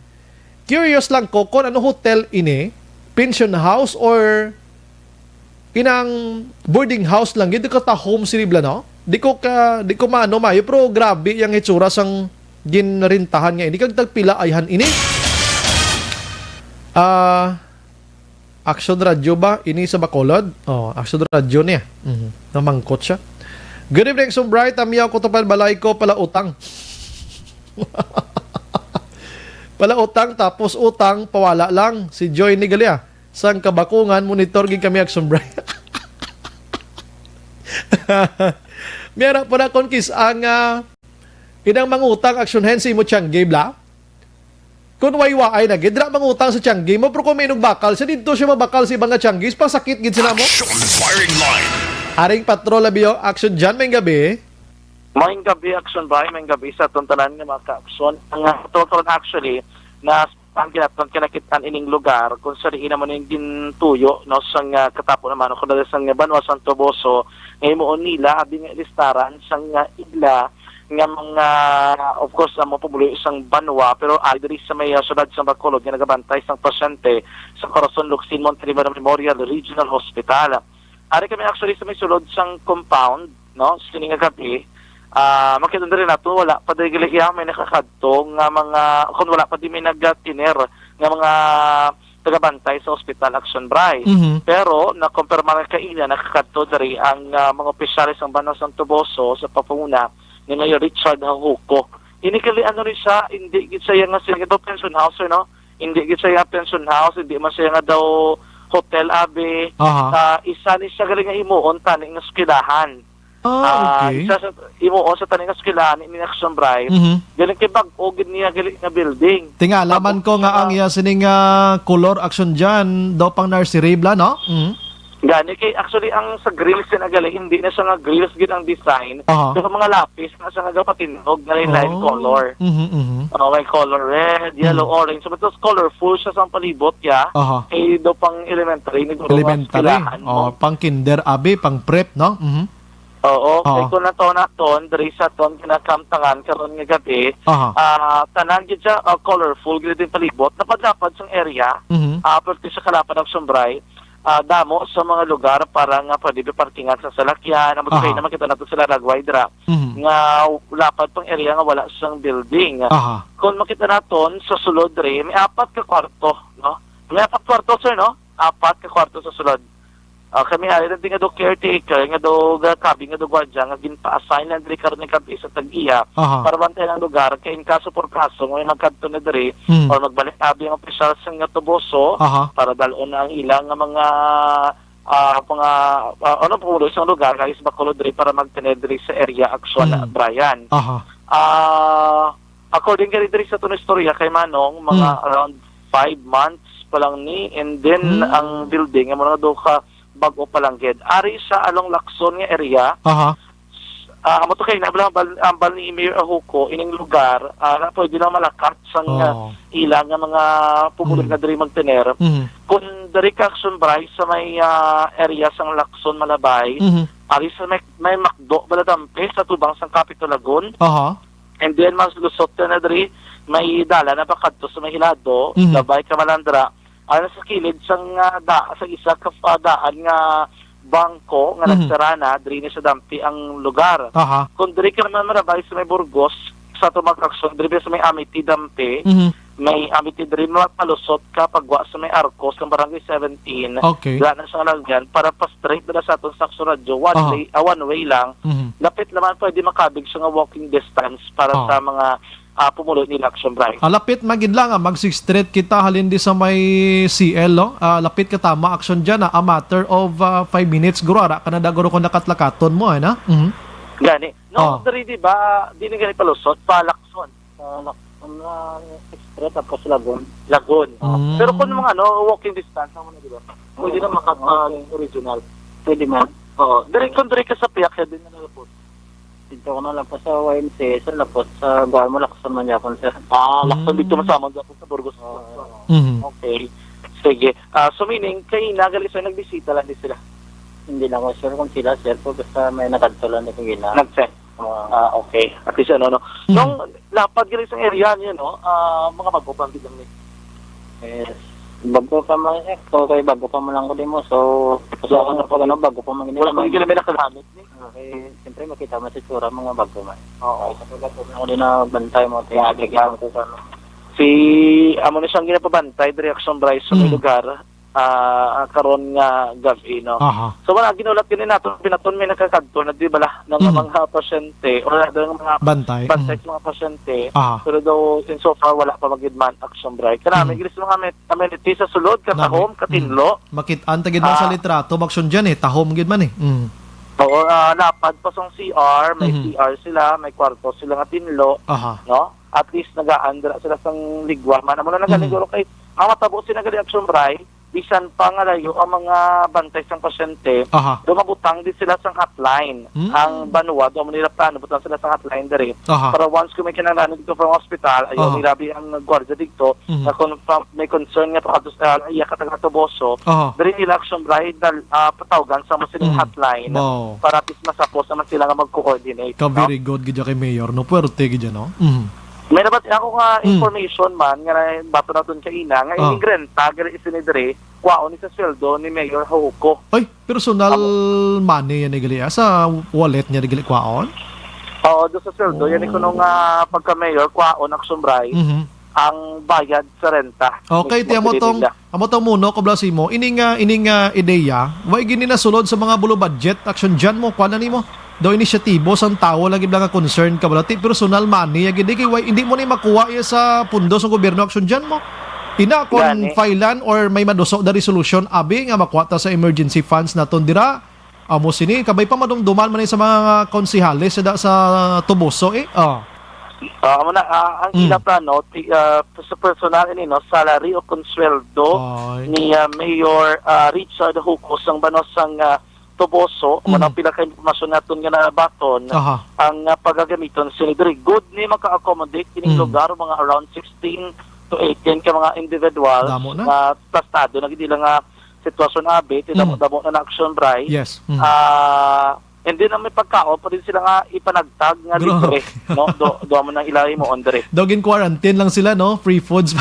Curious lang ko kung ano hotel ini, pension house or inang boarding house lang, hindi ka ta home sinibla, no? Di ko maano mayo, pero grabe yung itsura sang ginrentahan nga ini, kag tagpila ayhan ini. Action Radio ba? Ini sa Bacolod? Action Radio niya. Namangkot siya. Good evening, Sumbright. Amiyaw ko tupad balay ko pala utang. Pala utang, tapos utang, pawala lang. Si Joy ni Galia. Sang kabakungan, monitor gid kami Action Bright. Miyara po na konkis ang inang mangutang action hensi mo tiyangge bla. Kung waywaay na gid, mangutang sa tiyangge mo, pero kung may bakal, sa dito siya mabakal si mga tiyanggis, pasakit gid sila mo. Action firing line. Aring patrol abiyo, action dyan, may gabi. May gabi, action ba? May gabi sa tuntanan ng mga ka-action. Ang total actually, na ang kinakitaan ining lugar, kung sariin naman yung gintuyo, no, sang katapo naman, kung dali sang Banwa Santo Boso, ngayon mo nila, abing listaran, sang igla, nga mga, of course, mo pubulo isang Banwa, pero diri sa may syudad sa Bacolod, nga nagabantay isang pasyente sa Corazon Luxin Monterrey Memorial Regional Hospital. Ari kami actually sa may sulod sang compound, no, sining gabi, makita na rin nato, wala pa dahil may nakakadto nga mga, kung wala pa di may nag-tiner nga mga tagabantay sa Hospital Action Bray. Pero, nakumpirma nga kaina, nakakadto dari ang mga opisyalis ng Banwa Santo Boso sa papunguna ni Mayor Richard Hahuko. Inikali ano rin siya, hindi siya nga siya daw pension house, no? Hindi siya pension house, hindi man siya nga daw hotel, abe. Isa ni siya galing nga imuon, taning nga skilahan. Okay. Isa sa imuon sa taning nga skilahan, ni Action Bray. Galing kay bag-o, niya galing nga building. Tingalaman ko nga ang iya sining color action dyan, daw pang nursery bla, no? Gani kay actually ang sa grills na gali hindi na siya nga grills gid ang design. Pero mga lapis na siya nga patinog na line color. May color red, yellow, orange. So ito colorful siya sa palibot ya. Kay do pang elementary ni pang kinder abi, pang prep, no? Oo, kay kun naton diri sa ton kinakamtangan karon nga gabi. Tanan gid siya colorful gid din palibot. Napadlapad sang area. Perti sa kalapan ng Sumbray. Damo sa mga lugar para nga pwede parkingan sa salakyan. Kaya naman kita nato sila nagwaydra. Nga lapad pang area nga wala sang building. Kung makita naton sa sulod rin, may 4 ka kwarto, no? May 4 kwarto, sir, no? 4 ka kwarto sa sulod. Kami hari na nga do caretaker, nga do kabing, nga do gwadya, nga ginpa-assign na diri karon nga gabi sa tag-iya para bantayan ang lugar. Kaya in kaso por kaso, ngayon nagkadto na diri or magbalik abi ang opisyal sa nga Tuboso para dalon na ang ilang nga mga pulo isang lugar kaya sa Bacolod diri para magtened diri sa area action Brian. According kay diri sa tunay istorya kay Manong, mga around 5 months pa lang ni, and then ang building nga mga do ka bago pa lang gid. Ari sa along Lacson nga area. Amo to kay ambal ni Mayor Ahuko ining lugar na pwede lang malakat sang ilang nga mga pumulong na diri magtener. Kung diri ka Action Bray sa may area sang Lacson Malabay, ari sa may Macdo Baladampe sa tubang sang Capitolagon. And then mas lusot na diri may dala na bakadto sa may Hilado, Labay ka Malandra. Ano sa kilid sang sa isa ka daan nga bangko nga nagsarana diri sa Dampi ang lugar. Kung diri ka naman marabay sa may Burgos sa tumakakson diri sa may Amity Dampi, may Amity diri mapalusot ka pagwa sa may Arcos ng Barangay 17. Daan sa lalagyan para pa straight na sa aton Sakso Radio one way lang. Lapit naman pwede makabig sa nga walking distance para sa mga pumulo ni Action Bray. Lapit magid lang mag 6th Street kita halin di sa may CL, no? Lapit ka tama action dyan a matter of 5 minutes gurara kana daguro ko nakatlakaton mo na. Gani. No, dari di ba di ni gani palusot pa Lacson. Lacson 6th Street tapos Lagon. Pero kung mga walking distance naman di ba? Pwede na original. Pwede man. Dari ka sa piyak din na lapot. Dito ko na lang po sa YMC, sa lapot, sa buwan mo, Lacson man yapon, sir. Lacson dito masama dito sa Burgos. Okay. Sige. So meaning, kayo nagali sa'yo nagbisita lang din sila? Hindi lang ako sure kung sila, sir, po basta may nakadtulan na kung gina. Nag-check? Okay. At least ano, no? Nung lapad gali sa area niya, no, mga magupang bilang ni. Yes. Bago pa man, bago pa man lang ko din mo. So ako na po, bago pa man. Wala kong may nakagamit ni. Okay, siyempre makita mo sa tsura mga bago man. Oo. Ako din na bantay mo. Si amo ni siyang ginapabantay diri Action Bryce sa may lugar karon nga gabi no. So wala ginulat gini nato pinaton may nakakadto na di bala ng mga pasyente o ng mga bantay sa mga pasyente pero daw in so far wala pa magidman Action Bryce kana may gilis mga amenities sa sulod katahom katinlo makit-an tagid man sa litrato maksyon diyan tahom gid man Oo, napad pa song CR, may CR sila, may kwarto sila nga tinlo, no? At least nag-aandra sila sang ligwa man. Amo na nagaliguro kay ang matabo sila gali Action Bryce, bisan pa nga layo ang mga bantay sang pasyente, dumabutang din sila sang hotline. Ang Banwa, doon nila plano, butang sila sang hotline diri. Para once kung may kinanglanan dito from hospital, ayaw nirabi ang gwardiya dito, na kung may concern nga pa sa iya katagatoboso, diri nila Action Bryce patawgan sa masiling hotline para at least masapos naman sila nga mag-coordinate. Very good gid kay Mayor, no? Puwerte gid no? May nabat ako nga information man nga bato naton kay ina nga imigranta gali isinidre kwaon ni sa sweldo ni Mayor Hauco. Ay, personal money yan gali sa wallet niya gali kwaon? Oo, do sa sweldo yan kuno nga pagka Mayor kwaon Action Bryce ang bayad sa renta. Okay, ti amo tong muno Koblasimo ining ideya, way gini na sulod sa mga bulo budget action dyan mo kuan nimo. Do inisyatibo sang tawo lagi lang concern ka balati personal money agi di kay hindi mo ni makuha sa pundo sa gobyerno action dyan mo ina kon filean or may maduso da resolution abi nga makuha ta sa emergency funds naton dira amo sini kabay pa madumduman man sa mga konsehales sa Tuboso ang plano sa personal no salary o konsweldo ni Mayor Richard Hauco sang banos sang Tuboso, manang pila ka impormasyon naton nga nabaton ang pagagamiton sinidri good ni maka-accommodate kining lugar mga around 16 to 18 ka mga individual na plastado na gid nga sitwasyon abi tinamo na Action Bryce. Hindi na may pagkaon pa rin sila nga ipanagtag nga libre no do mo nang ilahi mo on dire. Dogin quarantine lang sila no, free foods.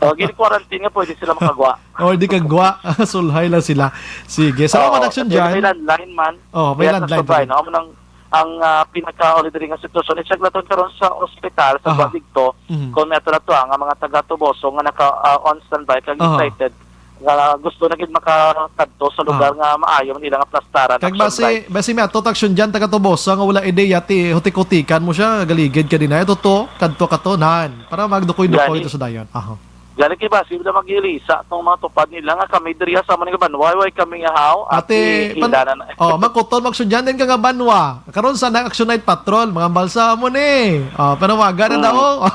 Dogin quarantine nga pwede sila makagwa. Or di kagwa, sulhay lang sila. Sige, salamat Action dyan. May landline man. May landline. Amo nang ang pinaka-ordinary nga sitwasyon i-check naton karon sa ospital sa Badigto kung meto na to ang mga taga Tuboso nga naka on standby kag excited gusto na gid makakadto sa lugar nga maayo nila nga plastaran. Kag basi may ato action diyan taga Tuboso nga wala ideya ti hutik-hutikan mo siya galigid ka dinay to kadto katonan para magdukoy-dukoy to sa dayon. Gani kay basi na magilisa tong mga tupad nila nga kami diriya sa man nga Banwa way kami nga haw at magkutol magsudyan din ka nga Banwa karon sa na action night patrol mga balsa mo ni panawagan na daw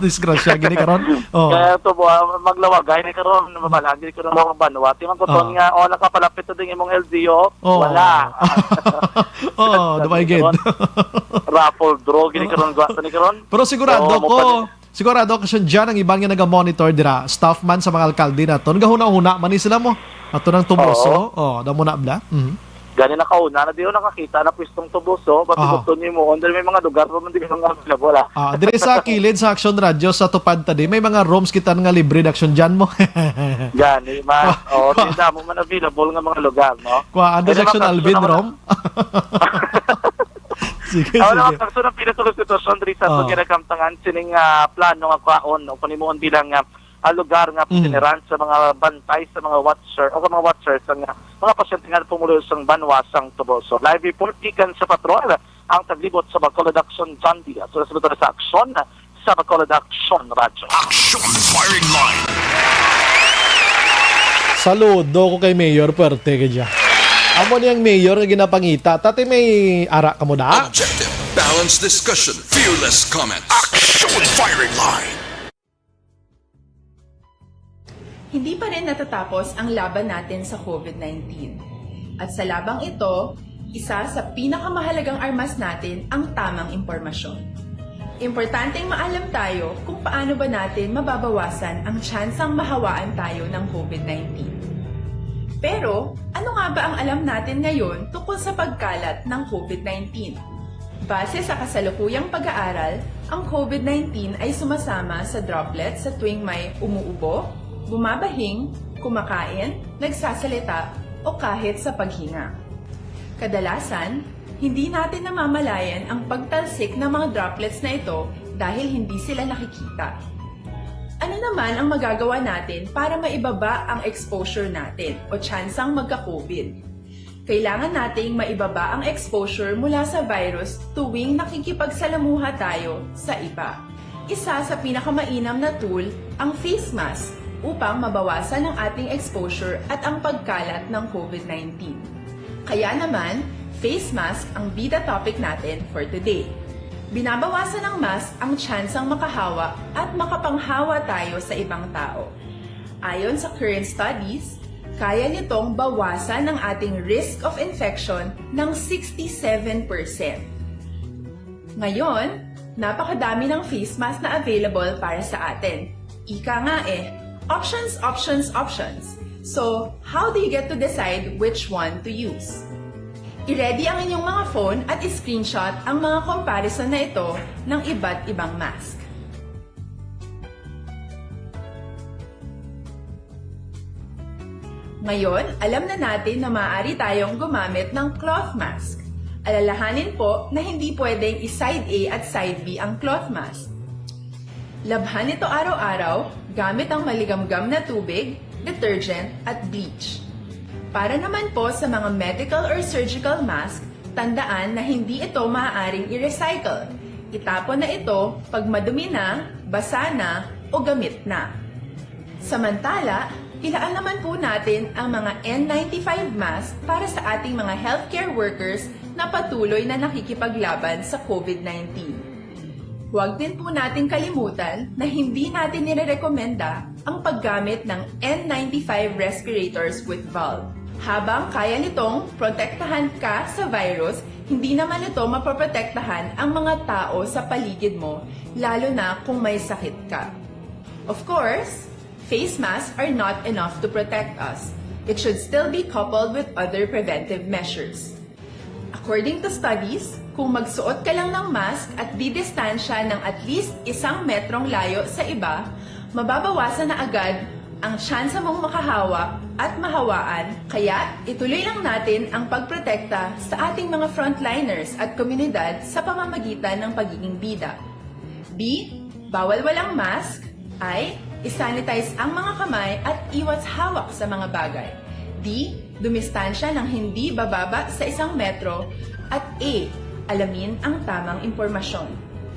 disgrasya gini karon kaya to maglawagay ni karon mamalagi karon mga Banwa ti man kuton nga nakapalapit to ding imong LGU wala dumay gid raffle draw gini karon ni karon pero sigurado kasi dyan ang ibang nga naga-monitor dira staff man sa mga alkalde na to nagahuna-huna man sila mo ato ng Tuboso damo na bla gani na kauna na diyo nakakita na pwestong Tuboso pati gusto nimo under may mga lugar pa man di ka nga wala dire sa kilid sa Action Radio sa tupad tadi may mga rooms kita nga libre na action dyan mo gani man tinda mo man available nga mga lugar no ando sa Action Alvin room sige. Naman ang pinatulog sitwasyon diri sa ginakamtangan sining plano nga kwaon o panimuon bilang lugar nga piniran sa mga bantay sa mga watcher o mga watchers ang mga pasyente nga pumulo sang Banwa sang Tuboso. Live report ikan sa patrol ang taglibot sa Bacolod Action John Diaz. So sa Action sa Bacolod Action Radio. Action Firing Line. Saludo ko kay Mayor Puerte kaya. Amo niyang mayor nga ginapangita. Tati may ara ka mo da? Objective, balanced discussion, fearless comments. Action Firing Line. Hindi pa rin natatapos ang laban natin sa COVID-19. At sa labang ito, isa sa pinakamahalagang armas natin ang tamang impormasyon. Importanteng maalam tayo kung paano ba natin mababawasan ang tsansang mahawaan tayo ng COVID-19. Pero, ano nga ba ang alam natin ngayon tungkol sa pagkalat ng COVID-19? Base sa kasalukuyang pag-aaral, ang COVID-19 ay sumasama sa droplets sa tuwing may umuubo, bumabahing, kumakain, nagsasalita, o kahit sa paghinga. Kadalasan, hindi natin namamalayan ang pagtalsik ng mga droplets na ito dahil hindi sila nakikita. Ano naman ang magagawa natin para maibaba ang exposure natin o tsansang magka-COVID? Kailangan nating maibaba ang exposure mula sa virus tuwing nakikipagsalamuha tayo sa iba. Isa sa pinakamainam na tool ang face mask upang mabawasan ang ating exposure at ang pagkalat ng COVID-19. Kaya naman, face mask ang bida topic natin for today. Binabawasan ng mask ang tsansang makahawa at makapanghawa tayo sa ibang tao. Ayon sa current studies, kaya nitong bawasan ang ating risk of infection ng 67%. Ngayon, napakadami ng face mask na available para sa atin. Ika nga options, options, options. So, how do you get to decide which one to use? I-ready ang inyong mga phone at i-screenshot ang mga comparison na ito ng iba't ibang mask. Ngayon, alam na natin na maaari tayong gumamit ng cloth mask. Alalahanin po na hindi pwedeng i-side A at side B ang cloth mask. Labhan ito araw-araw gamit ang maligamgam na tubig, detergent at bleach. Para naman po sa mga medical or surgical mask, tandaan na hindi ito maaaring i-recycle. Itapon na ito pag madumi na, basa na o gamit na. Samantala, ilaan naman po natin ang mga N95 mask para sa ating mga healthcare workers na patuloy na nakikipaglaban sa COVID-19. Huwag din po natin kalimutan na hindi natin nirerekomenda ang paggamit ng N95 respirators with valve. Habang kaya nitong protektahan ka sa virus, hindi naman ito mapoprotektahan ang mga tao sa paligid mo, lalo na kung may sakit ka. Of course, face masks are not enough to protect us. It should still be coupled with other preventive measures. According to studies, kung magsuot ka lang ng mask at didistansya ng at least 1 metrong layo sa iba, mababawasan na agad ang tsansa mong makahawa at mahawaan, kaya ituloy lang natin ang pagprotekta sa ating mga frontliners at komunidad sa pamamagitan ng pagiging bida. B. Bawal walang mask. I. I-sanitize ang mga kamay at iwas hawak sa mga bagay. D. Dumistansya ng hindi bababa sa 1 metro. At A. Alamin ang tamang impormasyon.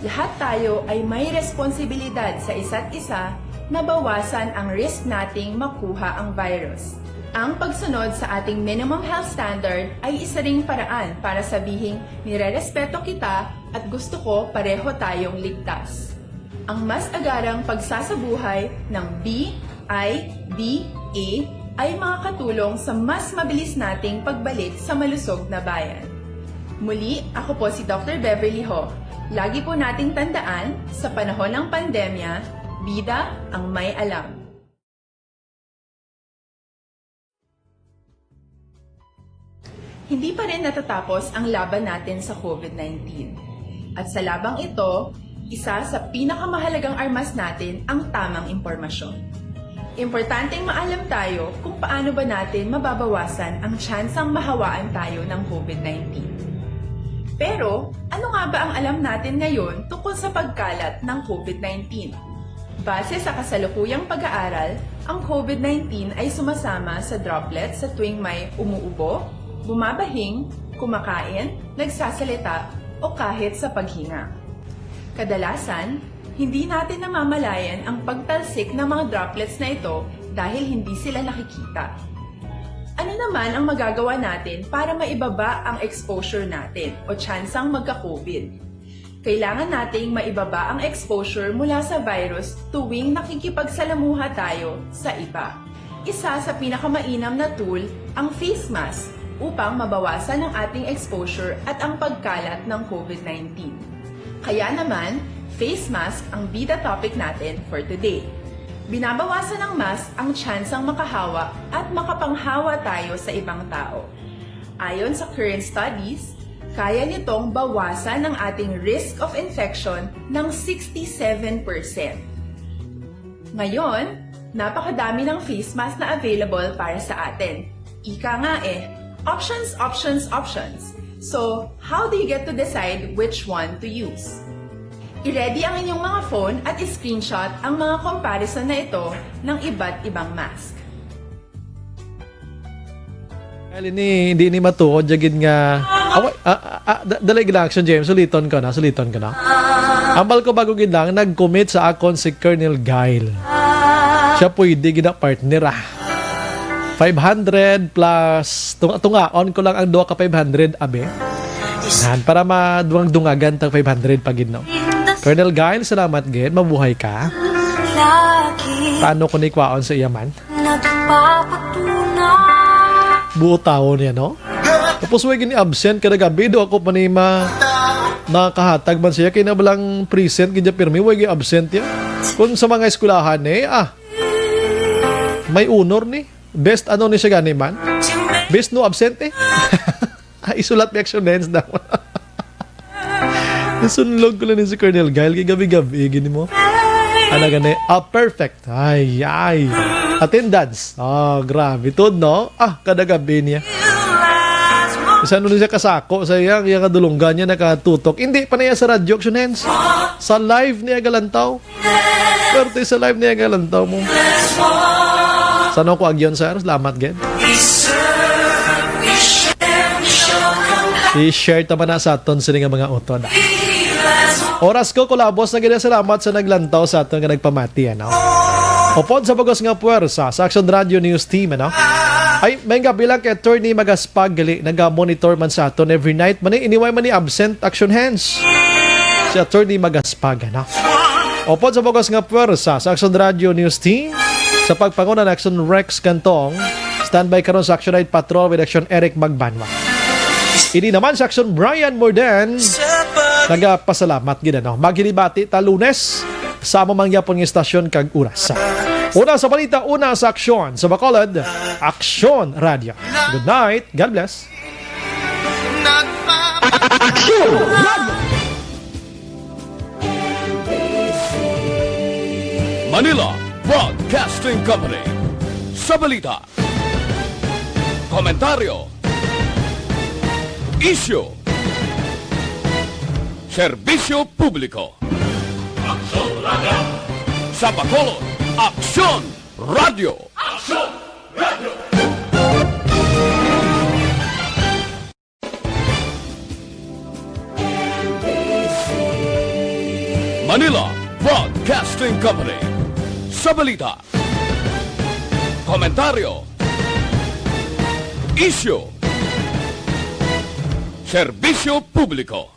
Lahat tayo ay may responsibilidad sa isa't isa na bawasan ang risk nating makuha ang virus. Ang pagsunod sa ating minimum health standard ay isa ring paraan para sabihing nirerespeto kita at gusto ko pareho tayong ligtas. Ang mas agarang pagsasabuhay ng B, I, D, A ay makakatulong sa mas mabilis nating pagbalik sa malusog na bayan. Muli, ako po si Dr. Beverly Ho. Lagi po nating tandaan, sa panahon ng pandemya, bida ang may alam. Hindi pa rin natatapos ang laban natin sa COVID-19. At sa labang ito, isa sa pinakamahalagang armas natin ang tamang impormasyon. Importanteng maalam tayo kung paano ba natin mababawasan ang tsansang mahawaan tayo ng COVID-19. Pero, ano nga ba ang alam natin ngayon tungkol sa pagkalat ng COVID-19? Base sa kasalukuyang pag-aaral, ang COVID-19 ay sumasama sa droplets sa tuwing may umuubo, bumabahing, kumakain, nagsasalita, o kahit sa paghinga. Kadalasan, hindi natin namamalayan ang pagtalsik ng mga droplets na ito dahil hindi sila nakikita. Ano naman ang magagawa natin para maibaba ang exposure natin o tsansang magka-COVID? Kailangan nating maibaba ang exposure mula sa virus tuwing nakikipagsalamuha tayo sa iba. Isa sa pinakamainam na tool ang face mask upang mabawasan ang ating exposure at ang pagkalat ng COVID-19. Kaya naman, face mask ang bida topic natin for today. Binabawasan ng mask ang tsansang makahawa at makapanghawa tayo sa ibang tao. Ayon sa current studies, kaya nitong bawasan ang ating risk of infection ng 67%. Ngayon, napakadami ng face mask na available para sa atin. Ika nga options, options, options. So, how do you get to decide which one to use? I-ready ang inyong mga phone at i-screenshot ang mga comparison na ito ng iba't ibang mask. Kaya hindi ni matuod, jagin nga... Dalay action, James. Suliton ka na. Ambal ko bago gidang, nag-commit sa akon si Colonel Gail. Siya pwede gina partner 500 plus... Tungaon ko lang ang 2 ka 500, abe. Para maduang-dungagan tang 500 pagin, no? Colonel Gail, salamat, Gid. Mabuhay ka. Paano ko nikwaon sa iyaman? Buo tao niya, no? Tapos wag ni absent kada gabi do ako panima nakahatag man siya kaya balang present kaya pirmi wag absent ya. Kung sa mga eskwelahan may honor ni. Best ano ni siya gani man? Best no absent isulat may action dance daw. Nasunlog ko lang si Colonel Gail kay gabi-gabi gini mo. Ano gani? Perfect. Ay. Attendance. Grabe. Tod, no? Kada gabi niya. Isa nun siya kasako sa iyang kadulunggan niya nakatutok. Hindi pa na sa radyo action hands. Sa live niya galantaw. Pero sa live niya galantaw mo. Sana ko agyon, sir. Salamat, Gen. I-share naman na sa aton sa mga utod. Oras ko, kulabos na ganyan salamat sa naglantaw sa aton nga nagpamati. Upod sa bagos nga puwersa sa Action Radio News Team. Ay, may nga bilang kay Attorney Magaspag gali, nag-monitor man sa aton every night. Iniway man ni absent action hands. Si Attorney Magaspag. Upod sa bagos nga puwersa sa Action Radio News Team sa pagpanguna ng Action Rex Cantong, standby karon sa Action Night Patrol with Action Eric Magbanwa. Ini naman sa Action Brian Morden, nagapasalamat gina, no? Maghilibati ta Lunes sa mamangyapon ng istasyon kag oras. Una sa balita, una sa aksyon sa Bacolod, Action Radio. Good night, God bless. Action Radio! Manila Broadcasting Company. Sa balita, komentaryo, issue, serbisyo publiko. Action Radio. Sa Bacolod, Action Radio. Action Radio. Manila Broadcasting Company. Sa balita, komentaryo, issue, serbisyo publiko.